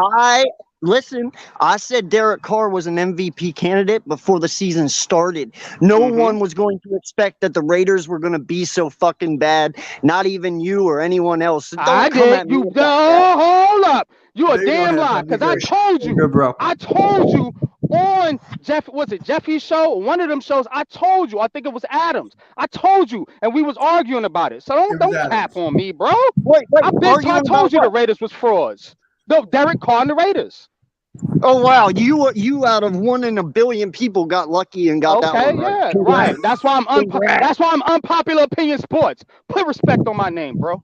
I said Derek Carr was an MVP candidate before the season started. No Mhm. one was going to expect that the Raiders were going to be so fucking bad. Not even you or anyone else. So don't I come at did. me You with that. hold up. You a There you go, damn Hanson. lie. You're Because I good. told You're you. good, bro. I told you on Jeffy's show, one of them shows. I told you. I think it was Adams. I told you, and we was arguing about it. So It was don't Adams. cap on me, bro. Wait, I arguing told you about the Raiders was frauds. No, Derek Carr and the Raiders. what? Oh wow, you out of 1 in a billion people got lucky and got that Okay, one right. yeah, Congrats. right. That's why I'm unpopular opinion sports. Put respect on my name, bro.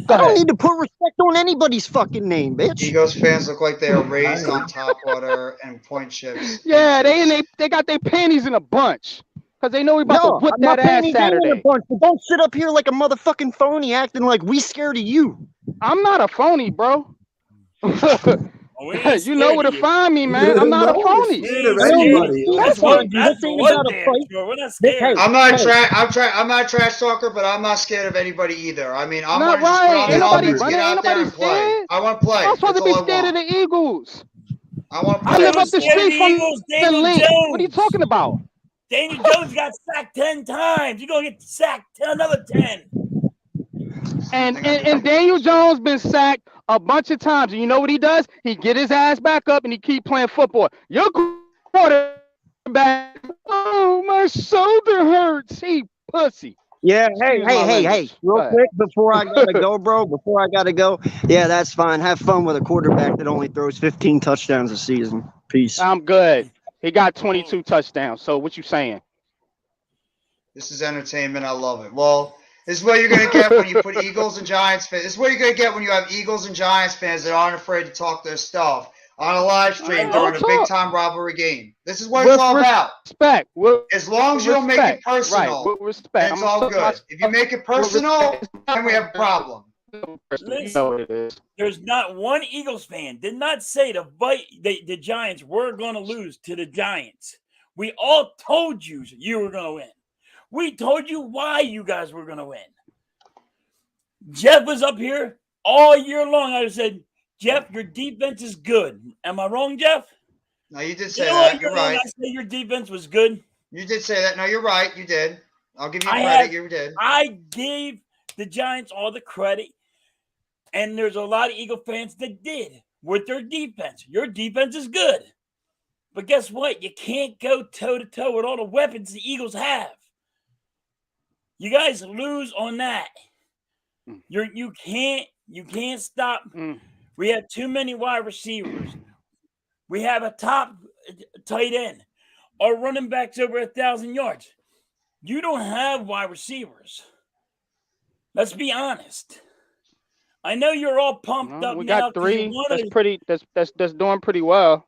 Go I don't ahead. need to put respect on anybody's fucking name, bitch. Eagles fans look like they are raised on top water and point chips. Yeah, they got their panties in a bunch. Because they know we about to whip my that ass panties ain't in a Saturday. bunch, but don't sit up here like a motherfucking phony acting like we scared of you. I'm not a phony, bro. We ain't You know where to scared of you. find me, man. I'm not a No, phony. We Scared ain't of scared of anybody. you. That's That's one. fine. That's This ain't one about a damn fight. sure. We're not scared. Hey, I'm not a trash talker, but I'm not scared of anybody either. I mean, I'm Not gonna just right. put on Ain't the nobody helmets, running. get Ain't out there nobody and play. scared. I want to play. I'm supposed That's to be all I scared of want. the Eagles. I want to I play live this up the one. street from Eagles, the Daniel link. What are you Jones. talking about? Daniel Jones got sacked 10 times. You're going to get sacked another 10. And Daniel Jones been sacked a bunch of times. And you know what he does? He get his ass back up and he keep playing football. Your quarterback, oh, my shoulder hurts. He pussy. Yeah, Excuse my language. Go real ahead. quick before I gotta go, bro. Before I gotta go, yeah, that's fine. Have fun with a quarterback that only throws 15 touchdowns a season. Peace. I'm good. He got 22 touchdowns. So what you saying? This is entertainment. I love it. Well, this is what you're going to get when you put Eagles and Giants fans. This is what you're going to get when you have Eagles and Giants fans that aren't afraid to talk their stuff on a live stream I during a don't big talk. time rivalry game. This is what it's all about. Respect. With As long as you don't make it respect. personal, Right. With respect. it's I'm all talking about good. If you make it personal, then we have a problem. You know what it is. There's not one Eagles fan did not say the Giants were going to lose to the Giants. We all told you were going to win. We told you why you guys were going to win. Jeff was up here all year long. I said, Jeff, your defense is good. Am I wrong, Jeff? No, you did say You know that. what? You're right. I said your defense was good. You did say that. No, you're right. You did. I'll give you I credit. had- You did. I gave the Giants all the credit, and there's a lot of Eagle fans that did with their defense. Your defense is good. But guess what? You can't go toe-to-toe with all the weapons the Eagles have. You guys lose on that. You can't stop. We have too many wide receivers. We have a top tight end. Our running back's over 1,000 yards. You don't have wide receivers. Let's be honest. I know you're all pumped up We now. got 'cause you 3. wanna- That's pretty. That's doing pretty well.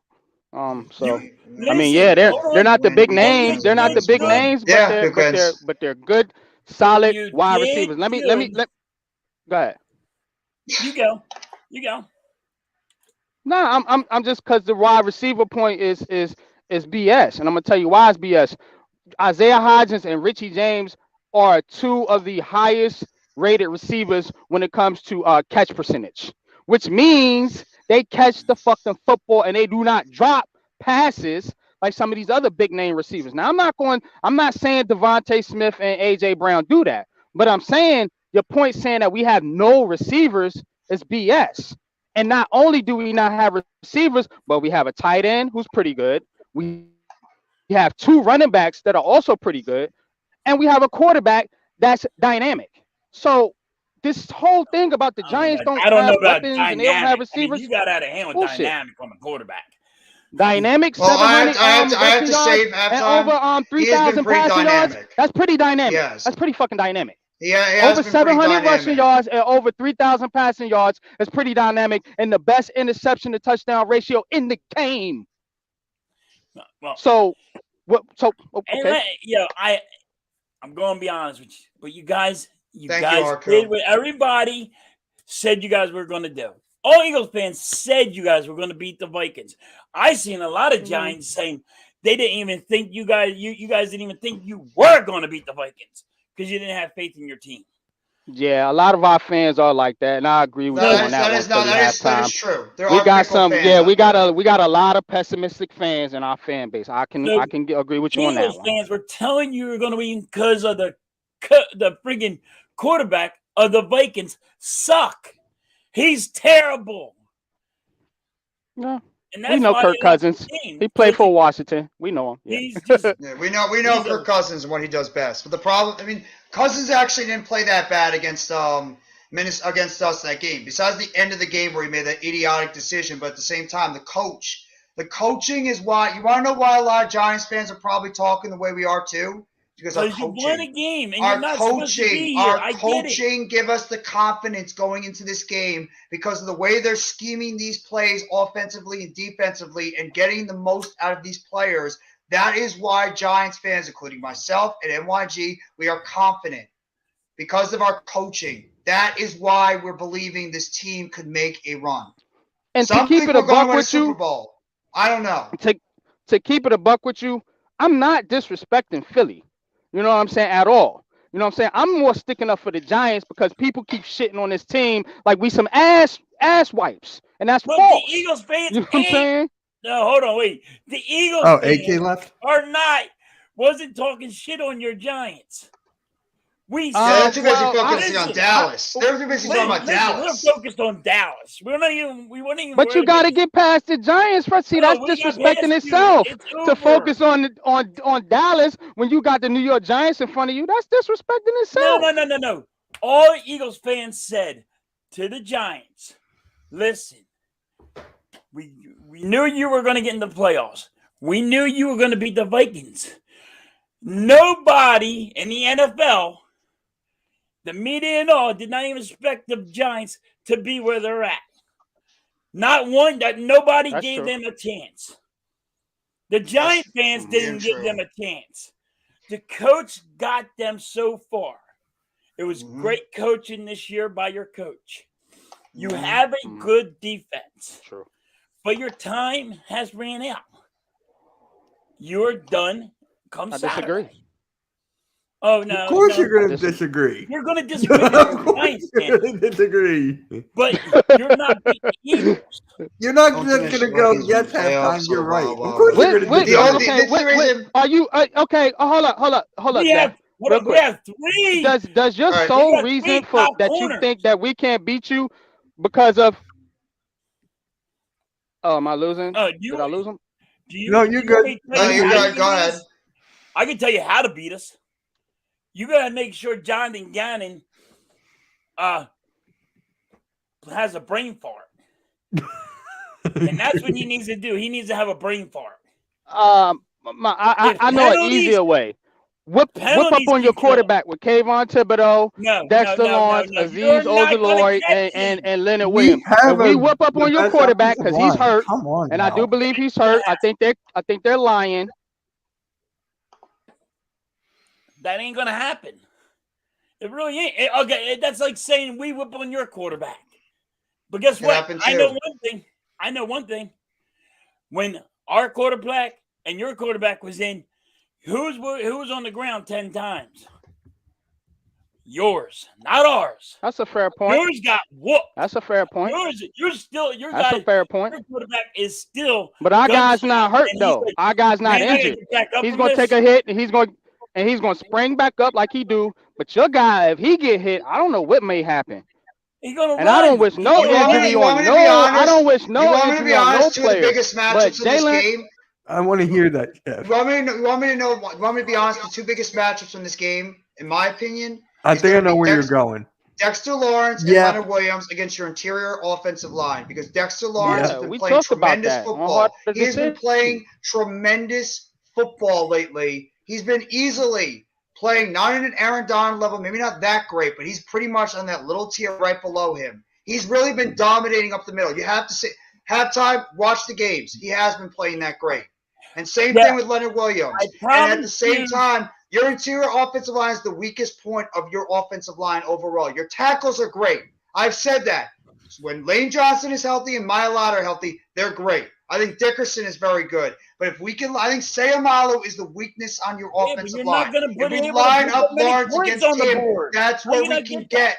So I mean, Listen, yeah, hold they're on. not the big You names. did They're not the big good. names, but Yeah, they're good wins. but they're good, solid You wide did receivers. Let me good. go ahead. You go. You go. No, I'm just because the wide receiver point is BS, and I'm gonna tell you why it's BS. Isaiah Hodgins and Richie James are 2 of the highest rated receivers when it comes to catch percentage, which means they catch the fucking football and they do not drop passes like some of these other big name receivers. Now I'm not saying Devontae Smith and AJ Brown do that, but I'm saying your point saying that we have no receivers is BS. And not only do we not have receivers, but we have a tight end who's pretty good. We have 2 running backs that are also pretty good, and we have a quarterback that's dynamic. So this whole thing about the Giants don't I don't know have about weapons dynamic. and they don't have I receivers. mean, you got out of hand with Bullshit. dynamic from a quarterback. Dynamic, Well, I 700 have to rushing say, yards and halftime, over he has been 3,000 pretty passing yards. dynamic. That's pretty dynamic. Yes. That's pretty fucking dynamic. Yeah, he has Over been pretty 700 rushing dynamic. yards and over 3,000 passing yards is pretty dynamic, and the best interception to touchdown ratio in the game. Well, So, what? So, and okay. I'm going to be honest with you, but you guys Thank you, Arco. did what everybody said you guys were going to do. All Eagles fans said you guys were going to beat the Vikings. I seen a lot of Giants saying they didn't even think you guys didn't even think you were going to beat the Vikings because you didn't have faith in your team. Yeah, a lot of our fans are like that, and I agree with you on that one. That is true. There We are got fickle some. fans Yeah, out we got there. a lot of pessimistic fans in our fan base. I can agree with you on that Eagles one. fans were telling you were going to win because of the friggin' quarterback of the Vikings suck. He's terrible. Yeah, And we that's know why Kirk they lost the Cousins. game. He played for Washington. We know him. Yeah. He's just Yeah, we know Kirk Cousins and what he does best. But the problem, I mean, Cousins actually didn't play that bad against against us that game. Besides the end of the game where he made that idiotic decision, but at the same time, the coaching is why. You want to know why a lot of Giants fans are probably talking the way we are too? Because our you won a coaching. game and Our you're not supposed to be here. our I get it. coaching give us the confidence going into this game because of the way they're scheming these plays offensively and defensively and getting the most out of these players. That is why Giants fans, including myself and NYG, we are confident because of our coaching. That is why we're believing this team could make a run. And Some to keep think it a we're going to buck win a with Super you, Bowl. I don't know. to keep it a buck with you, I'm not disrespecting Philly. You know what I'm saying? At all. You know what I'm saying? I'm more sticking up for the Giants because people keep shitting on this team like we some ass wipes. And that's But false. the Eagles fans You know what I'm saying? No, hold on, wait. The Eagles Oh, fans AK left. wasn't talking shit on your Giants. We Yeah, said they're too busy well, focusing on listen, Dallas. They're too busy talking about listen, Dallas. we're focused on Dallas. We weren't even but you worried got to about. get past the Giants first. See, No, that's we got disrespecting past you. itself. It's To over. focus on Dallas when you got the New York Giants in front of you, that's disrespecting itself. No. All Eagles fans said to the Giants, listen, we knew you were going to get in the playoffs. We knew you were going to beat the Vikings. Nobody in the NFL, the media and all, did not even expect the Giants to be where they're at. Not one, that nobody That's gave true. them a chance. The Giant fans didn't damn give them true. a chance. The coach got them so far. It was great coaching this year by your coach. You have a good defense. True. But your time has ran out. You're done come I Saturday. disagree. Oh, no. Of course, no. you're going to disagree. You're going to disagree with Of your course, Giants you're fans. going to disagree. But you're not beating the Eagles. You're not Don't just finish going to the go, Vikings yes, in the playoffs, halftime, you're so right. blah, Of blah, course, blah. you're going to The only disagree. this reason. Are you okay? Hold up. We have, Real we quick. have three. Does your All right. sole We got reason three for top that you corners. think that we can't beat you because of? Oh, am I losing? Oh, Did I lose him? No, you're good. want me to No, tell you you're how good. you Go can beat ahead. us? I can tell you how to beat us. You got to make sure Jonathan Gannon has a brain fart. And that's what he needs to do. He needs to have a brain fart. I know an penalties- easier way. Whip up penalties on your can kill 'em. quarterback with Kayvon Thibodeau, No, Dexter no. Lawrence, You're Azeez not gonna Ojulari, catch him. and Leonard We Williams. have If we a- whip up the on your best quarterback offensive because he's line. hurt, Come on, and I do now. believe he's hurt. I think they're lying. That ain't gonna happen. It really ain't. Okay, that's like saying we whip on your quarterback. But guess It what? happened I too. know one thing. When our quarterback and your quarterback was in, who was on the ground 10 times? Yours, not ours. That's a fair point. Yours got whooped. That's a fair point. Your That's a fair point. Your quarterback is still. But our guy's not hurt and he's though. like, Our guy's not "Man, I gotta injured. get back up He's from gonna this." take a hit and he's gonna spring back up like he do. But your guy, if he get hit, I don't know what may happen. He's gonna And run. I don't wish no You want me to- injury you want on me to be no. honest? I don't wish no You want me to injury be on no honest? Two of the player. biggest But matchups in this Jalen, game. I want to hear that, Jeff. You want me to be honest? The two biggest matchups in this game, in my opinion, I is think I gonna know be where you're going. Dexter Lawrence and Yeah. Leonard Williams against your interior offensive line, because Dexter Lawrence Yeah, has been we playing talked about tremendous that on football. Hard He has been Decisions. playing tremendous football lately. He's been easily playing not at an Aaron Donald level, maybe not that great, but he's pretty much on that little tier right below him. He's really been dominating up the middle. You have to say, halftime, watch the games. He has been playing that great. And same Yeah. thing with Leonard Williams. I And at the promise same you- time, your interior offensive line is the weakest point of your offensive line overall. Your tackles are great. I've said that. When Lane Johnson is healthy and Mailata are healthy, they're great. I think Dickerson is very good. But if we can, I think Sayamalu is the weakness on your Yeah, but offensive you're line. not gonna If put we able to line put up that many Lawrence points against on the him, board. that's How where you we not can get get.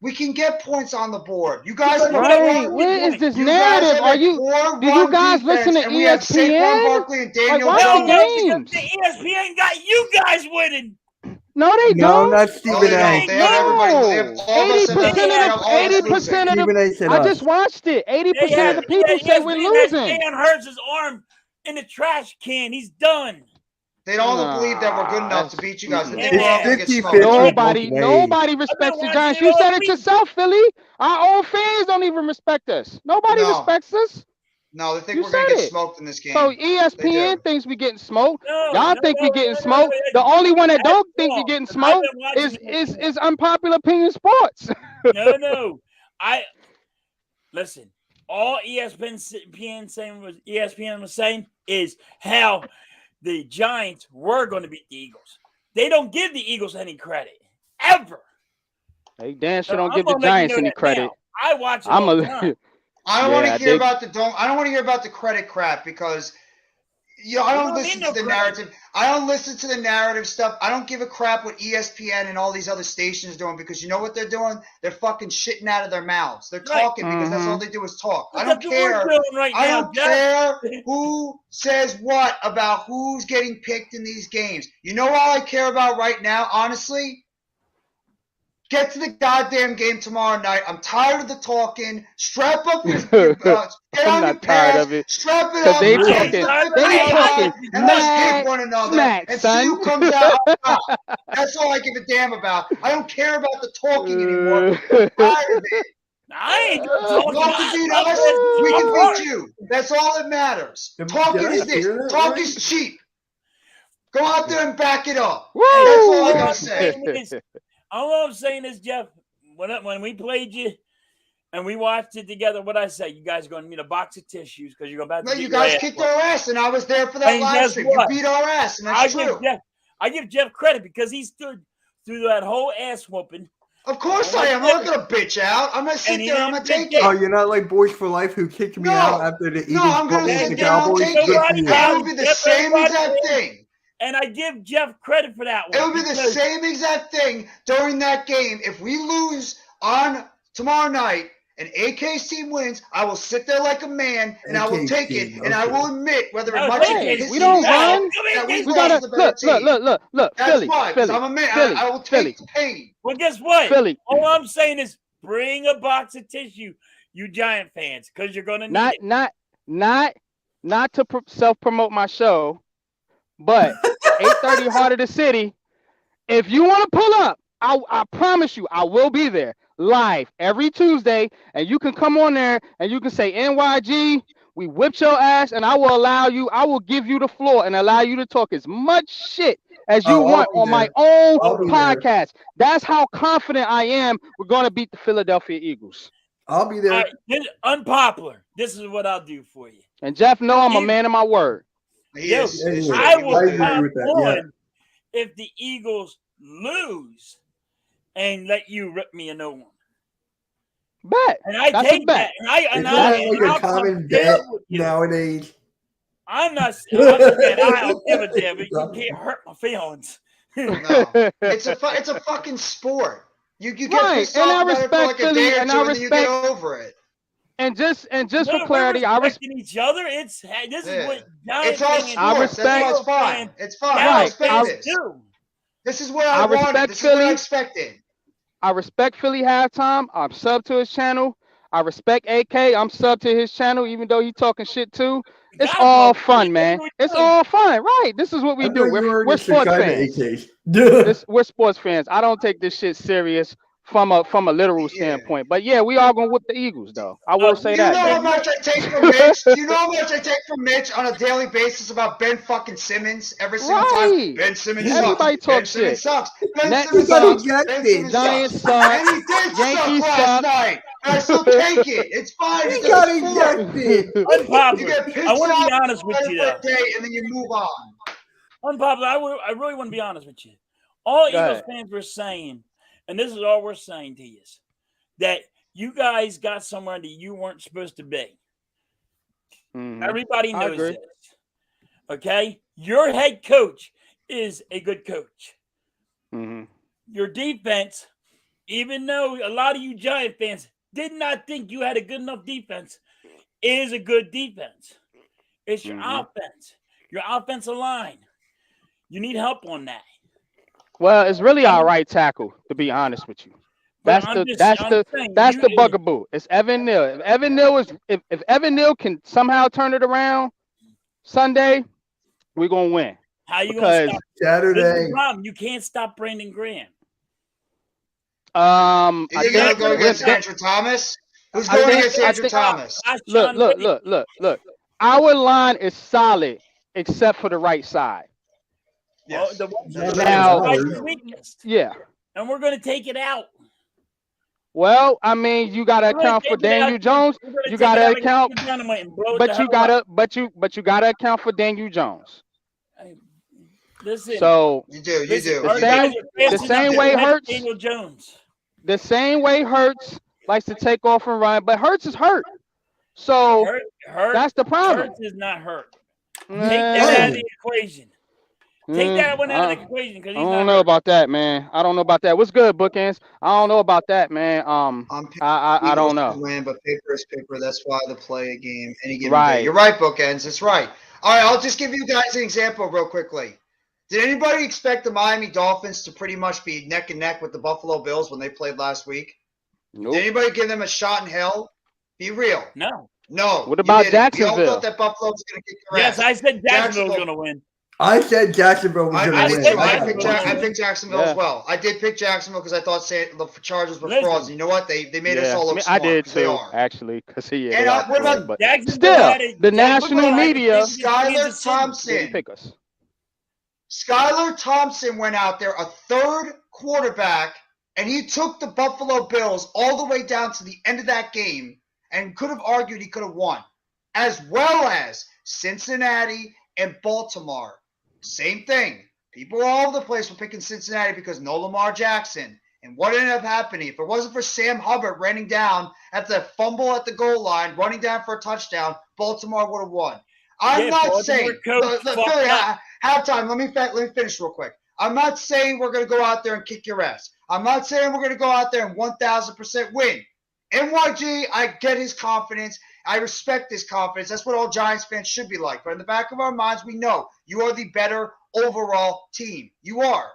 We can get points on the board. You guys have Right? a Where is this you guys narrative? have Are a you? poor Do you run guys defense, listen to and we have Saquon ESPN? Barkley and Daniel watch the Jones. No, games. because the ESPN got you guys winning. No, they No, don't. not Oh, Stephen they don't. A. They have everybody. They have all of us. 80% They have of all of us 80% losing. of the. Stephen A. said I us. just watched it. 80% Yeah. of the people say we're losing. Dan Hurts' arm in the trash can. He's done. They don't Nah, believe that we're good enough to that's- beat you guys. They It's think we're all gonna get 50-50. smoked. Nobody, Both ways. nobody respects the watching Giants. it You all said it week. yourself, Philly. Our own fans don't even respect us. Nobody No. respects us. No, they think You we're gonna said get it. smoked in this game. So They ESPN do. thinks we getting smoked. No, Y'all no, think we no, getting no, smoked. no, The only one that that's don't think we wrong, getting 'cause I've smoked been watching is unpopular opinion sports. No. Listen. All ESPN was saying is how the Giants were going to beat the Eagles. They don't give the Eagles any credit ever. Hey, Dan sure So don't I'm give the gonna let you Giants know any that credit. now. I watch it I'm all a the time. I don't want Yeah, to hear they- about the I don't want to hear about the credit crap, because I We don't don't listen need to no the credit. narrative. I don't listen to the narrative stuff. I don't give a crap what ESPN and all these other stations doing because you know what they're doing? They're fucking shitting out of their mouths. They're Right. talking because that's all they do is talk. I don't That's what we're care. doing right I now, don't Jeff. care who says what about who's getting picked in these games. You know all I care about right now, honestly? Get to the goddamn game tomorrow night. I'm tired of the talking. Strap up your get I'm on your not tired pads, of it. strap it 'Cause up, they and talking- flip they it talking outside, and let's mad hit one another smack, and son. see who comes out on top. That's all I give a damn about. I don't care about the talking anymore. I'm tired of it. I ain't gonna talk You have about to beat it. us, we can Hard. beat you. That's all that matters. Did Talking I is this. hear that Talk right? is cheap. Go out there and back it up. Woo! That's all I gotta I'm say. saying is, all I'm saying is, Jeff, when we played you and we watched it together, what I say, you guys are going to need a box of tissues because you're about to No, get you your guys ass kicked whooped. our ass, and I was there for that And live guess stream. what? You beat our ass, and that's true. I give Jeff credit because he stood through that whole ass whooping. Of course I am. I'm not gonna bitch out. I'm gonna sit And he there. I'm gonna didn't take bitch Oh, it. you're not like Boys for Life who kicked me No. out after the Eagles I'm gonna fumbled sit the there and Cowboys. take Good it. for you. It would be the Jeff, same everybody exact is. thing. And I give Jeff credit for that one. It would be the because- same exact thing during that game. If we lose on tomorrow night and AK's team wins, I will sit there like a man and I will AK's take team, it and I okay. will admit whether it No, might hey, piss we me don't off run. that we We lost gotta the better team. look. That's Philly, why, because Philly, I'm a man. Philly, I will Philly. take the pain. Well, guess what? Philly. All I'm saying is bring a box of tissue, you Giant fans, because you're going to need it. Not to self promote my show, but 8:30 Heart of the City. If you want to pull up, I promise you, I will be there live every Tuesday, and you can come on there and you can say NYG. We whipped your ass, and I will give you the floor and allow you to talk as much shit as you Oh, I'll want be on my there. own I'll be there. podcast. That's how confident I am we're going to beat the Philadelphia Eagles. I'll be there. All right, unpopular. This is what I'll do for you. And Jeff, know I'm a You- man of my word. He Yo, is. Yeah, He's yeah. true. I He will do agree that. come with that, yeah. on if the Eagles lose and let you rip me a new one. Bet. And I That's a take bet. that. And I Is and that I like and a I'll come common down bet with you. nowadays? I'm not saying I don't give a damn, but you can't hurt my feelings. No. It's a fucking sport. You get Right, pissed and I off about it for respect like a Philly, day or and two, I and then you get respect- over it. And just No, for clarity, we're I respecting each other. This is Yeah. what Giant It's all fans, sports. I That's why it's Eagle fine. fans, It's fine. I Dallas respect fans this. do. This is what I I wanted. respect This is what Philly. I expected. I respect Philly halftime. I'm sub to his channel. I respect AK. I'm sub to his channel, even though he talking shit too. It's Gotta all talk fun, shit. man. That's what It's we do. all fun, right? This is what we I do. thought you We're already sports subscribed to fans. AKs. We're sports fans. I don't take this shit serious from a literal Yeah. standpoint. But yeah, we are gonna whip the Eagles, though. I will say You that. know though. how much I take from Mitch? You know how much I take from Mitch on a daily basis about Ben fucking Simmons every single time? Right. Ben Simmons Everybody sucks. Ben talks Simmons shit. sucks. Ben Nets Simmons suck. sucks. Ben Ejected. Simmons Giants sucks. suck. And he did Yankees suck last suck. night. And I still take it. It's fine. He It's got a sport. ejected. You Unpopular. get pissed I want to off be honest with you, for though. a day and then you move on. Unpopular. I really want to be honest with you. All Go Eagles ahead. fans were saying, and this is all we're saying to you, that you guys got somewhere that you weren't supposed to be. Mhm. Everybody I knows agree. this. Okay? Your head coach is a good coach. Mhm. Your defense, even though a lot of you Giant fans did not think you had a good enough defense, is a good defense. It's your Mhm. offense, your offensive line. You need help on that. Well, it's really our right tackle, to be honest with you. But That's I'm the just- that's I'm the saying that's you- the bugaboo. It's Evan Neal. If Evan Neal can somehow turn it around Sunday, we're gonna win. How you because- gonna stop? This is Saturday. the problem. You can't stop Brandon Graham. I Is he going to think go against they- Andrew Thomas? Who's I going think- against I Andrew think- Thomas? Watch look, Sean look, Payton. look. Our line is solid except for the right side. Well, Yes. the Now- right is weakest, Yeah. and we're going to take it out. Well, I mean, you gotta We're gonna account for take it out. Daniel Jones, We're gonna you take gotta it out like a account- dynamite and blow it but the you hell gotta up. but you gotta account for Daniel Jones. Listen. So You do. You listen, do. the our You same- guys do. are fast the same enough way to catch Hurts- Daniel Jones. the same way Hurts likes to take off and run, but Hurts is hurt. So Hurt, that's the problem. Hurts is not hurt. Take that out of Hey. the equation. Take that one out of the equation because I he's don't not know about that, man. I don't know about that. What's good, Bookends? I don't know about that, man. I'm I don't know. to win, but paper is paper. That's why they play a game any given Right. day. You're right, Bookends. That's right. All right, I'll just give you guys an example real quickly. Did anybody expect the Miami Dolphins to pretty much be neck and neck with the Buffalo Bills when they played last week? Nope. Did anybody give them a shot in hell? Be real. No. No. What you about didn't. We all Jacksonville? thought that Buffalo was going to kick your Yes, ass. I said Jacksonville was Jacksonville. going to win. I said Jacksonville was I going to did win. too. I I got picked, Jacksonville. I picked Jacksonville Yeah. as well. I did pick Jacksonville because I thought the Chargers were Listen. frauds. You know what? They made us Yeah, all look I smart. did 'cause they too, are. actually. Because And they are what frauds, about but Jacksonville still, had a- the Jacksonville national had a media Kansas City. Thompson. didn't pick us. Skylar Thompson went out there, a third quarterback, and he took the Buffalo Bills all the way down to the end of that game and could have argued he could have won, as well as Cincinnati and Baltimore. Same thing. People all over the place were picking Cincinnati because no Lamar Jackson. And what ended up happening? If it wasn't for Sam Hubbard running down at the fumble at the goal line, running down for a touchdown, Baltimore would have won. I'm Yeah, not Baltimore saying coach the fucked Philly up. halftime. Let me finish real quick. I'm not saying we're going to go out there and kick your ass. I'm not saying we're going to go out there and 1,000% win. NYG, I get his confidence. I respect his confidence. That's what all Giants fans should be like. But in the back of our minds, we know you are the better overall team. You are.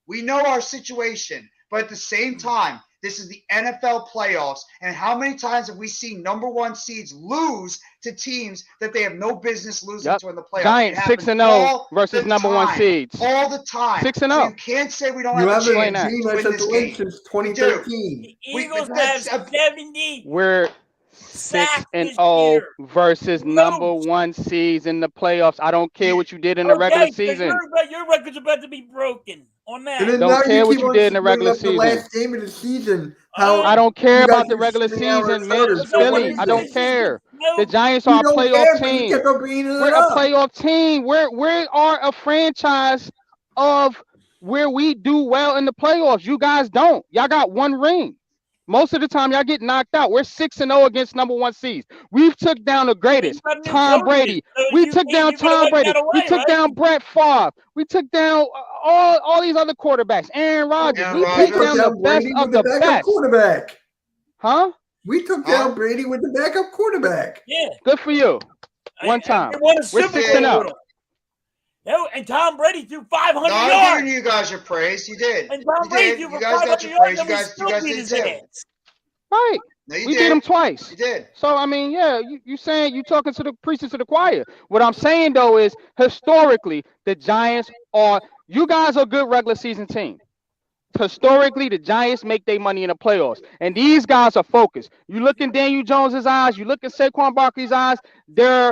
We know our situation. But at the same time, this is the NFL playoffs. And how many times have we seen number one seeds lose to teams that they have no business losing Yep. to in the playoffs? Giants It happens 6-0 all versus the number one time. seeds. All the time. 6-0. So you can't say we don't You have a haven't chance that. seen to us win at this the win game. since We do. 2013. The Eagles but have that's- 70 We're sacks this 6-0 year. versus number Most. one seeds in the playoffs. I don't care what you did in the regular so season. your record's about to be broken on that. And then Don't now care you what keep you on did in the bringing regular up the season. last game of the season. How I don't care you guys about the are regular sitting out season, our Mitch. starters. So what Philly, is I don't this? care. No, The Giants You are a don't playoff care, but you team. kept on bringing it We're a up. playoff team. We are a franchise of where we do well in the playoffs. You guys don't. Y'all got one ring. Most of the time, y'all get knocked out. We're 6-0 against number one seeds. We've took down the greatest, You got new Tom coaches, Brady. so We you took think down you're gonna Tom wipe Brady. that We away, took right? down Brett Favre. We took down all these other quarterbacks. Aaron Rodgers. Aaron We Rodgers. took down the best Brady of with the backup best. quarterback. Huh? We took Huh? down Brady with the backup quarterback. Yeah. Good for you. One time. We won a We're Super 6-0. Bowl with him. Yo, and Tom Brady threw 500 No, I'm yards. giving you guys your praise. You did. And Tom You Brady did. threw You for guys got 500 your praise. yards, You and we guys still did beat his too. ass. Right. No, you We did. beat them twice. You did. So I mean, yeah, you saying you talking to the priests to the choir. What I'm saying though is historically the Giants are you guys are a good regular season team. Historically, the Giants make their money in the playoffs, and these guys are focused. You look in Daniel Jones's eyes, you look at Saquon Barkley's eyes. They're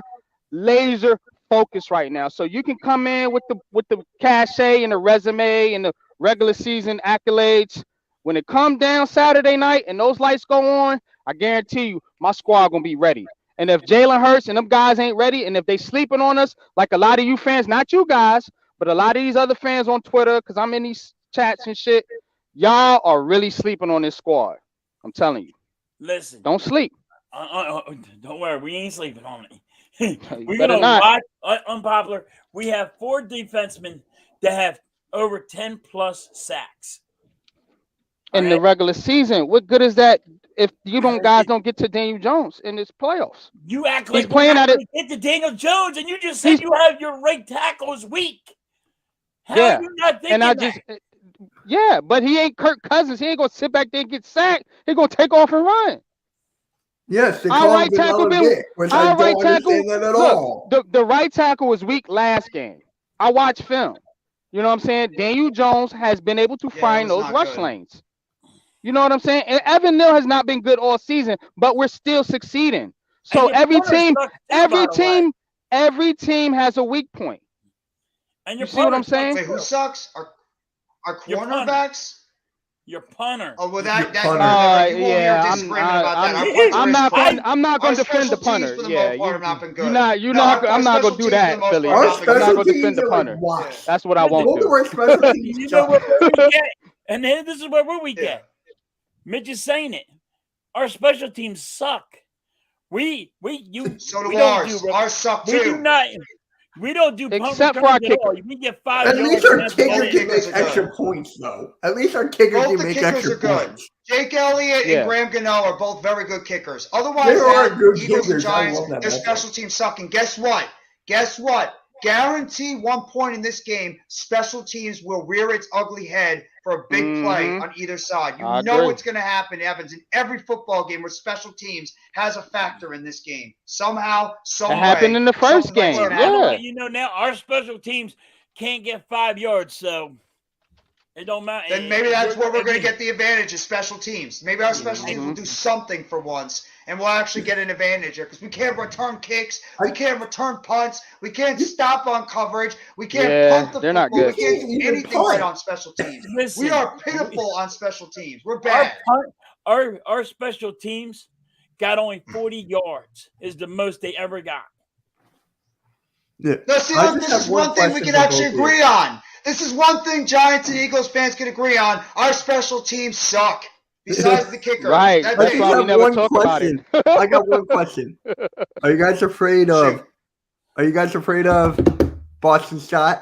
laser focused right now. So you can come in with the cachet and the resume and the regular season accolades. When it come down Saturday night and those lights go on, I guarantee you my squad gonna be ready. And if Jalen Hurts and them guys ain't ready, and if they sleeping on us, like a lot of you fans, not you guys, but a lot of these other fans on Twitter, because I'm in these chats and shit, y'all are really sleeping on this squad. I'm telling you. Listen, Don't sleep. don't worry, we ain't sleeping on it. You We're better gonna not. watch unpopular. We have 4 defensemen that have over 10 plus sacks. In the Alright? regular season, what good is that if you guys don't get to Daniel Jones in this playoffs? You act He's like playing we're not at gonna get to Daniel Jones, and you just said He's- you have your right tackle is weak. How Yeah, are you not thinking And I that? just yeah, but he ain't Kirk Cousins. He ain't gonna sit back there and get sacked. He gonna take off and run. Yes, they Our call him right tackle Vanilla been- Vic, which I our right don't tackle- understand that at Look, all. the right tackle was weak last game. I watched film. You know what I'm saying? Daniel Jones has been able to Yeah, it find was those not rush good. lanes. You know what I'm saying? And Evan Neal has not been good all season, but we're still succeeding. So And your every punter team, sucks too, every team has a weak point. And You your see what punter I'm saying? Wait, who sucks sucks? Our Your punter. cornerbacks? Your punter. Oh, well, Your that punter. you won't hear Yeah, disagreement about that. Our I'm- punter I'm is not crap. going. I'm not going Our to defend the special teams, punter. for the Yeah, most part, have not been good. you're not. You're No, not. our I'm not special going to do teams, for that, the most Philly. part, Our have not been I'm not special going to teams defend the are punter. like wash. That's what I won't Both of do. our special teams You know suck. what we get? And then this is where we Yeah. get. Mitch is saying it. Our special teams suck. You So we do don't ours. do Ours suck we do too. not We don't do punt Except for our returns at all. kicker. We get 5 At yards. least our and that's kicker all. can kickers make are extra good. points, though. At least our kicker Both can the make kickers extra are good. points. Jake Elliott Yeah. and Graham Gano are both very good kickers. They Otherwise, are that, good Eagles and kickers. I Giants, love that their matchup. special teams suck. And guess what? Guess what? Guarantee 1 point in this game. Special teams will rear its ugly head for a big play Mhm. on either side. You I know agree. what's going to happen, Evans, in every football game where special teams has a factor in this game. Somehow, some It happened way, in the first something like game. that I don't Yeah. want you know now our special teams can't get 5 yards, so it don't matter. Then maybe that's where we're going to again, get the advantage is special teams. Maybe our special teams will do something for once, and we'll actually get an advantage here because we can't return kicks, we can't return punts, we can't stop on coverage, we can't Yeah, punt the they're not football, good. we can't do Even anything punt. right on special teams. Listen, We are pitiful on special teams. We're our bad. our special teams got only 40 yards is the most they ever got. Yeah. Now, see, I look, just this have is one one thing we question can for actually both of you. agree on. This is one thing Giants and Eagles fans can agree on. Our special teams suck. Besides the kicker. Right. That's That's it. why we have never one talk question. about it. I got one question. Are you guys afraid of? Shoot. Are you guys afraid of Boston Scott?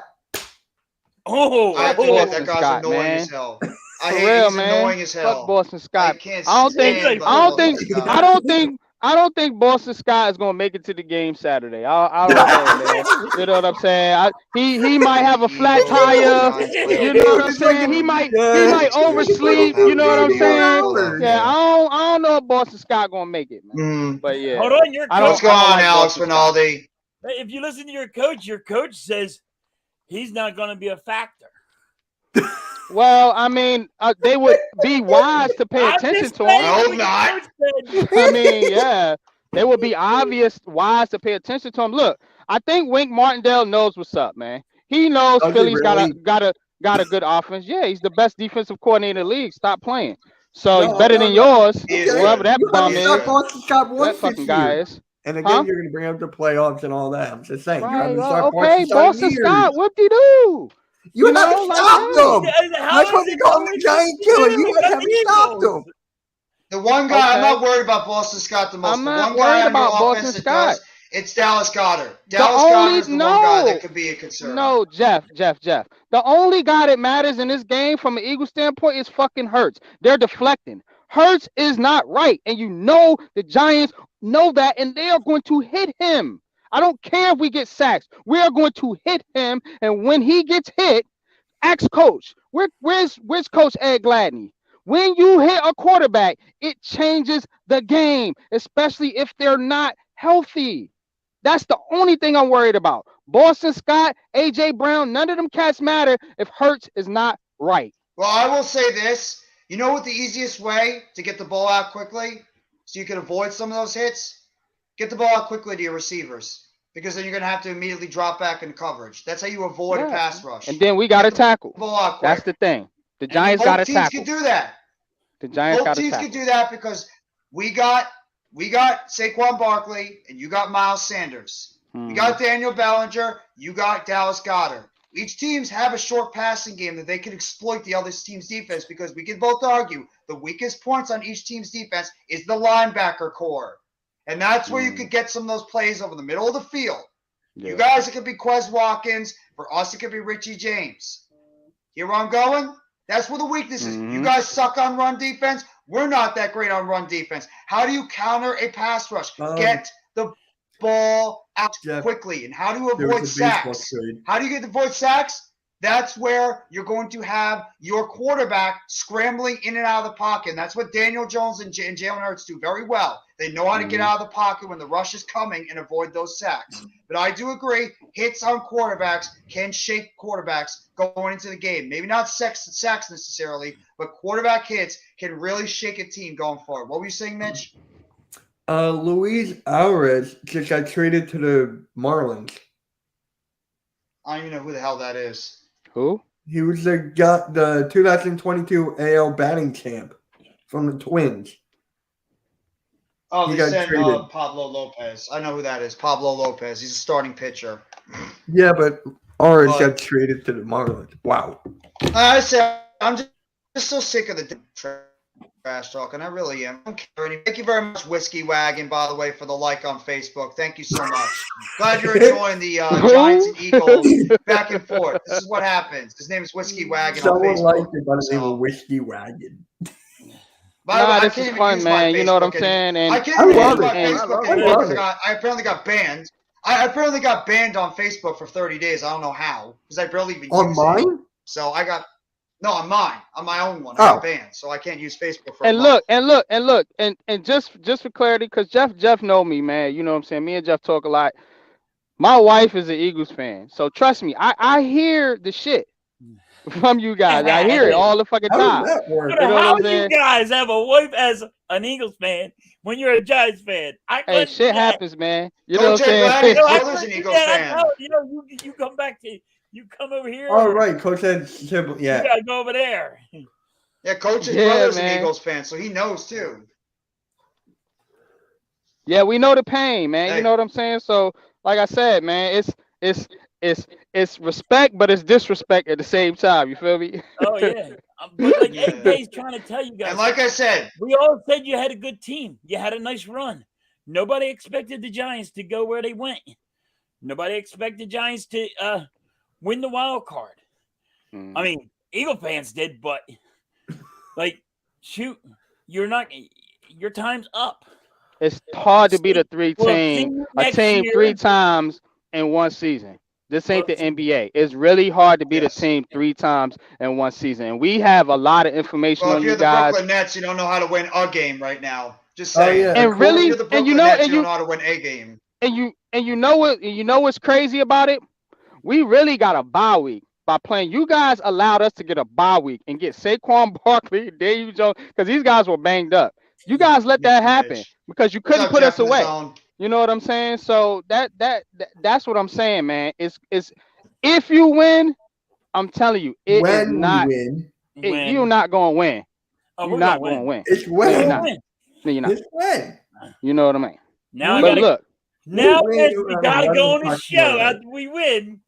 Oh, I have to Boston admit, that guy's Scott, annoying man. as hell. For I hate real, he's man. annoying as hell. Fuck Boston I Scott. can't I don't think. stand I don't Boston think. Scott. I don't think Boston Scott is gonna make it to the game Saturday. I don't know, man. You know what I'm saying? He might have a flat tire. You know what I'm saying? He might oversleep. You know what I'm saying? Yeah, I don't know if Boston Scott gonna make it, man. Mm. But yeah, hold on, your I don't- What's coach. going on, like Alex Boston Scott. Rinaldi? If you listen to your coach says he's not going to be a factor. well, I mean, they would be wise to pay I'm attention just to saying him. No, what your not. coach said. I mean, yeah, they would be wise to pay attention to him. Look, I think Wink Martindale knows what's up, man. He knows Does he Philly's really? got a good offense. Yeah, he's the best defensive coordinator in the league. Stop playing. So he's No, better no, than no. yours, He is whoever good. that You bum haven't is. good. stopped Boston Scott That once this fucking guy year. is. And again, Huh? you're going to bring up the playoffs and all that. I'm just saying. You Right. haven't stopped Okay, Boston years. Scott, whoop-de-doo. You You know, haven't like stopped that. them. How That's is what they it call him, going the to giant be killer. two? You We guys got haven't the stopped Eagles. them. The one guy, I'm Okay. not worried about Boston Scott the most. I'm The not one guy worried on about your Boston offense that Scott. does, it's Dallas Goddard. The Dallas only Goddard's the one guy no, that could be a concern. no, Jeff. The only guy that matters in this game from an Eagle standpoint is fucking Hurts. They're deflecting. Hurts is not right, and you know the Giants know that, and they are going to hit him. I don't care if we get sacks. We are going to hit him, and when he gets hit, ask coach. Where's Coach Ed Gladney? When you hit a quarterback, it changes the game, especially if they're not healthy. That's the only thing I'm worried about. Boston Scott, AJ Brown, none of them cats matter if Hurts is not right. Well, I will say this. You know what the easiest way to get the ball out quickly so you can avoid some of those hits? Get the ball out quickly to your receivers because then you're going to have to immediately drop back in coverage. That's how you avoid a Yeah. pass rush. And then we got to Get the tackle. ball out quick. That's the thing. The Giants got to Both teams tackle. can do that. The Giants got Both to teams tackle. can do that because we got Saquon Barkley and you got Miles Sanders. You got Daniel Bellinger, you got Dallas Goddard. Each teams have a short passing game that they can exploit the other team's defense because we can both argue the weakest points on each team's defense is the linebacker core. And that's where you could get some of those plays over the middle of the field. Yeah. You guys, it could be Quez Watkins. For us, it could be Richie James. Hear where I'm going? That's where the weakness is. You guys suck on run defense. We're not that great on run defense. How do you counter a pass rush? Get the ball out Jeff, quickly. And how do you There avoid was a baseball sacks? trade. How do you get avoid sacks? That's where you're going to have your quarterback scrambling in and out of the pocket. And that's what Daniel Jones and Jalen Hurts do very well. They know how to get out of the pocket when the rush is coming and avoid those sacks. But I do agree, hits on quarterbacks can shake quarterbacks going into the game. Maybe not sacks necessarily, but quarterback hits can really shake a team going forward. What were you saying, Mitch? Luis Alvarez just got traded to the Marlins. I don't even know who the hell that is. Who? He was the 2022 AL batting champ from the Twins. Oh, He they got sent traded. Pablo Lopez. I know who that is. Pablo Lopez. He's a starting pitcher. Yeah, but Alvarez But- got traded to the Marlins. Wow. I said I'm just so sick of the trash talking. I really am. I don't care any. Thank you very much, Whiskey Wagon, by the way, for the like on Facebook. Thank you so much. Glad you're enjoying the Giants and Eagles back and forth. This is what happens. His name is Whiskey Wagon on Someone liked Facebook. it by the name So- of Whiskey Wagon. By the way, Nah, I this can't is even fun, use my man. You know what I'm Facebook saying? And I can't I even love use my it. Facebook I anymore love because it. I apparently got banned. I apparently got banned on Facebook for 30 days. I don't know how because I barely even On use it. mine? So I got no on mine, on my own one. I Oh. got banned, so I can't use Facebook for a and month. look, and just for clarity, because Jeff know me, man. You know what I'm saying? Me and Jeff talk a lot. My wife is an Eagles fan, so trust me, I hear the shit from you guys. I hear it all the fucking How time. does that work? You know what How I'm you saying? guys have a wife as an Eagles fan when you're a Giants fan? I Hey, couldn't shit do that. happens, man. You know what Coach I'm Ed saying? Gladys, I brother's couldn't an do Eagles that. I fan. know, you come back to you come over here. Oh, or right. Coach said, You yeah. gotta go over there. Yeah, Coach's Yeah, brother's man. an Eagles fan, so he knows too. Yeah, we know the pain, man. Hey. You know what I'm saying? So, like I said, man, it's respect, but it's disrespect at the same time. You feel me? Oh yeah. But like Yeah. AK's trying to tell you guys, And like I said, we all said you had a good team. You had a nice run. Nobody expected the Giants to go where they went. Nobody expected the Giants to win the wild card. Mm. I mean, Eagle fans did, but like, shoot, you're not. Your time's up. It's hard to beat a We'll see team you next year. three times in one season. This ain't the Well, NBA. It's really hard to beat Yes. a team 3 times in one season. And we have a lot of information well, on if you're you the guys. Brooklyn Nets, you don't know how to win a game right now. Just Oh, saying. yeah. And If really, you're the and you Brooklyn know, Nets, and you don't you know how to win a game. you know what's crazy about it? We really got a bye week by playing. You guys allowed us to get a bye week and get Saquon Barkley, Daniel Jones, because these guys were banged up. You guys let that happen Bitch. because you What's couldn't up, put Jeff us in the away. zone? You know what I'm saying? So that's what I'm saying, man. It's if you win, I'm telling you, it is When not. we win, You're not gonna win. Oh, You're we're not gonna gonna win. it's We're you're gonna not. when. win. No, you're not. It's when. You know what I mean? Now I But gotta. look, Now we Vince, do we have gotta another go on the talk show tomorrow. after we win.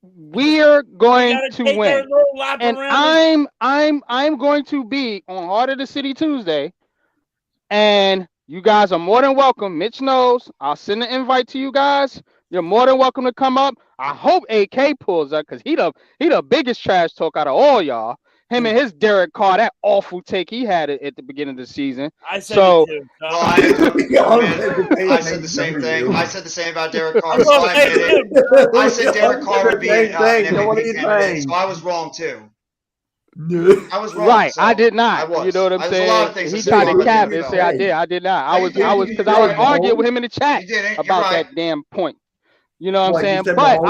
we're We going gotta to take our win. little lap And around. I'm going to be on Heart of the City Tuesday, and you guys are more than welcome. Mitch knows. I'll send an invite to you guys. You're more than welcome to come up. I hope AK pulls up because he the biggest trash talk out of all y'all. Him and his Derek Carr, that awful take he had at the beginning of the season. I said So- it too. Well, I said the same thing. I said the same about Derek Carr. I'm So gonna I say admit it. it too. I said Derek Carr would be an What are MVP you candidate, saying? so I was wrong too. I was wrong. Right, so I did I not. was. You know what I'm There's saying? a lot of things He to say tried to about cap the and NFL. say I did not. I No, was you didn't. because I was You're arguing with him in the chat You didn't. You're about right. that damn point. You know what I'm saying? But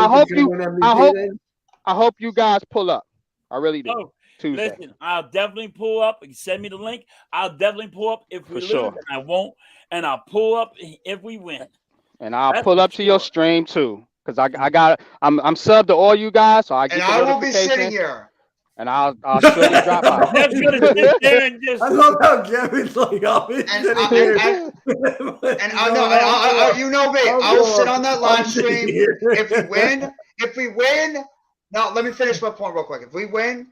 I hope you guys pull up. I really do. Oh, Tuesday. listen, I'll definitely pull up. You send me the link. I'll definitely pull up if we For lose, sure. and I won't. And I'll pull up if we win. And I'll That's pull for up to your sure. stream too. Because I'm subbed to all you guys, so I get And the I will be sitting notification. here. And I'll surely drop by. Jeff's gonna sit there and just. I love how Jeff is like, I'm And sitting I- here. You know me. I will sit on that live stream. If we win, now let me finish my point real quick. If we win,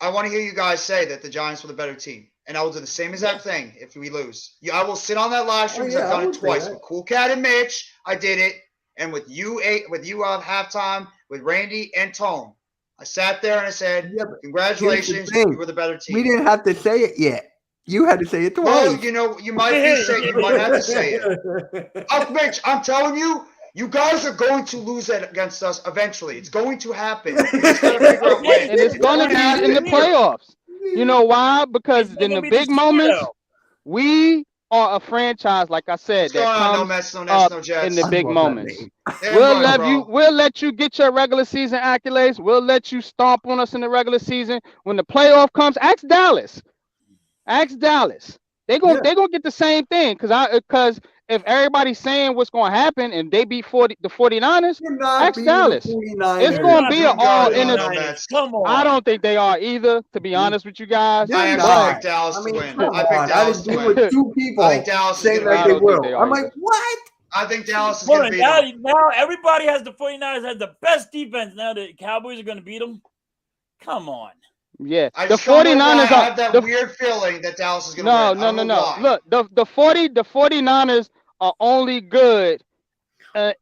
I want to hear you guys say that the Giants were the better team. And I will do the same exact thing if we lose. I will sit on that live stream because I've done it twice. With Cool Cat and Mitch, I did it. And with you on halftime, with Randy and Tone. I sat there and I said, Yeah, but congratulations, thing. you were the better team. we didn't have to say it yet. You had to say it twice. Well, you might be saying you might have to say it. Mitch, I'm telling you, you guys are going to lose that against us eventually. It's going to happen. You just gotta figure out when. And it's going to be in the playoffs. You know why? Because It's in gonna the be big this year, moments, though. we are a franchise, like I said, What's going that on? No comes Mets, no up Nets, no Jets. in the I big love that moments. name. Damn We'll right, bro. let you get your regular season accolades. We'll let you stomp on us in the regular season. When the playoff comes, ask Dallas. They're gonna get the same thing because if everybody's saying what's gonna happen and they beat the 49ers, You're not Ask beating Dallas. the 49ers. It's gonna be an all in in the- a. Come on. I don't think they are either, to be honest with you guys. They're I actually not. picked Dallas I to mean, win. come I picked on. I Dallas didn't to do win. with two people I think Dallas is saying gonna that beat they them. I don't think will. they are I'm like, either. what? I think Dallas is Hold going to on, beat them. now everybody has the 49ers has the best defense. Now the Cowboys are going to beat them. Come on. Yeah, I the just don't know why 49ers I are have that the weird feeling that Dallas is going to no, win. I no, don't no, know no. why. Look, the 49ers are only good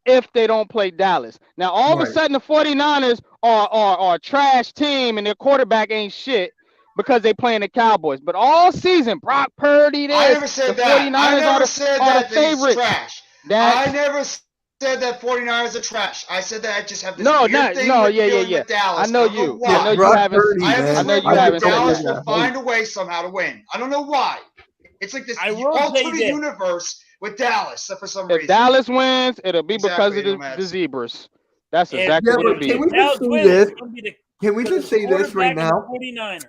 if they don't play Dallas. Now, all of a Right. sudden, the 49ers are a trash team and their quarterback ain't shit because they playing the Cowboys. But all season, Brock Purdy, I this, never said the that. 49ers I never said are the that he's favorites. trash. That's I never said that 49ers are trash. I said that I just have this no, weird not thing no, with yeah. feeling with Dallas. I know I don't know you. why. I know you Brock haven't. Purdy, I have this man. know weird you feeling haven't that seen Dallas it. will find a way somehow to win. I don't know why. It's like this I will say alternate this. universe with Dallas for some If reason. Dallas wins, it'll be because Exactly, of the Nomads. zebras. That's If- exactly Yeah, what but it'll can be. we Dallas just say wins, this? it's gonna be the Can we just say this right quarterback of now? the 49ers.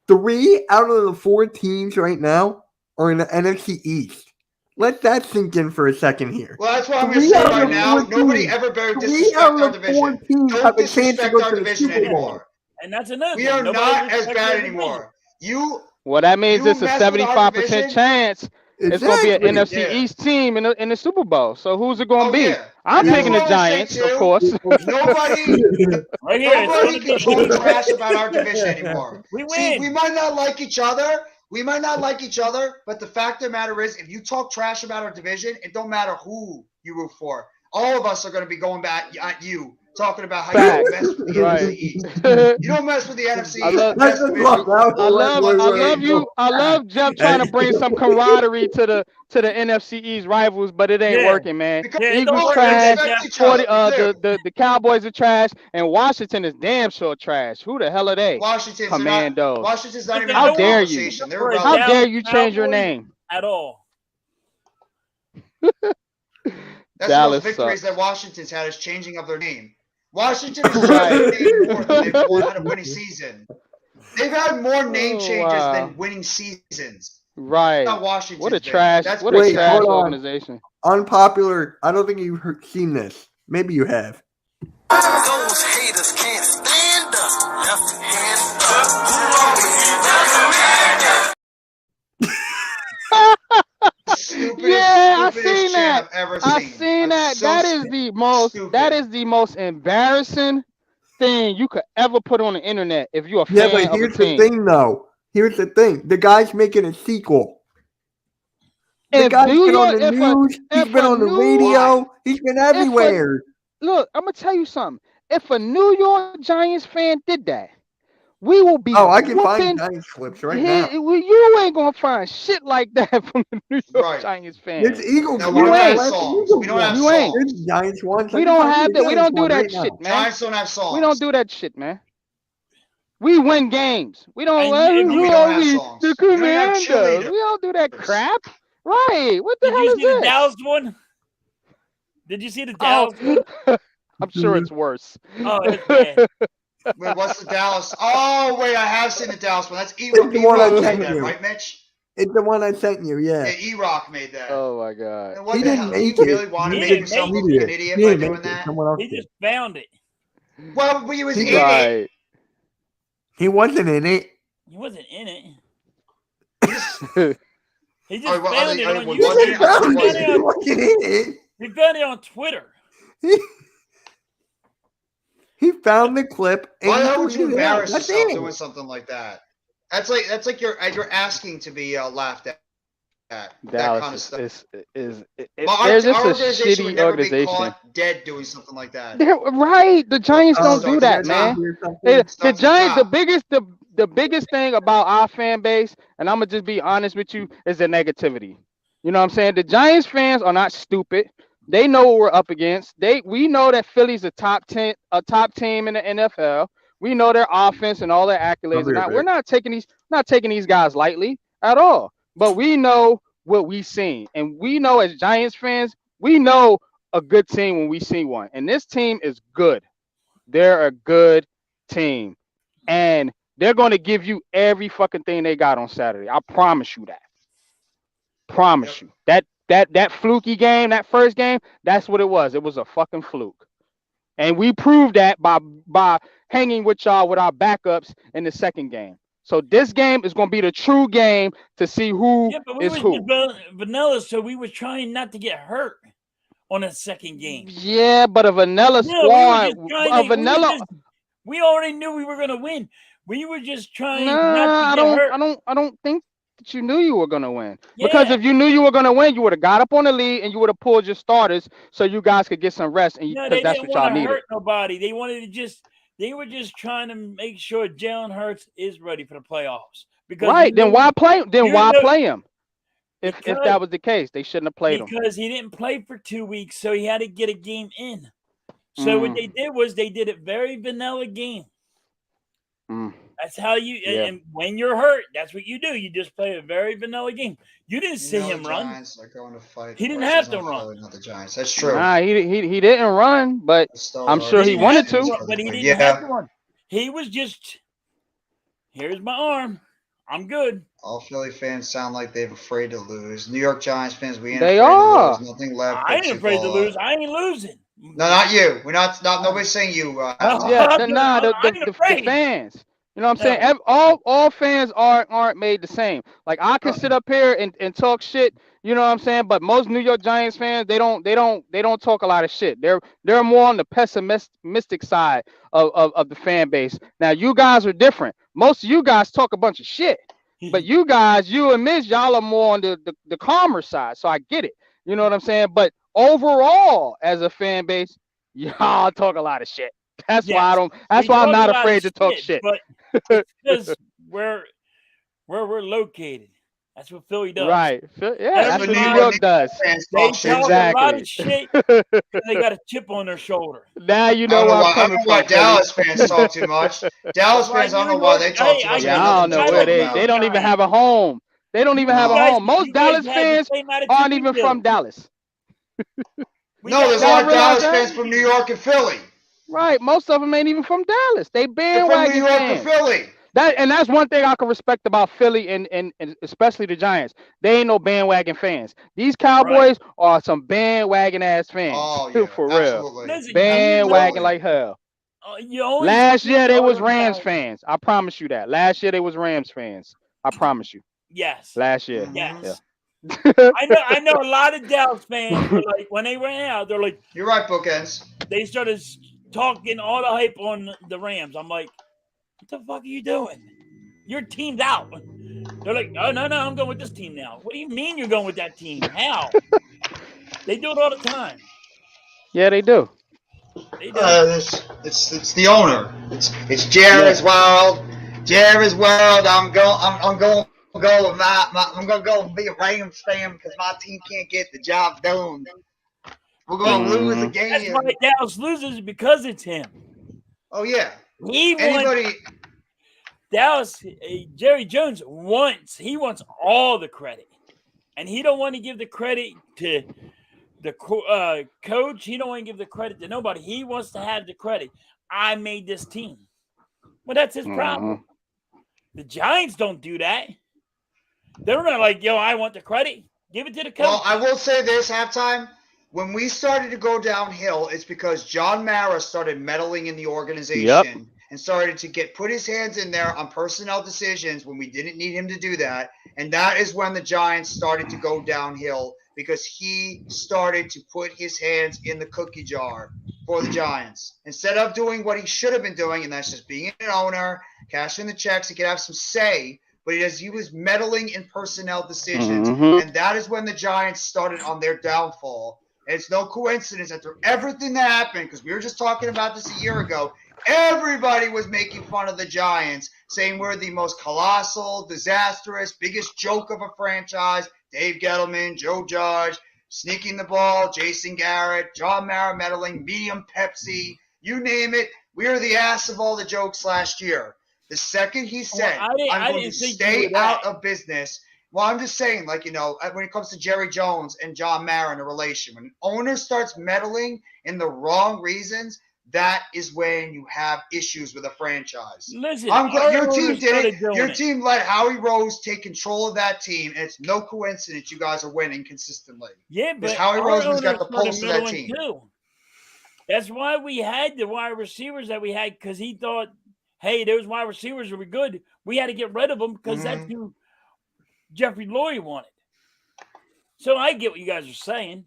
3 out of the 4 teams right now are in the NFC East. Let that sink in for a second here. Well, that's what I'm going to 3 say out of right the now. 4 Nobody teams. ever better 3 disrespect out our of the 4 division. teams Don't have a chance to disrespect go our to the division Super Bowl. anymore. And that's another We thing. are Nobody not as respects bad our division. anymore. You Well, that means You it's a mess with our 75% division? chance it's going to be an Exactly. NFC Yeah. East team in the Super Bowl. So who's it going to Oh be? yeah. I'm And that's picking the what I wanna say, Giants, too. of course. Nobody Right here, it's Nobody gonna can be talk trash about our division anymore. We See, win. we might not like each other. But the fact of the matter is, if you talk trash about our division, it don't matter who you root for. All of us are going to be going back at you, talking about how you Facts. don't mess with the Right. NFC East. You don't mess with the NFC I East. love- Best division. I love Jeff trying to bring some camaraderie to the NFC East rivals, but it ain't Yeah. working, man. Because Yeah, it Eagles don't work trash, like that, respect Jeff. each other. 40, the Cowboys are trash, and Washington is damn sure trash. Who the hell are they? Washington's Commandos. Washington's not even How in the dare you. conversation. They're For a How irrelevant. dare Dallas you change your Cowboys name? at all? That's Dallas the most victories sucks. that Washington's had is changing of their name. Washington has Right. changed their name more than they've won had a winning season. They've had more name Oh, changes wow. than winning seasons. Right. Not Washington. What a trash Wait, trash hold on. organization. Unpopular. I don't think you've seen this. Maybe you have. Those haters can't stand us. Left hand Stupidest, Yeah, I stupidest seen shit that. I've ever I seen. seen That's that. so That is the most embarrassing thing you could ever put on the internet if you're a Yeah, fan but of a here's the team. thing, though. Here's the thing. The guy's making a sequel. The If guy's New been on York- the if a- news. He's if been a on the New- radio. He's been everywhere. Look, I'm gonna tell you something. If a New York Giants fan did that, we will be. Oh, I can find whooping Giants clips right his- now. You ain't gonna find shit like that from the New York Right. Giants fan. There's Eagles No, ones. we don't have ain't. songs. We don't have You ain't. songs. There's Giants ones. I We can don't find have you a that. We Giants don't do one that right shit, now. man. Giants don't have songs. We don't do that shit, man. We win games. We don't. And we don't have songs. The We don't have Commandos. cheerleaders. We don't do that crap. Right? What the Did hell you is see the this? Dallas one? Did you see the Dallas one? I'm sure it's worse. Oh, it's bad. Wait, what's the Dallas? Oh, wait, I have seen the Dallas one. That's It's the one I E-Rock sent made that, you. right, Mitch? It's the one I sent you, yeah. Yeah, E-Rock made that. Oh my god. And what He the didn't hell? make You it. really want to He make didn't yourself make look like an it. idiot He by didn't doing make it. that? Someone else He did. just found it. Well, but he was He in did. it. Right. He wasn't in it. He wasn't in it. He's- He just Oh, well, found it I on was He wondering- YouTube. just found I it. was He wasn't in it. He found it on Twitter. He found the clip. And Why the he hell would you tweeted it out. embarrass That's yourself it. doing something like that? That's like you're asking to be laughed at. That kind of Dallas stuff. is Well, they're just a organization would shitty never be organization. caught dead doing something like that. They're right. The Giants Oh, don't do that, man. The Starts at Giants, top. the biggest thing about our fan base, and I'm gonna just be honest with you, is the negativity. You know what I'm saying? The Giants fans are not stupid. They know what we're up against. We know that Philly's a top team in the NFL. We know their offense and all their accolades. And we're not taking these guys lightly at all. But we know what we seen, and we know as Giants fans, we know a good team when we see one. And this team is good. They're a good team, and they're going to give you every fucking thing they got on Saturday. I promise you that. Promise you that fluky game, that first game, that's what it was. It was a fucking fluke, and we proved that by hanging with y'all with our backups in the second game. So this game is going to be the true game to see who Yeah, but we is was who. vanilla, so we were trying not to get hurt on the second game. Yeah, but a vanilla Yeah, squad, we were just trying to- a vanilla. we already knew we were going to win. We were just trying Nah, not to get hurt. I don't think that you knew you were gonna win. Because Yeah. if you knew you were gonna win, you would have got up on the lead and you would have pulled your starters so you guys could get some rest. And No, because they that's didn't what y'all want to needed. hurt nobody. They wanted to just. They were just trying to make sure Jalen Hurts is ready for the playoffs. Because Right? Then why play? Then you why know- play him? If Because- that was the case, they shouldn't have played him. Because he didn't play for 2 weeks, so he had to get a game in. So what they did was they did a very vanilla game. Mm. That's how you. Yeah. And when you're hurt, that's what you do. You just play a very vanilla game. You didn't see You know him the run. Giants are going to fight. He didn't versus have to not run. Philly, not the Giants. That's true. Nah, he didn't run, but Still I'm hard sure to he see wanted teams to. for But he the- didn't yeah, have to run. He was just, here's my arm. I'm good. all Philly fans sound like they're afraid to lose. New York Giants fans, we ain't They afraid are. to lose. Nothing left. I but ain't afraid to fall lose. out. I ain't losing. No, not you. We're not nobody's saying you. Alex. Yeah, I'm the, good. nah, the, I the, ain't the, afraid. the fans. You know what I'm saying? Yeah. All fans aren't made the same. Like I can sit up here and talk shit. You know what I'm saying? But most New York Giants fans, they don't talk a lot of shit. They're more on the pessimistic side of the fan base. Now you guys are different. Most of you guys talk a bunch of shit. But you guys, you and Miz, y'all are more on the calmer side. So I get it. You know what I'm saying? But overall, as a fan base, y'all talk a lot of shit. That's why I don't. That's We why I'm talk not a lot of afraid to talk shit. But it's because where we're located. That's what Philly does. Right? Yeah, that's what Everybody- New York does. Fans They talk shit. talk a lot Exactly. of shit. 'Cause they got a chip on their shoulder. Now you I know don't know where why, I'm coming why from. Philly. Dallas fans talk too much. Dallas Why fans, I don't New know why York- they talk too Hey, much. I Yeah, They I got don't know nothing where to talk they. about. They don't even have a home. They don't even have a You guys- home. Most you guys Dallas had the fans same attitude aren't we even do. from Dallas. We No, got- there's a Y'all lot of realize Dallas that? fans from New York and Philly. Right? Most of them ain't even from Dallas. They They're from New bandwagon York fans. and Philly. That's one thing I can respect about Philly and especially the Giants. They ain't no bandwagon fans. These Cowboys are some bandwagon ass fans. Oh yeah, For real. absolutely. Listen, Bandwagon Absolutely. like hell. you always Last see year they all was the Rams guys- fans. I promise you that. Last year they was Rams fans. I promise you. Yes. Last year. Mhm. Yes. Yeah. I know a lot of Dallas fans were like when they ran out, they're like You're right, bookends. they started talking all the hype on the Rams. I'm like, what the fuck are you doing? Your team's out. They're like, oh no, I'm going with this team now. What do you mean you're going with that team? How? They do it all the time. Yeah, they do. They do. It's the owner. It's Jerry's world. Jerry's world. I'm going to go with I'm gonna go and be a Rams fan because my team can't get the job done. We're gonna lose the That's game. why Dallas loses because it's him. Oh yeah. He wants Anybody? Dallas. Jerry Jones wants all the credit, and he don't want to give the credit to the coach. He don't want to give the credit to nobody. He wants to have the credit. I made this team. Well, that's his problem. The Giants don't do that. They're not like, yo, I want the credit. Give it to the coach. Well, I will say this halftime. When we started to go downhill, it's because John Mara started meddling in the organization and started to put his hands in there on personnel decisions when we didn't need him to do that. And that is when the Giants started to go downhill because he started to put his hands in the cookie jar for the Giants. Instead of doing what he should have been doing, and that's just being an owner, cashing the checks, he could have some say, but he was meddling in personnel decisions. And that is when the Giants started on their downfall. And it's no coincidence that through everything that happened, because we were just talking about this a year ago, everybody was making fun of the Giants, saying we're the most colossal, disastrous, biggest joke of a franchise. Dave Gettleman, Joe Judge, sneaking the ball, Jason Garrett, John Mara meddling, medium Pepsi, you name it. We were the ass of all the jokes last year. The second he said, I'm going to stay out of business. Well, I'm just saying, when it comes to Jerry Jones and John Mara in a relation, when an owner starts meddling in the wrong reasons, that is when you have issues with a franchise. Listen, I'm glad your team owners did started it. doing Your it. team let Howie Rose take control of that team, and it's no coincidence you guys are winning consistently. Yeah, but Howie our Roseman's got owners the pulse started of that meddling team. too. That's why we had the wide receivers that we had, because he thought, hey, those wide receivers were good. We had to get rid of them because that's who Jeffrey Lurie wanted. So I get what you guys are saying.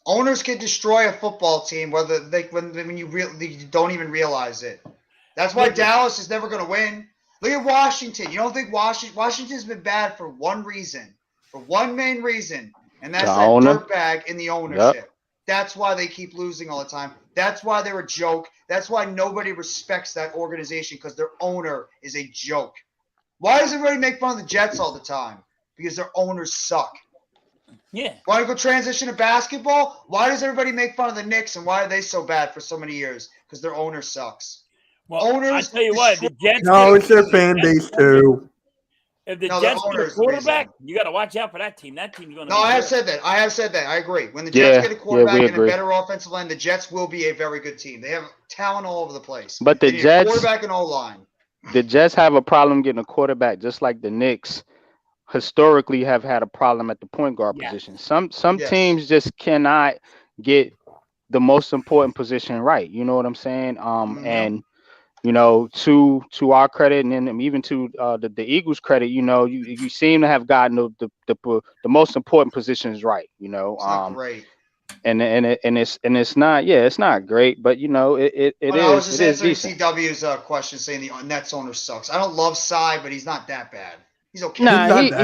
Owners can destroy a football team when you don't even realize it. That's why Listen. Dallas is never going to win. Look at Washington. You don't think Washington's been bad for one reason, for one main reason, and that's The that owner. dirtbag in the ownership. That's why they keep losing all the time. That's why they're a joke. That's why nobody respects that organization, because their owner is a joke. Why does everybody make fun of the Jets all the time? Because their owners suck. Yeah. Want to go transition to basketball? Why does everybody make fun of the Knicks, and why are they so bad for so many years? Because their owner sucks. Well, I Owners tell you what, the Jets. No, it's their fan base too. If the No, the Jets get a owner's the reason. quarterback, you got to watch out for that team. That team's going to. No, be I have good. said that. I agree. When the Yeah, Jets get a quarterback we and a agree. better offensive line, the Jets will be a very good team. They have talent all over the place. But the They need a Jets- quarterback and O-line. The Jets have a problem getting a quarterback, just like the Knicks historically have had a problem at the point guard Yes. position. Some Yes. teams just cannot get the most important position right. You know what I'm saying? And you know, to our credit, and then even to the Eagles' credit, you know, you seem to have gotten the most important positions right. You know, It's not great. and it's not, yeah, it's not great, but you know, it But I was is just it is answering decent. CW's question, saying the Nets owner sucks. I don't love Cy, but he's not that bad. He's okay. Nah, not he that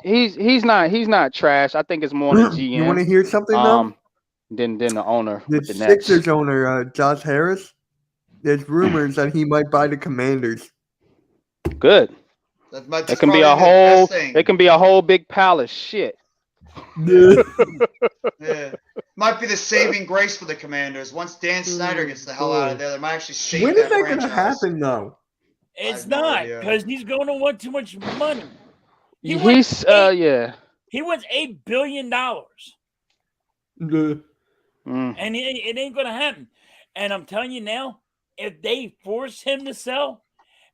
bad. he's not trash. I think it's more the GM. You want to hear something though? Than the owner The with the Nets. Sixers owner, Josh Harris. There's rumors that he might buy the Commanders. Good. That's It can be probably a the whole. best thing. It can be a whole big pile of shit. Yeah. Might be the saving grace for the Commanders. Once Dan Snyder gets the hell out of there, they might actually save When that is that going franchise. to happen though? It's have no not idea. because he's going to want too much money. He He's yeah. He wants $8 billion, The- Mm. and it ain't going to happen. And I'm telling you now, if they force him to sell,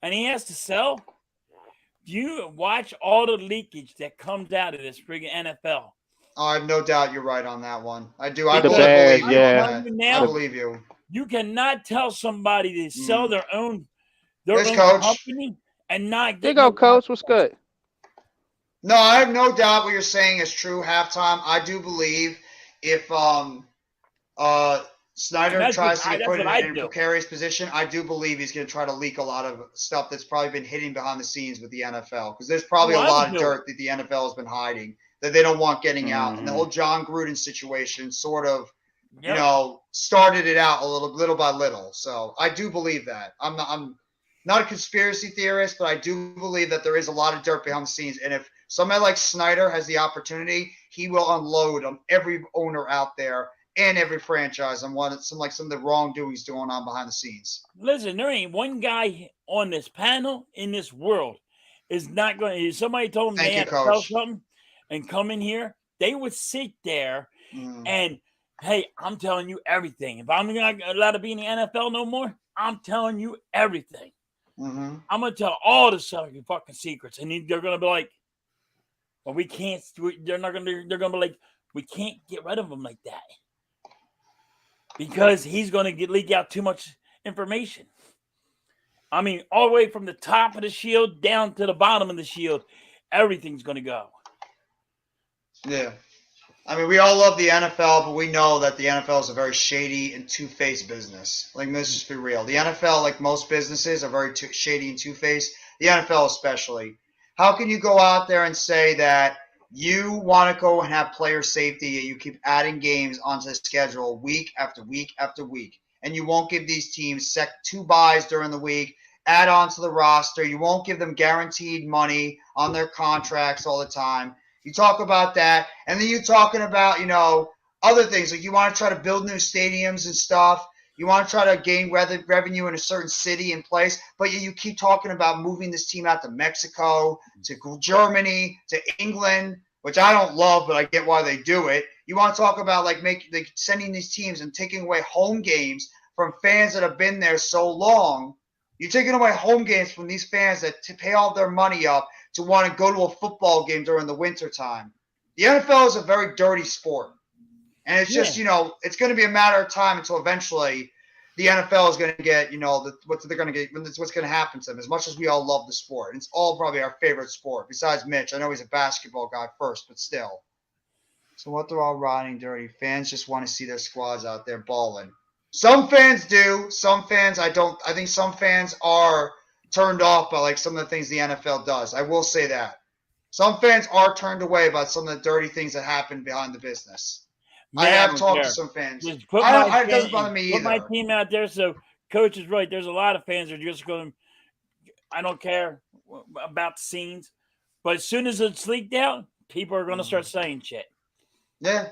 and he has to sell, you watch all the leakage that comes out of this friggin' NFL. I have no doubt you're right on that one. I do. I The believe Bears, you. yeah. on that. Now- I believe you. You cannot tell somebody to sell their own Yes, Coach. company and not There you get go, no coach. What's good? No, I have no doubt what you're saying is true. Halftime, I do believe if Snyder That's tries what to I- get that's put what in I'd a do. precarious position, I do believe he's going to try to leak a lot of stuff that's probably been hidden behind the scenes with the NFL, because there's probably Well, a I lot would of do dirt that the NFL has been hiding that they don't want getting out. And the Mhm. whole John Gruden situation sort of, Yep. you know, started it out a little by little. So I do believe that. I'm not a conspiracy theorist, but I do believe that there is a lot of dirt behind the scenes. And if somebody like Snyder has the opportunity, he will unload on every owner out there and every franchise on some of the wrongdoings going on behind the scenes. Listen, there ain't one guy on this panel in this world is not going to. If somebody told them Thank they you, had to sell Coach. something and come in here, they would sit there Mm. and, hey, I'm telling you everything. If I'm not allowed to be in the NFL no more, I'm telling you everything. Mm-hmm. I'm going to tell all the fucking secrets. And they're going to be like, well, we can't. They're going to be like, we can't get rid of him like that. Because he's going to leak out too much information. I mean, all the way from the top of the shield down to the bottom of the shield, everything's going to go. Yeah. I mean, we all love the NFL, but we know that the NFL is a very shady and two-faced business. Like, let's just be real. The NFL, like most businesses, are very shady and two-faced. The NFL especially. How can you go out there and say that you want to go and have player safety and you keep adding games onto the schedule week after week after week, and you won't give these teams 2 buys during the week, add on to the roster, you won't give them guaranteed money on their contracts all the time. You talk about that, and then you're talking about, you know, other things. Like, you want to try to build new stadiums and stuff. You want to try to gain revenue in a certain city and place, but you keep talking about moving this team out to Mexico, to Germany, to England, which I don't love, but I get why they do it. You want to talk about like sending these teams and taking away home games from fans that have been there so long. You're taking away home games from these fans that pay all their money up to want to go to a football game during the winter time. The NFL is a very dirty sport. And it's just, you know, it's going to be a matter of time until eventually the NFL is going to get, you know, what's going to happen to them. As much as we all love the sport, and it's all probably our favorite sport, besides Mitch. I know he's a basketball guy first, but still. So what they're all riding dirty. Fans just want to see their squads out there balling. Some fans do. Some fans, I don't. I think some fans are turned off by like some of the things the NFL does. I will say that. Some fans are turned away by some of the dirty things that happen behind the business. I Man, have don't talked care. to some fans. Just put It doesn't bother me put my either. team out there. So coach is right. There's a lot of fans that are just going. I don't care about the scenes, but as soon as it's leaked out, people are going to start saying shit. Yeah.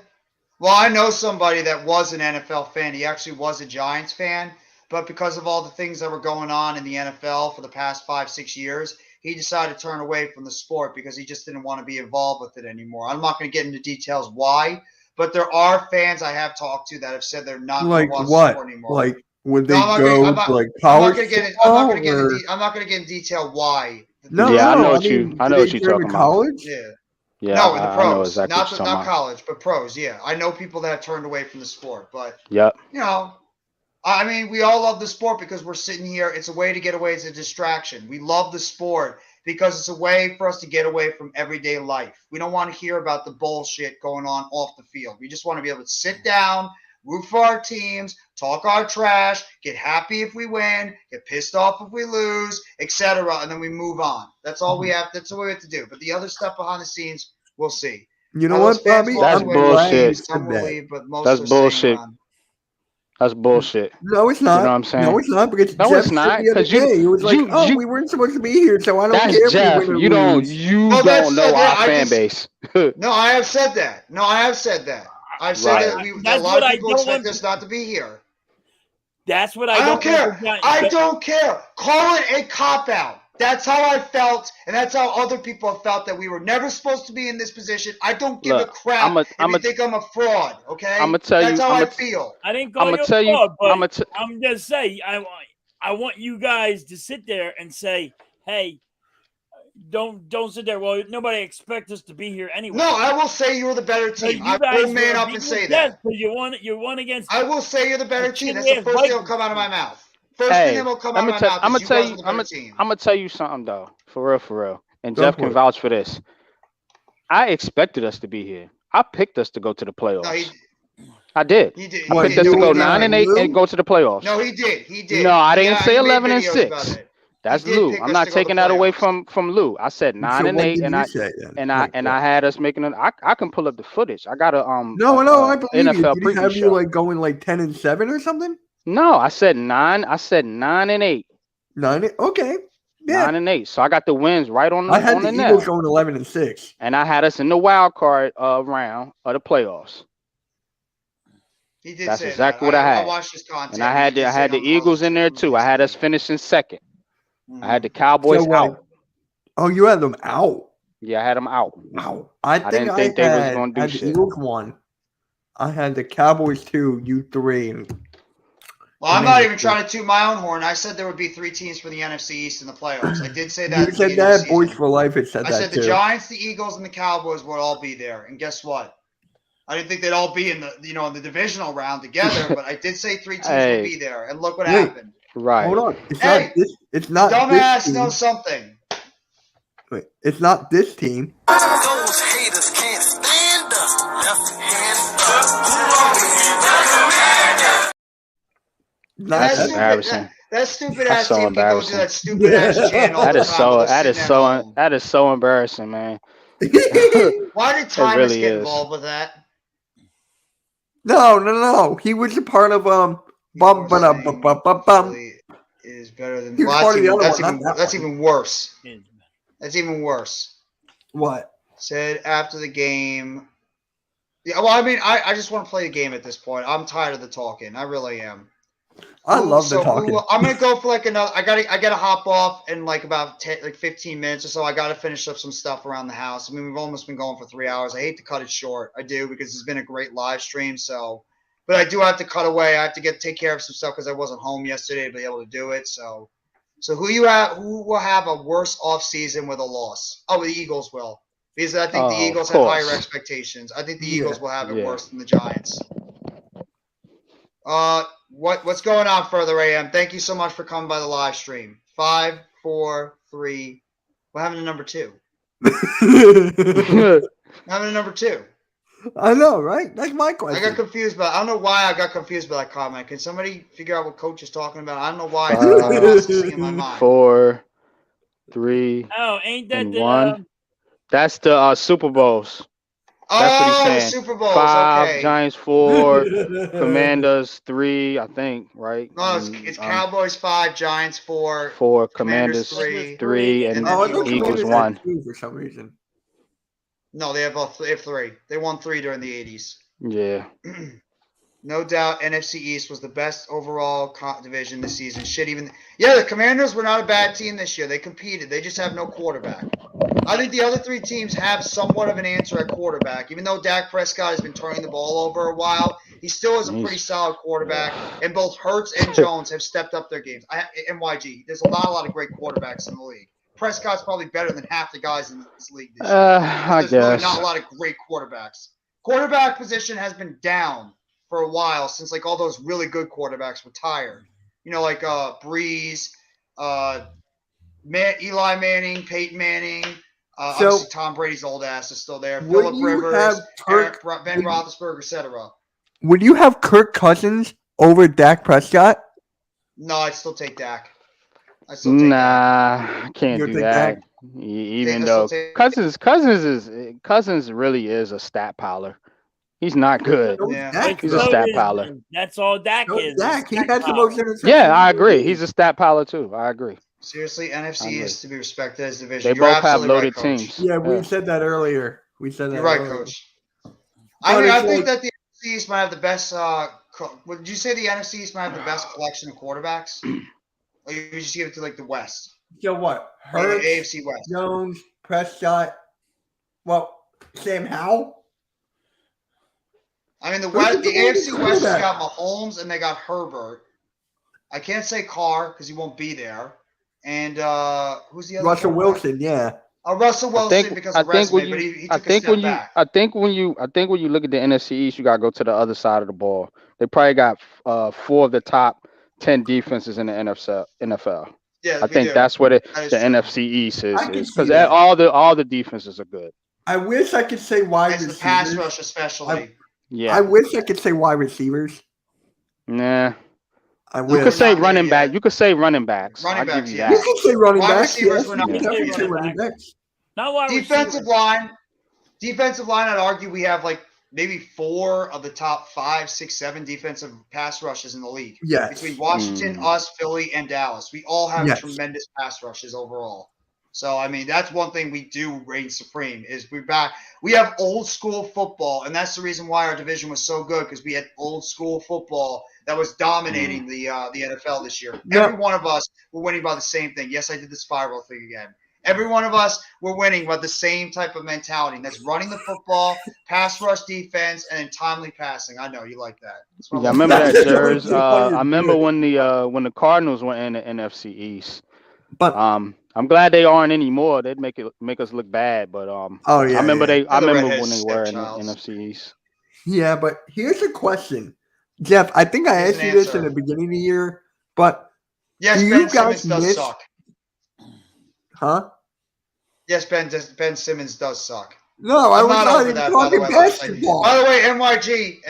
Well, I know somebody that was an NFL fan. He actually was a Giants fan, but because of all the things that were going on in the NFL for the past 5-6 years, he decided to turn away from the sport because he just didn't want to be involved with it anymore. I'm not going to get into details why, but there are fans I have talked to that have said they're not going Like to watch the what? sport anymore. Like would they No, I'm not go gonna- I'm to like I'm not college going to get. football? I'm not going to get. or- I'm not going to get in detail why. No, Yeah, I no, know what you- mean, I know do what they you're go to talking about. college? Yeah. Yeah, No, the I pros, know exactly what you're talking not about. college, but pros. Yeah, I know people that have turned away from the sport, but Yep. you know, I mean, we all love the sport because we're sitting here. It's a way to get away. It's a distraction. We love the sport because it's a way for us to get away from everyday life. We don't want to hear about the bullshit going on off the field. We just want to be able to sit down, root for our teams, talk our trash, get happy if we win, get pissed off if we lose, etc., and then we move on. That's all we have. That's all we have to do. But the other stuff behind the scenes, we'll see. You know How those what, fans Bobby? walk That's away, bullshit. Some will leave, but most That's are staying bullshit. around. That's bullshit. No, it's not. You know what I'm saying? No, it's not because No, Jeff it's said not, the other 'cause you- day. He was like, you- "Oh, you- we weren't supposed to be here, so I don't That's care if Jeff. we win or You don't. lose." You Well, that's don't know so- our I fan just- base. No, I have said that. No, I have said that. I've said Right. that, that a That's lot what of I people don't expect want us not to be here. That's what I I don't care. want the Giants- I don't care. Call it a cop out. That's how I felt, and that's how other people have felt that we were never supposed to be in this position. I don't give Look, a crap I'm a- if I'm you a- think I'm a fraud. Okay, I'ma tell that's you- how I'ma I t- feel. I didn't call I'm you gonna a tell you. fraud, but I'm I'm just saying I want you guys to sit there and say, "Hey, don't sit there." Well, nobody expects us to be here anyway. No, I will say you were the better So team. you I guys will man were up beating and say us, that. because you won against. I will say you're the better A team. That's the shitty-ass first thing that'll Vikings come out of my team. mouth. First Hey, thing that will come let out me of tell. my mouth I'm is gonna you tell guys you. are the I'm better gonna. team. I'm gonna tell you something though, for real. And Go Jeff for can it. vouch for this. I expected us to be here. I picked us to go to the playoffs. No, I did. he did. I What, picked us you to go and, 9-8 Lou? and go to the playoffs. No, he did. He did. No, I didn't say he made 11-6. videos about it. That's did Lou. pick I'm us not to go to taking that away playoffs. from Lou. I said So 9-8, what did and you I say then? and I Like, and what? I had us making an. I can pull up the footage. I got a No, I believe you. NFL Did he preview have you show. like going like 10-7 or something? No, I said 9. I said 9-8. 9. Okay. Yeah. 9-8. So I got the wins right on I had on the the Eagles nail. going 11-6. And I had us in the wild card round of the playoffs. He did That's say exactly that. what I had. watched his content. And I had He did say the on Eagles Carlos in there too. I had us finishing second. I had the Cowboys So what? out. Oh, you had them out. Yeah, I had them out. Wow. I think didn't think they was gonna do had the shit. Eagles 1. I had the Cowboys 2, you 3, and Well, I'm not even trying to toot my own horn. I said there would be 3 teams for the NFC East in the playoffs. I did say that. you at the said beginning of that. the Boys season. for Life had said I that said too. the Giants, the Eagles, and the Cowboys would all be there. And guess what? I didn't think they'd all be in the in the divisional round together, but I did say 3 teams Hey. would be there. And look what Wait. happened. Right. Hold on. It's Hey, not this. It's not Dumbass this team. knows something. Wait, it's not this team. Those haters can't stand us. Left hand up. Not That's that. embarrassing. That stupid That's ass so team can go to embarrassing. that stupid ass channel. all That the is time so while they're sitting at home. that is so embarrassing, man. Why did Timers really get is. involved with that? No. He was a part of bum People bum are bum saying bum bum bum. Philly is better than. He was Well, part of the other that's one, even not that that's one. even worse. That's even worse. What? Said after the game. Yeah, well, I mean, I just want to play the game at this point. I'm tired of the talking. I really am. I love the So talking. I'm gonna go for like another. I gotta hop off in like about 15 minutes or so. I gotta finish up some stuff around the house. I mean, we've almost been going for 3 hours. I hate to cut it short. I do because it's been a great live stream. So, but I do have to cut away. I have to take care of some stuff because I wasn't home yesterday to be able to do it. So who will have a worse off season with a loss? Oh, the Eagles will. Because I think the Oh, Eagles of have higher course. expectations. I think the Yeah. Eagles will have it Yeah. worse than the Giants. What's going on further, AM? Thank you so much for coming by the live stream. 5, 4, 3. We're having a number 2. We're having a number 2. I know, right? That's my I question. got confused, but I don't know why I got confused by that comment. Can somebody figure out what coach is talking about? I don't know why it's got processing in my mind. 4, 3, Oh, ain't that and the 1. That's the Super Bowls. That's what he's Oh, the saying. Super Bowls. 5, Okay. Giants 4, Commanders 3, I think, right? No, And, it's Cowboys 5, Giants 4, 4, Commanders Commanders 3. 3, and and then Oh, I thought Eagles Commanders Eagles had 1. 2 for some reason. No, they have 3. They won 3 during the 80s. Yeah. No doubt, NFC East was the best overall division this season. The Commanders were not a bad team this year. They competed. They just have no quarterback. I think the other 3 teams have somewhat of an answer at quarterback. Even though Dak Prescott has been turning the ball over a while, he still is a pretty solid quarterback. And both Hurts and Jones have stepped up their games. NYG, there's not a lot of great quarterbacks in the league. Prescott's probably better than half the guys in this league this year. I There's really guess. not a lot of great quarterbacks. Quarterback position has been down for a while since like all those really good quarterbacks retired. Like Breeze, Eli Manning, Peyton Manning. Obviously, Tom Brady's old ass is still there. Phillip Rivers, Ben Roethlisberger, etc. Would you have Kirk Cousins over Dak Prescott? No, I'd still take Dak. I can't do that. Even though Cousins really is a stat piler. He's not good. Yeah. He's a stat piler. That's all Dak is. Dak, he has the most interceptions. Yeah, I agree. He's a stat piler too. I agree. Seriously, NFC is to be respected as a division. They both have loaded teams. Yeah, we said that earlier. You're right, Coach. I think that the NFC East might have the best. Would you say the NFC East might have the best collection of quarterbacks? Or you just give it to like the West? So what? Hurts, AFC West. Jones, Prescott. Well, Sam Howell. I mean, the AFC West has got Mahomes and they got Herbert. I can't say Carr because he won't be there. And who's the other? Russell Wilson, yeah. Russell Wilson because of resume, but he took a step back. I think when you look at the NFC East, you gotta go to the other side of the ball. They probably got 4 of the top 10 defenses in the NFL. Yeah, I think that's what the NFC East is because all the defenses are good. I wish I could say wide receivers. The pass rush, especially. Yeah. I wish I could say wide receivers. Nah. You could say running back. You could say running backs. Running backs, give you yeah. that. You can say running backs. Receivers Yes, were not you can definitely say running backs. Not wide Defensive line, I'd argue we have like maybe 4 of the top 5, 6, 7 defensive pass rushes in the league. Yes. Between Washington, us, Philly, and Dallas. We all have tremendous pass rushes overall. So, I mean, that's one thing we do reign supreme is we have old school football, and that's the reason why our division was so good because we had old school football that was dominating the NFL this year. Yep. Every one of us were winning by the same thing. Yes, I did the spiral thing again. Every one of us were winning by the same type of mentality. And that's running the football, pass rush defense, and then timely passing. I know you like that. Yeah, I remember that, Jers. I remember when the Cardinals were in the NFC East. But I'm glad they aren't anymore. They'd make us look bad. But I remember when they were in the NFC East. Yeah, but here's a question, Jeff. I think I asked you this in the beginning of the year, but yes, Ben Simmons does suck. Huh? Yes, Ben Simmons does suck. No, I was not even talking basketball. By the way, NYG,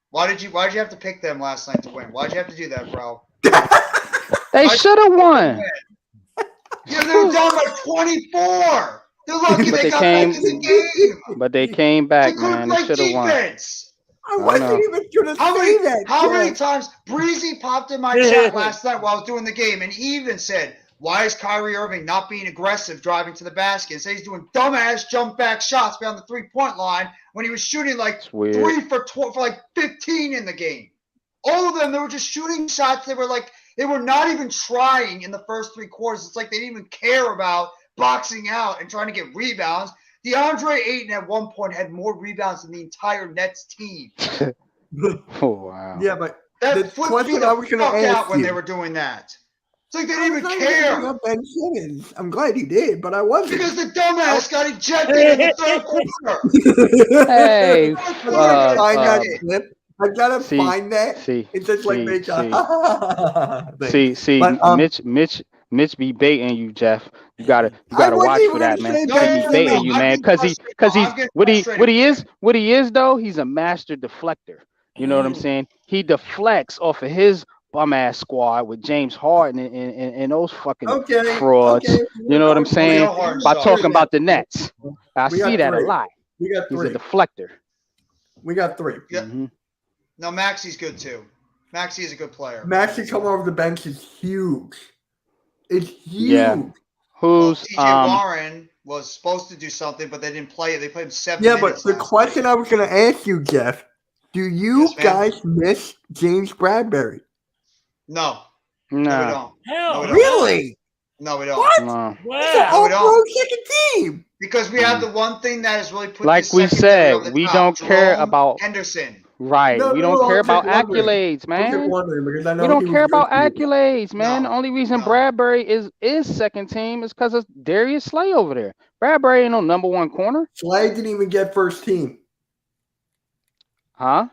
why did you have to pick them last night to win? Why'd you have to do that, bro? They should have won. Yeah, they were down by 24. They're lucky they got back in the game. But they came back, man. They should have won. I wasn't even going to say that. How many times Breezy popped in my chat last night while I was doing the game and even said, why is Kyrie Irving not being aggressive driving to the basket? And say he's doing dumbass jump back shots beyond the 3-point line when he was shooting like 3 for 12 for like 15 in the game. All of them, they were just shooting shots. They were not even trying in the first 3 quarters. It's like they didn't even care about boxing out and trying to get rebounds. DeAndre Ayton at one point had more rebounds than the entire Nets team. Oh, wow. Yeah, but that flipped me the fuck out when they were doing that. It's like they didn't even care. Ben Simmons. I'm glad he did, but I wasn't. Because the dumbass got ejected in the third quarter. Hey, I gotta find that. It's just like make Mitch be baiting you, Jeff. You gotta I wasn't watch even for that, gonna man. say He Ben be baiting Simmons. you, I'm man, getting because he's frustrated. I'm getting what frustrated. he is though. He's a master deflector. You know what I'm saying? He deflects off of his bum ass squad with James Harden and those fucking Okay. frauds. Okay. You know what I'm We saying? know Harden By sucks. talking about the Nets, I We got see that a three. lot. We got He's three. a deflector. We got three. Yeah. Mhm. No, Maxi's good too. Maxi is a good player. Maxi coming off the bench is huge. It's huge. Yeah. Well, Who's TJ Warren was supposed to do something, but they didn't play it. They played him 7 Yeah, but minutes. the last question night. I was going to ask you, Jeff, do you Yes, ma'am. guys miss James Bradbury? No, no, we nah. don't. Hell, No, we don't. Really? No, we don't. What? Nah. He's an wow. we don't. all-pro second team. Because we have the one thing that has really put Like this we secondary said, over the we top, don't care Jerome about Henderson. right. No, we no, don't no, care I'll about take wondering. accolades, I'm just man. wondering because I know We don't he was care good about for you. accolades, man. No, The only reason no. Bradbury is second team is because of Darius Slay over there. Bradbury ain't no number one corner, Slay didn't even get first team. huh?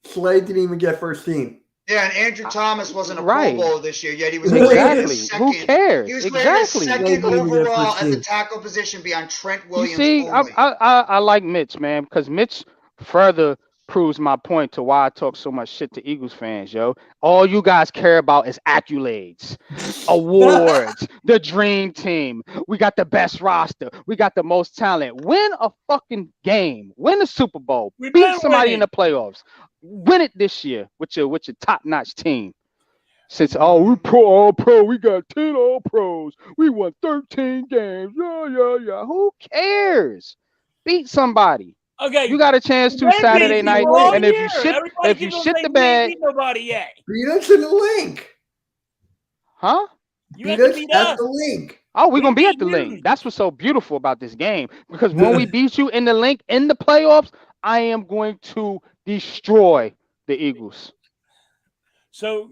Slay didn't even get first team. Yeah, and Andrew Thomas wasn't a right. Pro Bowler this year, yet he was rated Exactly. second. Who cares? He was rated Exactly. second Slay didn't even get overall first at the team. tackle position behind Trent You Williams see, only. I like Mitch, man, because Mitch further proves my point to why I talk so much shit to Eagles fans, yo. All you guys care about is accolades, awards, the dream team. We got the best roster. We got the most talent. Win a fucking game. Win a Super Bowl. We've Beat been somebody in winning. the playoffs. Win it this year with your top-notch team. Since we all pro, we got 10 all pros. We won 13 games. Yeah. Who cares? Beat somebody. Okay. You got a chance to They Saturday beat night, people all and if year. you shit, Everybody if you keeps shit saying the we ain't bed, beat nobody yet. Beat us in the link. huh? You Beat have to us beat at us. the link. Oh, we're We gonna be at beat the you. link. That's what's so beautiful about this game. Because when we beat you in the link in the playoffs, I am going to destroy the Eagles. So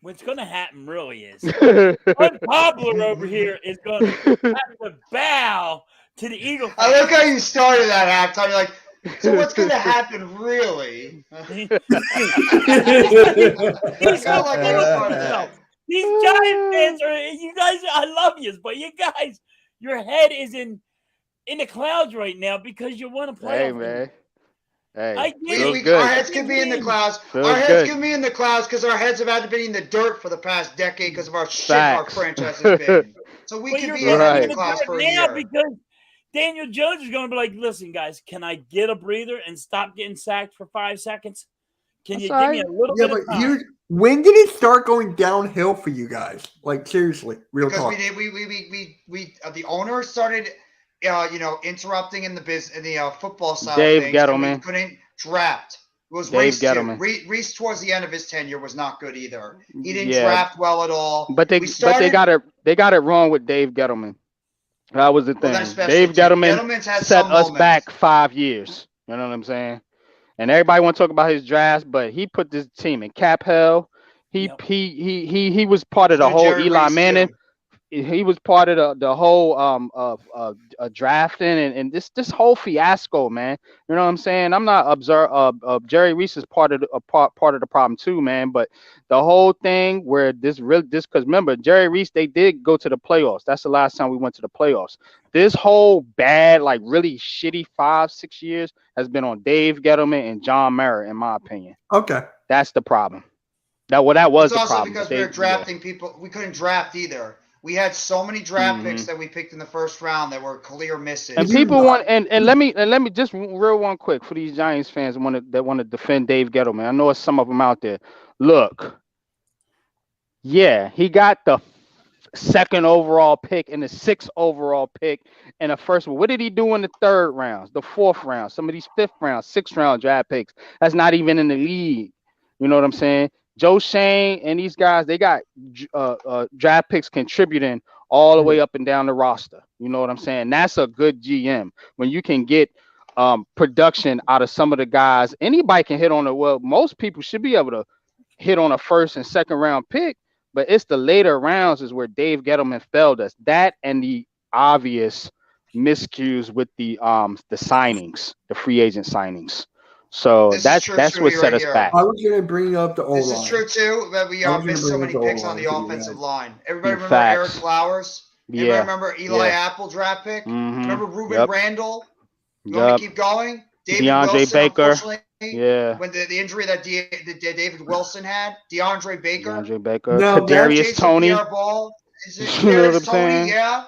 what's going to happen really is Unpopular over here is going to have to bow to the Eagle I like how fans. you started that halftime. You're like, so what's going to happen really? He's I so like full you of started himself. that. These Giant fans are, you guys, I love you, but you guys, your head is in the clouds right now because you want to play. Hey man. Hey, I get feels it. good. Our heads could be in the clouds. Feels Our heads good. could be in the clouds because our heads have had to be in the dirt for the past decade because of our shit our Facts. franchise has been. So we But could you're be going Right. in the clouds for a now year. because Daniel Jones is going to be like, listen, guys, can I get a breather and stop getting sacked for 5 seconds? Can you That's give me a all little Yeah, bit but of time? when did it start going downhill for you guys? Like seriously, real Because talk. we did, we the owner started, interrupting in the football side Dave of things. And Gettleman. we couldn't draft. It was Dave Reese too. Gettleman. Reese towards the end of his tenure was not good either. He didn't Yeah. draft well at all. But they got it wrong with Dave Gettleman. That was the thing. Well, that's special Dave team. Gettleman Gettleman's had set some us moments. back 5 years. You know what I'm saying? And everybody want to talk about his drafts, but he put this team in cap hell. He was part of the So whole Jerry Eli Reese, Manning. too. He was part of the whole drafting and this whole fiasco, man. You know what I'm saying? I'm not Jerry Reese is part of the problem too, man. But the whole thing where because remember Jerry Reese, they did go to the playoffs. That's the last time we went to the playoffs. This whole bad, like really shitty 5-6 years has been on Dave Gettleman and John Mara, in my opinion. Okay. That's the problem. That was It's the also problem. because but we were they- drafting people. We couldn't draft either. We had so many draft picks Mhm. that we picked in the first round that were clear misses. And people want and let me just real one quick for these Giants fans that want to defend Dave Gettleman. I know it's some of them out there. Look, yeah, he got the 2nd overall pick and the 6th overall pick and the first one. What did he do in the 3rd rounds, the 4th round, some of these 5th round, 6th round draft picks? That's not even in the league. You know what I'm saying? Joe Shane and these guys, they got draft picks contributing all the way up and down the roster. You know what I'm saying? That's a good GM when you can get production out of some of the guys. Anybody can hit on most people should be able to hit on a 1st and 2nd round pick, but it's the later rounds is where Dave Gettleman failed us. That and the obvious miscues with the signings, the free agent signings. So This is that's true that's too what here, set right us here. back. I was going to bring up the O-line. This is true too that we I was gonna missed so bring many up the picks on the O-line, offensive yeah. line. Everybody remember Eric Facts. Flowers? Anybody Yeah. remember Eli Yeah. Apple draft pick? Mm-hmm. Remember Ruben Yep. Randall? You want me Yep. to keep going? David DeAndre Wilson, Baker. unfortunately, Yeah. when the injury that David Wilson had, DeAndre Baker. DeAndre Baker. No, Kadarius Jason Tony. Pierre Ball. Is it You know what Kadarius I'm Tony? saying? Yeah.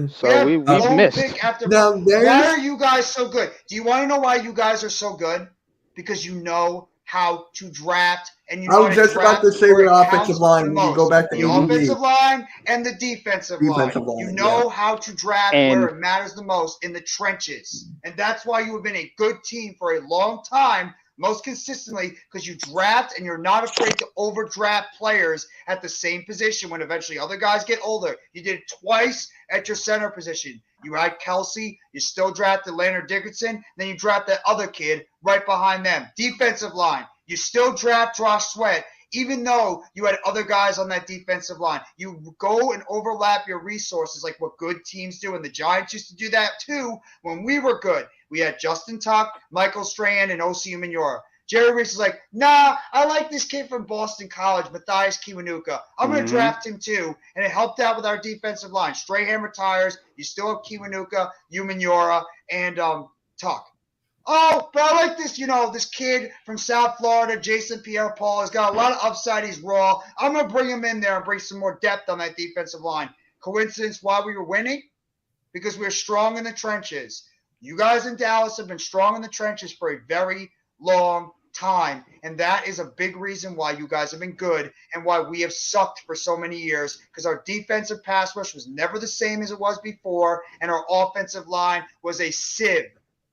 So Yeah, we've blown missed. pick after. Now, Why there's are you guys so good? Do you want to know why you guys are so good? Because you know how to draft, and you I know was how to just about draft to say where the it offensive counts line. the We can most. go back to The Mhm. offensive line and the defensive line. Defensive line, You know how to draft And- where it matters the most in the trenches. And that's why you have been a good team for a long time, most consistently, because you draft and you're not afraid to overdraft players at the same position when eventually other guys get older. You did it twice at your center position. You had Kelsey, you still drafted Leonard Dickinson, then you draft that other kid right behind them. Defensive line, you still draft Josh Sweat, even though you had other guys on that defensive line. You go and overlap your resources like what good teams do, and the Giants used to do that too when we were good. We had Justin Tuck, Michael Strahan, and Osi Umenyiora. Jerry Reese is like, nah, I like this kid from Boston College, Matthias Kiwanuka. I'm going Mhm. to draft him too. And it helped out with our defensive line. Strahan retires. You still have Kiwanuka, Umenyiora, and Tuck. Oh, but I like this, this kid from South Florida, Jason Pierre-Paul. He's got a lot of upside. He's raw. I'm going to bring him in there and bring some more depth on that defensive line. Coincidence why we were winning? Because we're strong in the trenches. You guys in Dallas have been strong in the trenches for a very long time, and that is a big reason why you guys have been good and why we have sucked for so many years, because our defensive pass rush was never the same as it was before, and our offensive line was a sieve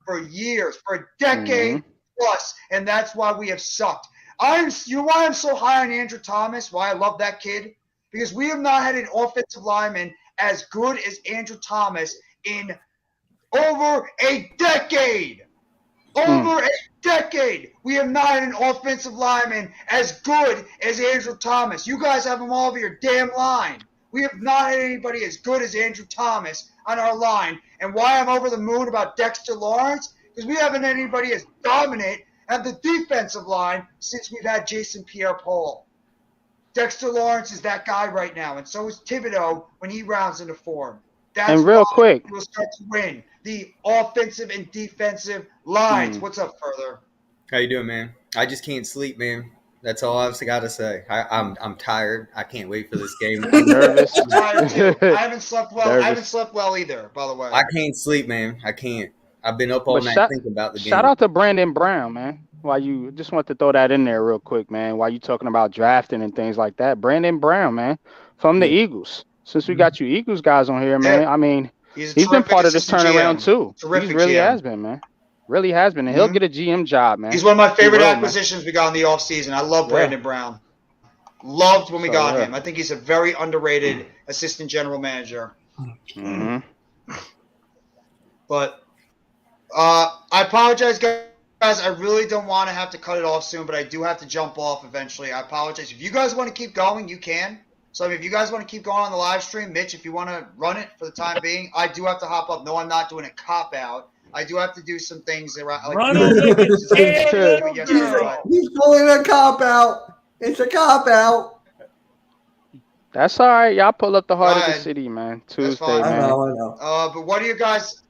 for years, for a decade plus, and that's why we have sucked. You know why I'm so high on Andrew Thomas, why I love that kid? Because we have not had an offensive lineman as good as Andrew Thomas in over a decade. Over a decade, we have not had an offensive lineman as good as Andrew Thomas. You guys have him all over your damn line. We have not had anybody as good as Andrew Thomas on our line. And why I'm over the moon about Dexter Lawrence? Because we haven't had anybody as dominant at the defensive line since we've had Jason Pierre-Paul. Dexter Lawrence is that guy right now, and so is Thibodeau when he rounds into form. That's And real why quick, we'll start to win. The offensive and defensive lines. What's up, Further? How you doing, man? I just can't sleep, man. That's all I've got to say. I'm tired. I can't wait for this game. nervous. I'm tired too. I haven't slept well. Nervous. I haven't slept well either, by the way. I can't sleep, man. I can't. I've been up all But night thinking about the game. Shout out to Brandon Brown, man. Why you just want to throw that in there real quick, man? While you talking about drafting and things like that, Brandon Brown, man, from the Eagles. Since we got you Eagles guys on here, man, I mean, He's been terrific part of this assistant turnaround GM. too. Terrific He really GM. has been, man. Really has been, and he'll get a GM job, man. He's one of my favorite will, man. acquisitions we got in the offseason. I love Brandon Brown. Loved when we So, got yeah. him. I think he's a very underrated assistant general manager. hmm But I apologize, guys. I really don't want to have to cut it off soon, but I do have to jump off eventually. I apologize. If you guys want to keep going, you can. So if you guys want to keep going on the live stream, Mitch, if you want to run it for the time being, I do have to hop up. No, I'm not doing a cop-out. I do have to do some things around. Like, Run it like a scared little Yes, girl. right. He's pulling a cop out. It's a cop out. That's all right. Y'all pull up the heart of the Alright. city, man. That's Tuesday, fine. I man. know. But what are you guys?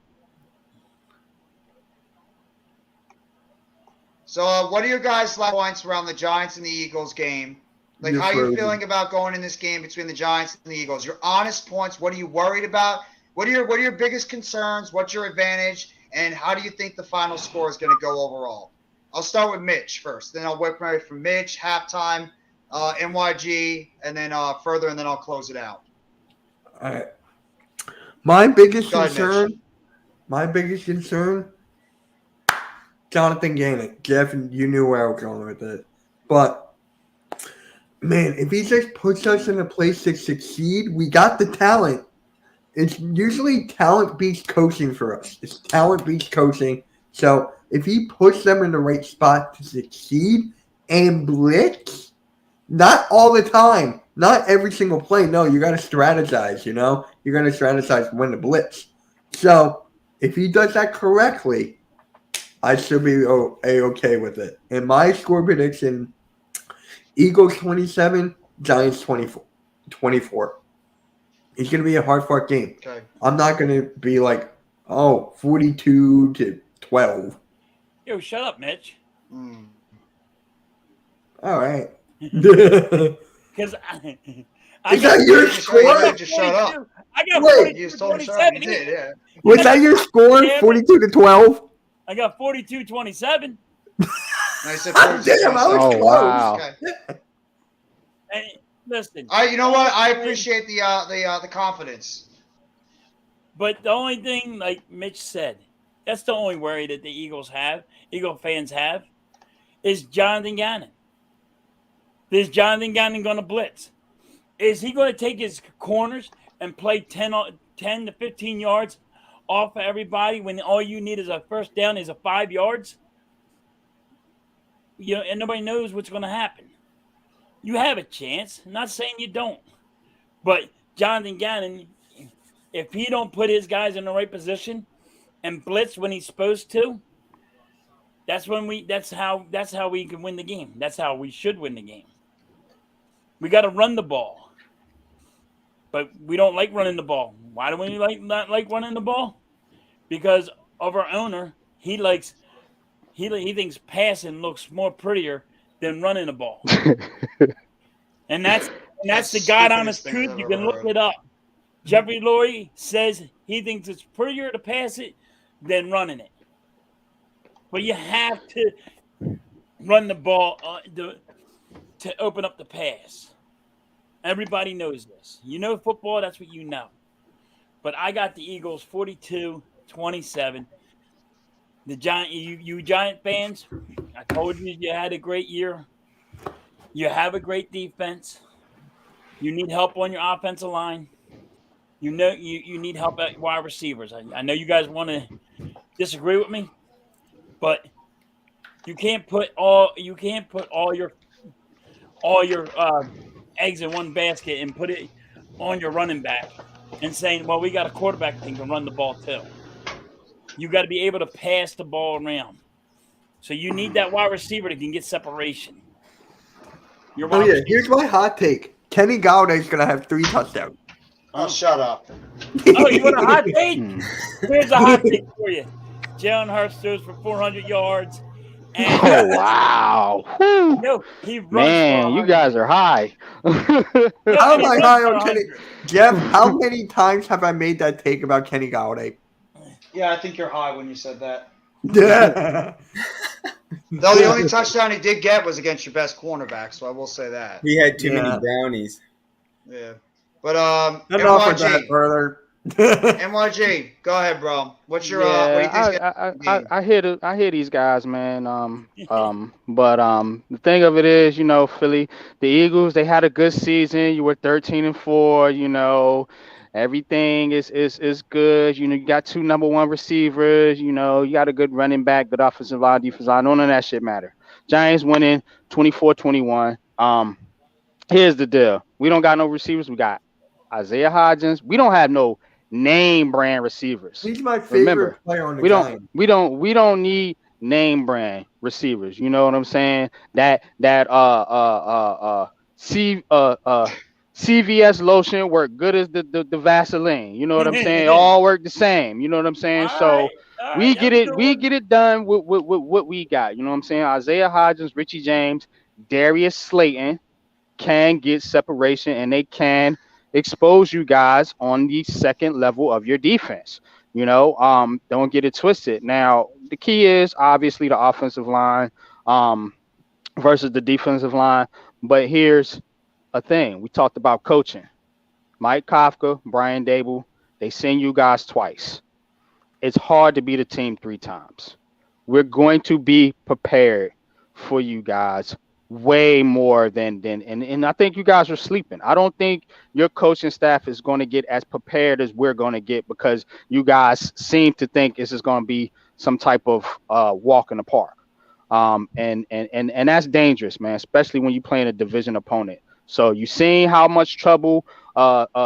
So what are your guys' last points around the Giants and the Eagles game? Like, You're how are you frozen. feeling about going in this game between the Giants and the Eagles? Your honest points. What are you worried about? What are your biggest concerns? What's your advantage? And how do you think the final score is going to go overall? I'll start with Mitch first. Then I'll work my way from Mitch, halftime, NYG, and then Further, and then I'll close it out. All right. My biggest Go ahead, concern, Jonathan Gannon. Jeff, you knew where I was going with it. But, man, if he just puts us in a place to succeed, we got the talent. It's usually talent beats coaching for us. It's talent beats coaching. So if he puts them in the right spot to succeed and blitz, not all the time, not every single play. No, you got to strategize, you know? You got to strategize when to blitz. So if he does that correctly, I should be okay with it. And my score prediction: Eagles 27, Giants 24. It's going to be a hard-fought game. Okay. I'm not going to be like, 42-12. Yo, shut up, Mitch. Mm. All right. Because Is that your score? Just shut up. I got Wait, You 42 just told him to shut up. 27. You did, yeah. Was that your score? Damn it. 42-12? I got 42-27. And I said Ah, damn, I was 46. Oh, close. wow. Okay. And listen, You know what? I appreciate the confidence. but the only thing, like Mitch said, that's the only worry that the Eagle fans have, is Jonathan Gannon. Is Jonathan Gannon going to blitz? Is he going to take his corners and play 10 to 15 yards off of everybody when all you need is a first down is a 5 yards? You know, and nobody knows what's going to happen. You have a chance. I'm not saying you don't. But Jonathan Gannon, if he don't put his guys in the right position and blitz when he's supposed to, that's how we can win the game. That's how we should win the game. We got to run the ball. But we don't like running the ball. Why do we not like running the ball? Because of our owner, he thinks passing looks more prettier than running the ball. and that's the God honest stupidest thing truth. I've You ever can look heard. it up. Jeffrey Lurie says he thinks it's prettier to pass it than running it. But you have to run the ball to open up the pass. Everybody knows this. You know football, that's what you know. But I got the Eagles 42-27. The you Giant fans, I told you had a great year. You have a great defense. You need help on your offensive line. You know you need help at wide receivers. I know you guys want to disagree with me, but you can't put all your eggs in one basket and put it on your running back and saying, well, we got a quarterback that can run the ball too. You got to be able to pass the ball around. So you need that wide receiver that can get separation. Here's my hot take. Kenny Gallaudet is going to have 3 touchdowns. Oh, shut up. Oh, you want a hot take? Hmm. Here's a hot take for you. Jalen Hurts throws for 400 yards. And Oh wow. Whew. no, he runs Man, for you 100. guys are high. No, How am he I runs high for on Kenny? 100. Jeff, how many times have I made that take about Kenny Gallaudet? Yeah, I think you're high when you said that. Yeah. Though the only touchdown he did get was against your best cornerback, so I will say that. He had too many Yeah. brownies. Yeah. But Enough of that, NYG, brother. NYG, go ahead, bro. What's your what do you think's gonna I hear these guys, man. But the thing of it is, you know, Philly, the Eagles, they had a good season. You were 13-4. You know, everything is good. You know, you got 2 number 1 receivers. You know, you got a good running back, good offensive line, defensive line. None of that shit matter. Giants winning 24-21. Here's the deal: we don't got no receivers. We got Isaiah Hodgins. We don't have no name brand receivers. He's my favorite Remember, player on the we Giants. don't need name brand receivers. You know what I'm saying? CVS lotion work good as the Vaseline. You know what I'm saying? All work the same. You know what I'm saying? So we get it done with what we got. You know what I'm saying? Isaiah Hodgins, Richie James, Darius Slayton can get separation, and they can expose you guys on the second level of your defense. You know, don't get it twisted. Now, the key is obviously the offensive line versus the defensive line. But here's a thing. We talked about coaching. Mike Kafka, Brian Dable, they send you guys twice. It's hard to beat a team 3 times. We're going to be prepared for you guys way more than and I think you guys are sleeping. I don't think your coaching staff is going to get as prepared as we're going to get, because you guys seem to think this is going to be some type of walk in the park. And that's dangerous, man, especially when you're playing a division opponent. So you seen how much trouble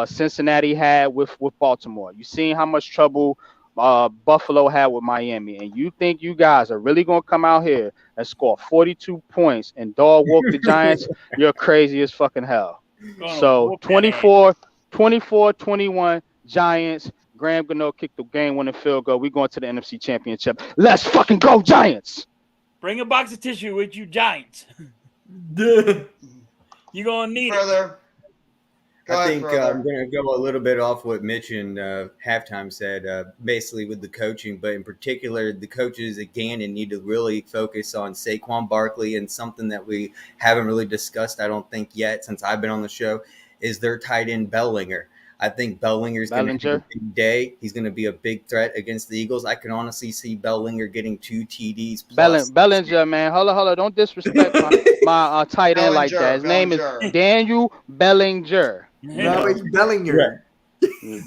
Cincinnati had with Baltimore. You seen how much trouble Buffalo had with Miami, and you think you guys are really gonna come out here and score 42 points and dog walk the Giants, you're crazy as fucking hell. Gonna So whoop that ass. 24-21 Giants. Graham Gano kicked the game-winning field goal. We going to the NFC Championship. Let's fucking go, Giants! Bring a box of tissue with you, Giants. Duh. You're gonna need it. Further. Go I ahead, think further. I'm going to go a little bit off what Mitch and halftime said, basically with the coaching, but in particular, the coaches at Gannon need to really focus on Saquon Barkley, and something that we haven't really discussed, I don't think yet, since I've been on the show, is their tight end Bellinger. I think Bellinger's going to have a big day. He's going to be a big threat against the Eagles. I can honestly see Bellinger getting 2 TDs plus. Bellinger, man. Hold on. Don't disrespect my tight end like that. His name is Daniel Bellinger. No, it's Bellinger.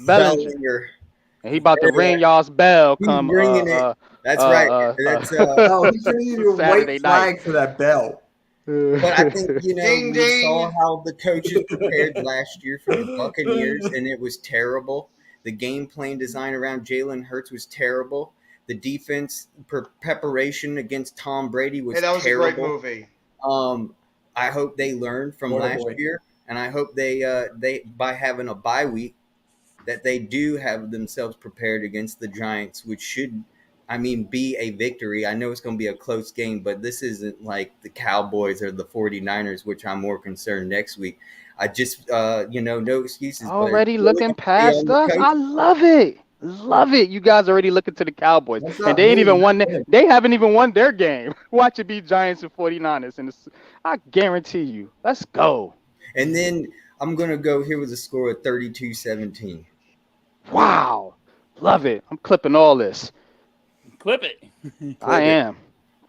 Bellinger. And he about to ring y'all's bell come bringing it. That's right. That's Oh, he's going to use a Saturday white flag night for that bell. But I think, you know, Ding, we ding. saw how the coaches prepared last year for the Buccaneers, and it was terrible. The game plan design around Jalen Hurts was terrible. The defense preparation against Tom Brady was Hey, that was terrible. a great movie. I hope they learned from What a last boy. year, and I hope they by having a bye week that they do have themselves prepared against the Giants, which should, I mean, be a victory. I know it's going to be a close game, but this isn't like the Cowboys or the 49ers, which I'm more concerned next week. I just, no excuses. but already it's looking really past on the us. coach. I love it. Love it. You guys already looking to the Cowboys. That's And not they ain't me. even won. They haven't even won their game. Watch it be Giants and 49ers. And I guarantee you. Let's go. And then I'm going to go here with a score of 32-17. Wow. Love it. I'm clipping all this. Clip it. I am.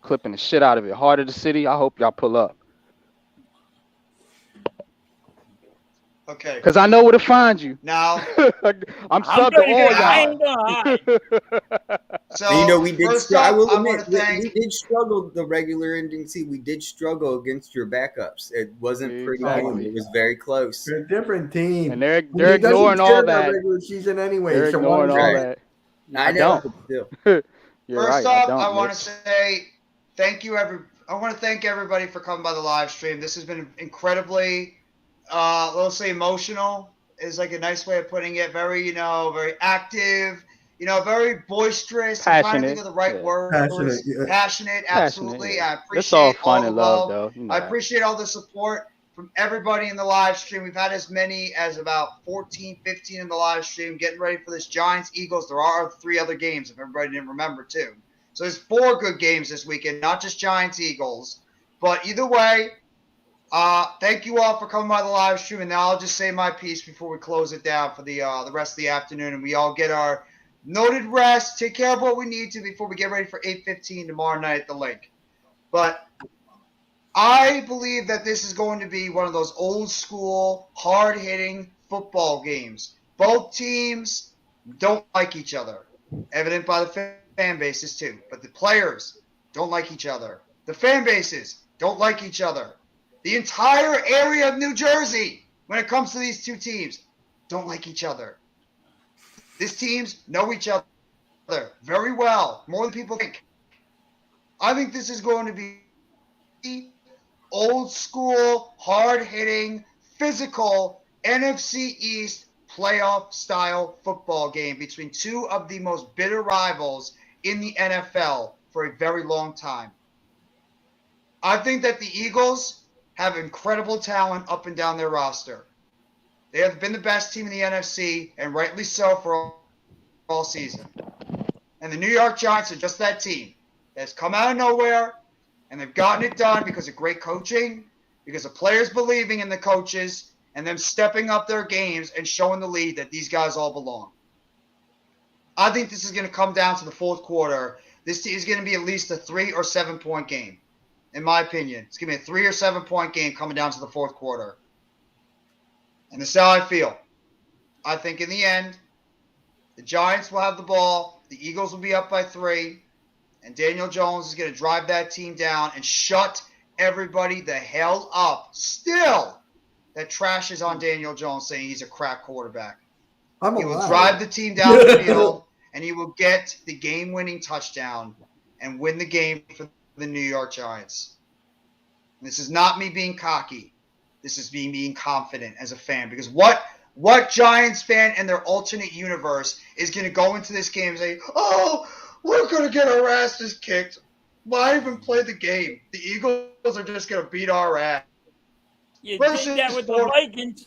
Clipping the shit out of it. Heart of the city. I hope y'all pull up. Okay. Because I know where to find you. Now, I'm sub to all I y'all. ain't gonna hide. so And, we did. first I up, will I admit, want to thank. we did struggle the regular ending. See, we did struggle against your backups. It wasn't pretty Exactly. clean. It was very close. They're a different team. And they're He doesn't ignoring all care about that. regular season anyway. They're so ignoring all right. that. I know. don't. but still. You're First right. up, I want Mitch. to say thank you. I want to thank everybody for coming by the live stream. This has been incredibly, let's say, emotional. Is like a nice way of putting it. Very, very active. Very boisterous. I'm trying to think of the right words. Passionate, yeah. Passionate, absolutely. yeah. I appreciate It's all fun and love, love. though. You know I that. appreciate all the support from everybody in the live stream. We've had as many as about 14, 15 in the live stream, getting ready for this Giants-Eagles. There are 3 other games, if everybody didn't remember, too. So there's 4 good games this weekend, not just Giants-Eagles. But either way, thank you all for coming by the live stream. And now I'll just say my piece before we close it down for the rest of the afternoon. And we all get our noted rest, take care of what we need to before we get ready for 8:15 tomorrow night at the link. But I believe that this is going to be one of those old school, hard-hitting football games. Both teams don't like each other, evident by the fan bases too. But the players don't like each other. The fan bases don't like each other. The entire area of New Jersey, when it comes to these two teams, don't like each other. These teams know each other very well, more than people think. I think this is going to be old school, hard-hitting, physical NFC East playoff-style football game between 2 of the most bitter rivals in the NFL for a very long time. I think that the Eagles have incredible talent up and down their roster. They have been the best team in the NFC, and rightly so for all season. And the New York Giants are just that team that has come out of nowhere, and they've gotten it done because of great coaching, because of players believing in the coaches, and them stepping up their games and showing the league that these guys all belong. I think this is going to come down to the fourth quarter. This is going to be at least a 3 or 7 point game, in my opinion. It's going to be a 3 or 7 point game coming down to the fourth quarter. And this is how I feel. I think in the end, the Giants will have the ball, the Eagles will be up by 3, and Daniel Jones is going to drive that team down and shut everybody the hell up. Still, that trash is on Daniel Jones saying he's a crack quarterback. I'm He will alive. drive the team down the field, and he will get the game-winning touchdown and win the game for the New York Giants. This is not me being cocky. This is me being confident as a fan, because what Giants fan in their alternate universe is going to go into this game and say, "Oh, we're going to get our asses kicked. Why even play the game? The Eagles are just going to beat our ass." You Let's did that just with the for- Vikings.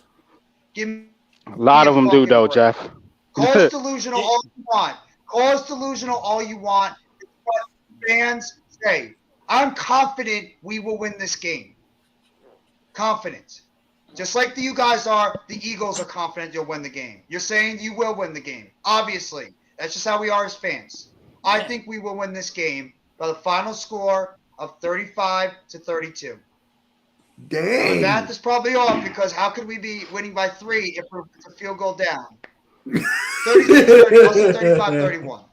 Give me A lot of them do, fucking though, break. Jeff. Call us delusional all you want. Call us delusional all you want. It's what fans say. I'm confident we will win this game. Confident. Just like you guys are, the Eagles are confident you'll win the game. You're saying you will win the game. Obviously. That's just how we are as fans. I Yeah. think we will win this game by the final score of 35-32. The math Dang. is probably off, because how could we be winning by 3 if it's a field goal down? 36-30, I'll say 35-31.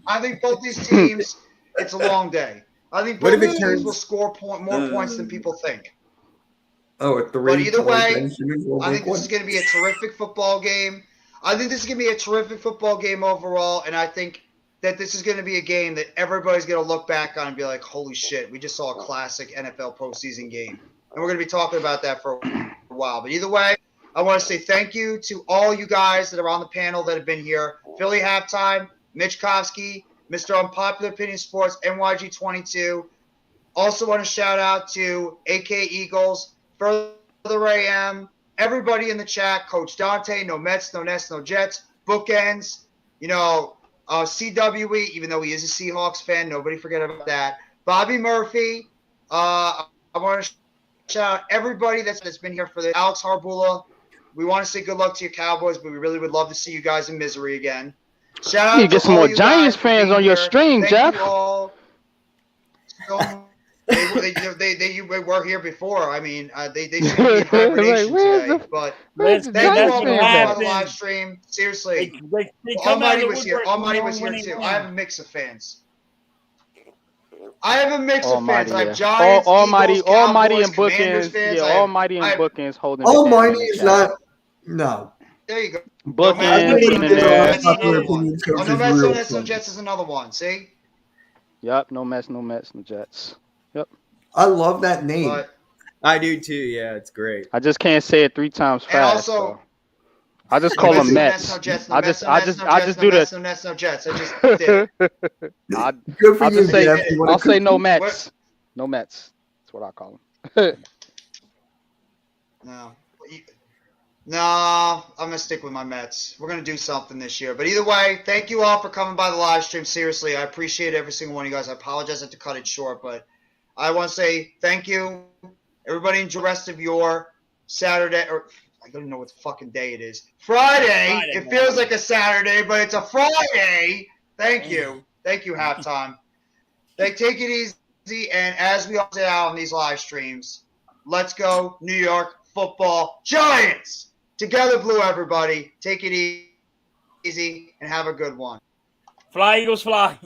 I think both these teams, it's a long day. I think What both if it these teams turns- will score more points than people think. Oh, a three. But either way, we'll I make think this one. is going to be a terrific football game. I think this is going to be a terrific football game overall, and I think that this is going to be a game that everybody's going to look back on and be like, holy shit, we just saw a classic NFL postseason game. And we're going to be talking about that for a while. But either way, I want to say thank you to all you guys that are on the panel that have been here. Philly Halftime, Mitch Kofsky, Mr. Unpopular Opinion Sports, NYG22. Also want to shout out to AK Eagles, Further AM, everybody in the chat, Coach Dante, no Mets, no Nets, no Jets, Bookends, CWE, even though he is a Seahawks fan, nobody forget about that. Bobby Murphy, I want to shout out everybody that's been here for the Alex Harbula. We want to say good luck to your Cowboys, but we really would love to see you guys in misery again. Shout out You need to get to some all more you Giants guys for fans being on your here. stream, Thank Jeff. You all. So, they were here before. I mean, they should be in hibernation Like, where's today. the- But Where's the thank you Giants all for fans coming at? by the live stream. Seriously, They come out Almighty of the was here. woodwork Almighty when was they're here winning too. games. I have a mix of fans. I have a mix of Almighty, fans. I have yeah. Giants, Almighty, Eagles, Almighty, Cowboys, and Commanders Bookends. fans. Yeah, I have- Almighty and I have- Bookends holding. the Almighty fans in is the not. chat. No. There you go. Bookends Mets, putting in no there. Mets, Popular another one. opinion Oh, coach no is Mets, real no Nets, no fun. Jets is another one. See, Yup, no Mets, no Mets, no Jets. I love that name. but I do too. Yeah, it's great. I just can't say it 3 times and fast. also. So I just call Mets, them no Mets. Nets, no Jets, no I Mets, just, no I Nets, just, no I Jets, just no do Mets, the. no Nets, no Jets. I just did it. Good for I'll you, just say, Jeff. You wanna I'll say no compete? Mets. No Mets. That's what I call them. No. No, I'm going to stick with my Mets. We're going to do something this year. But either way, thank you all for coming by the live stream. Seriously, I appreciate every single one of you guys. I apologize I had to cut it short, but I want to say thank you. Everybody enjoy the rest of your Saturday, or I don't even know what the fucking day it is. Friday. It feels like a Saturday, but it's a Friday. Thank you. Thank you, Halftime. Take it easy, and as we all say out on these live streams, let's go New York Football Giants! Together, Blue, everybody. Take it easy and have a good one. Fly, Eagles, fly.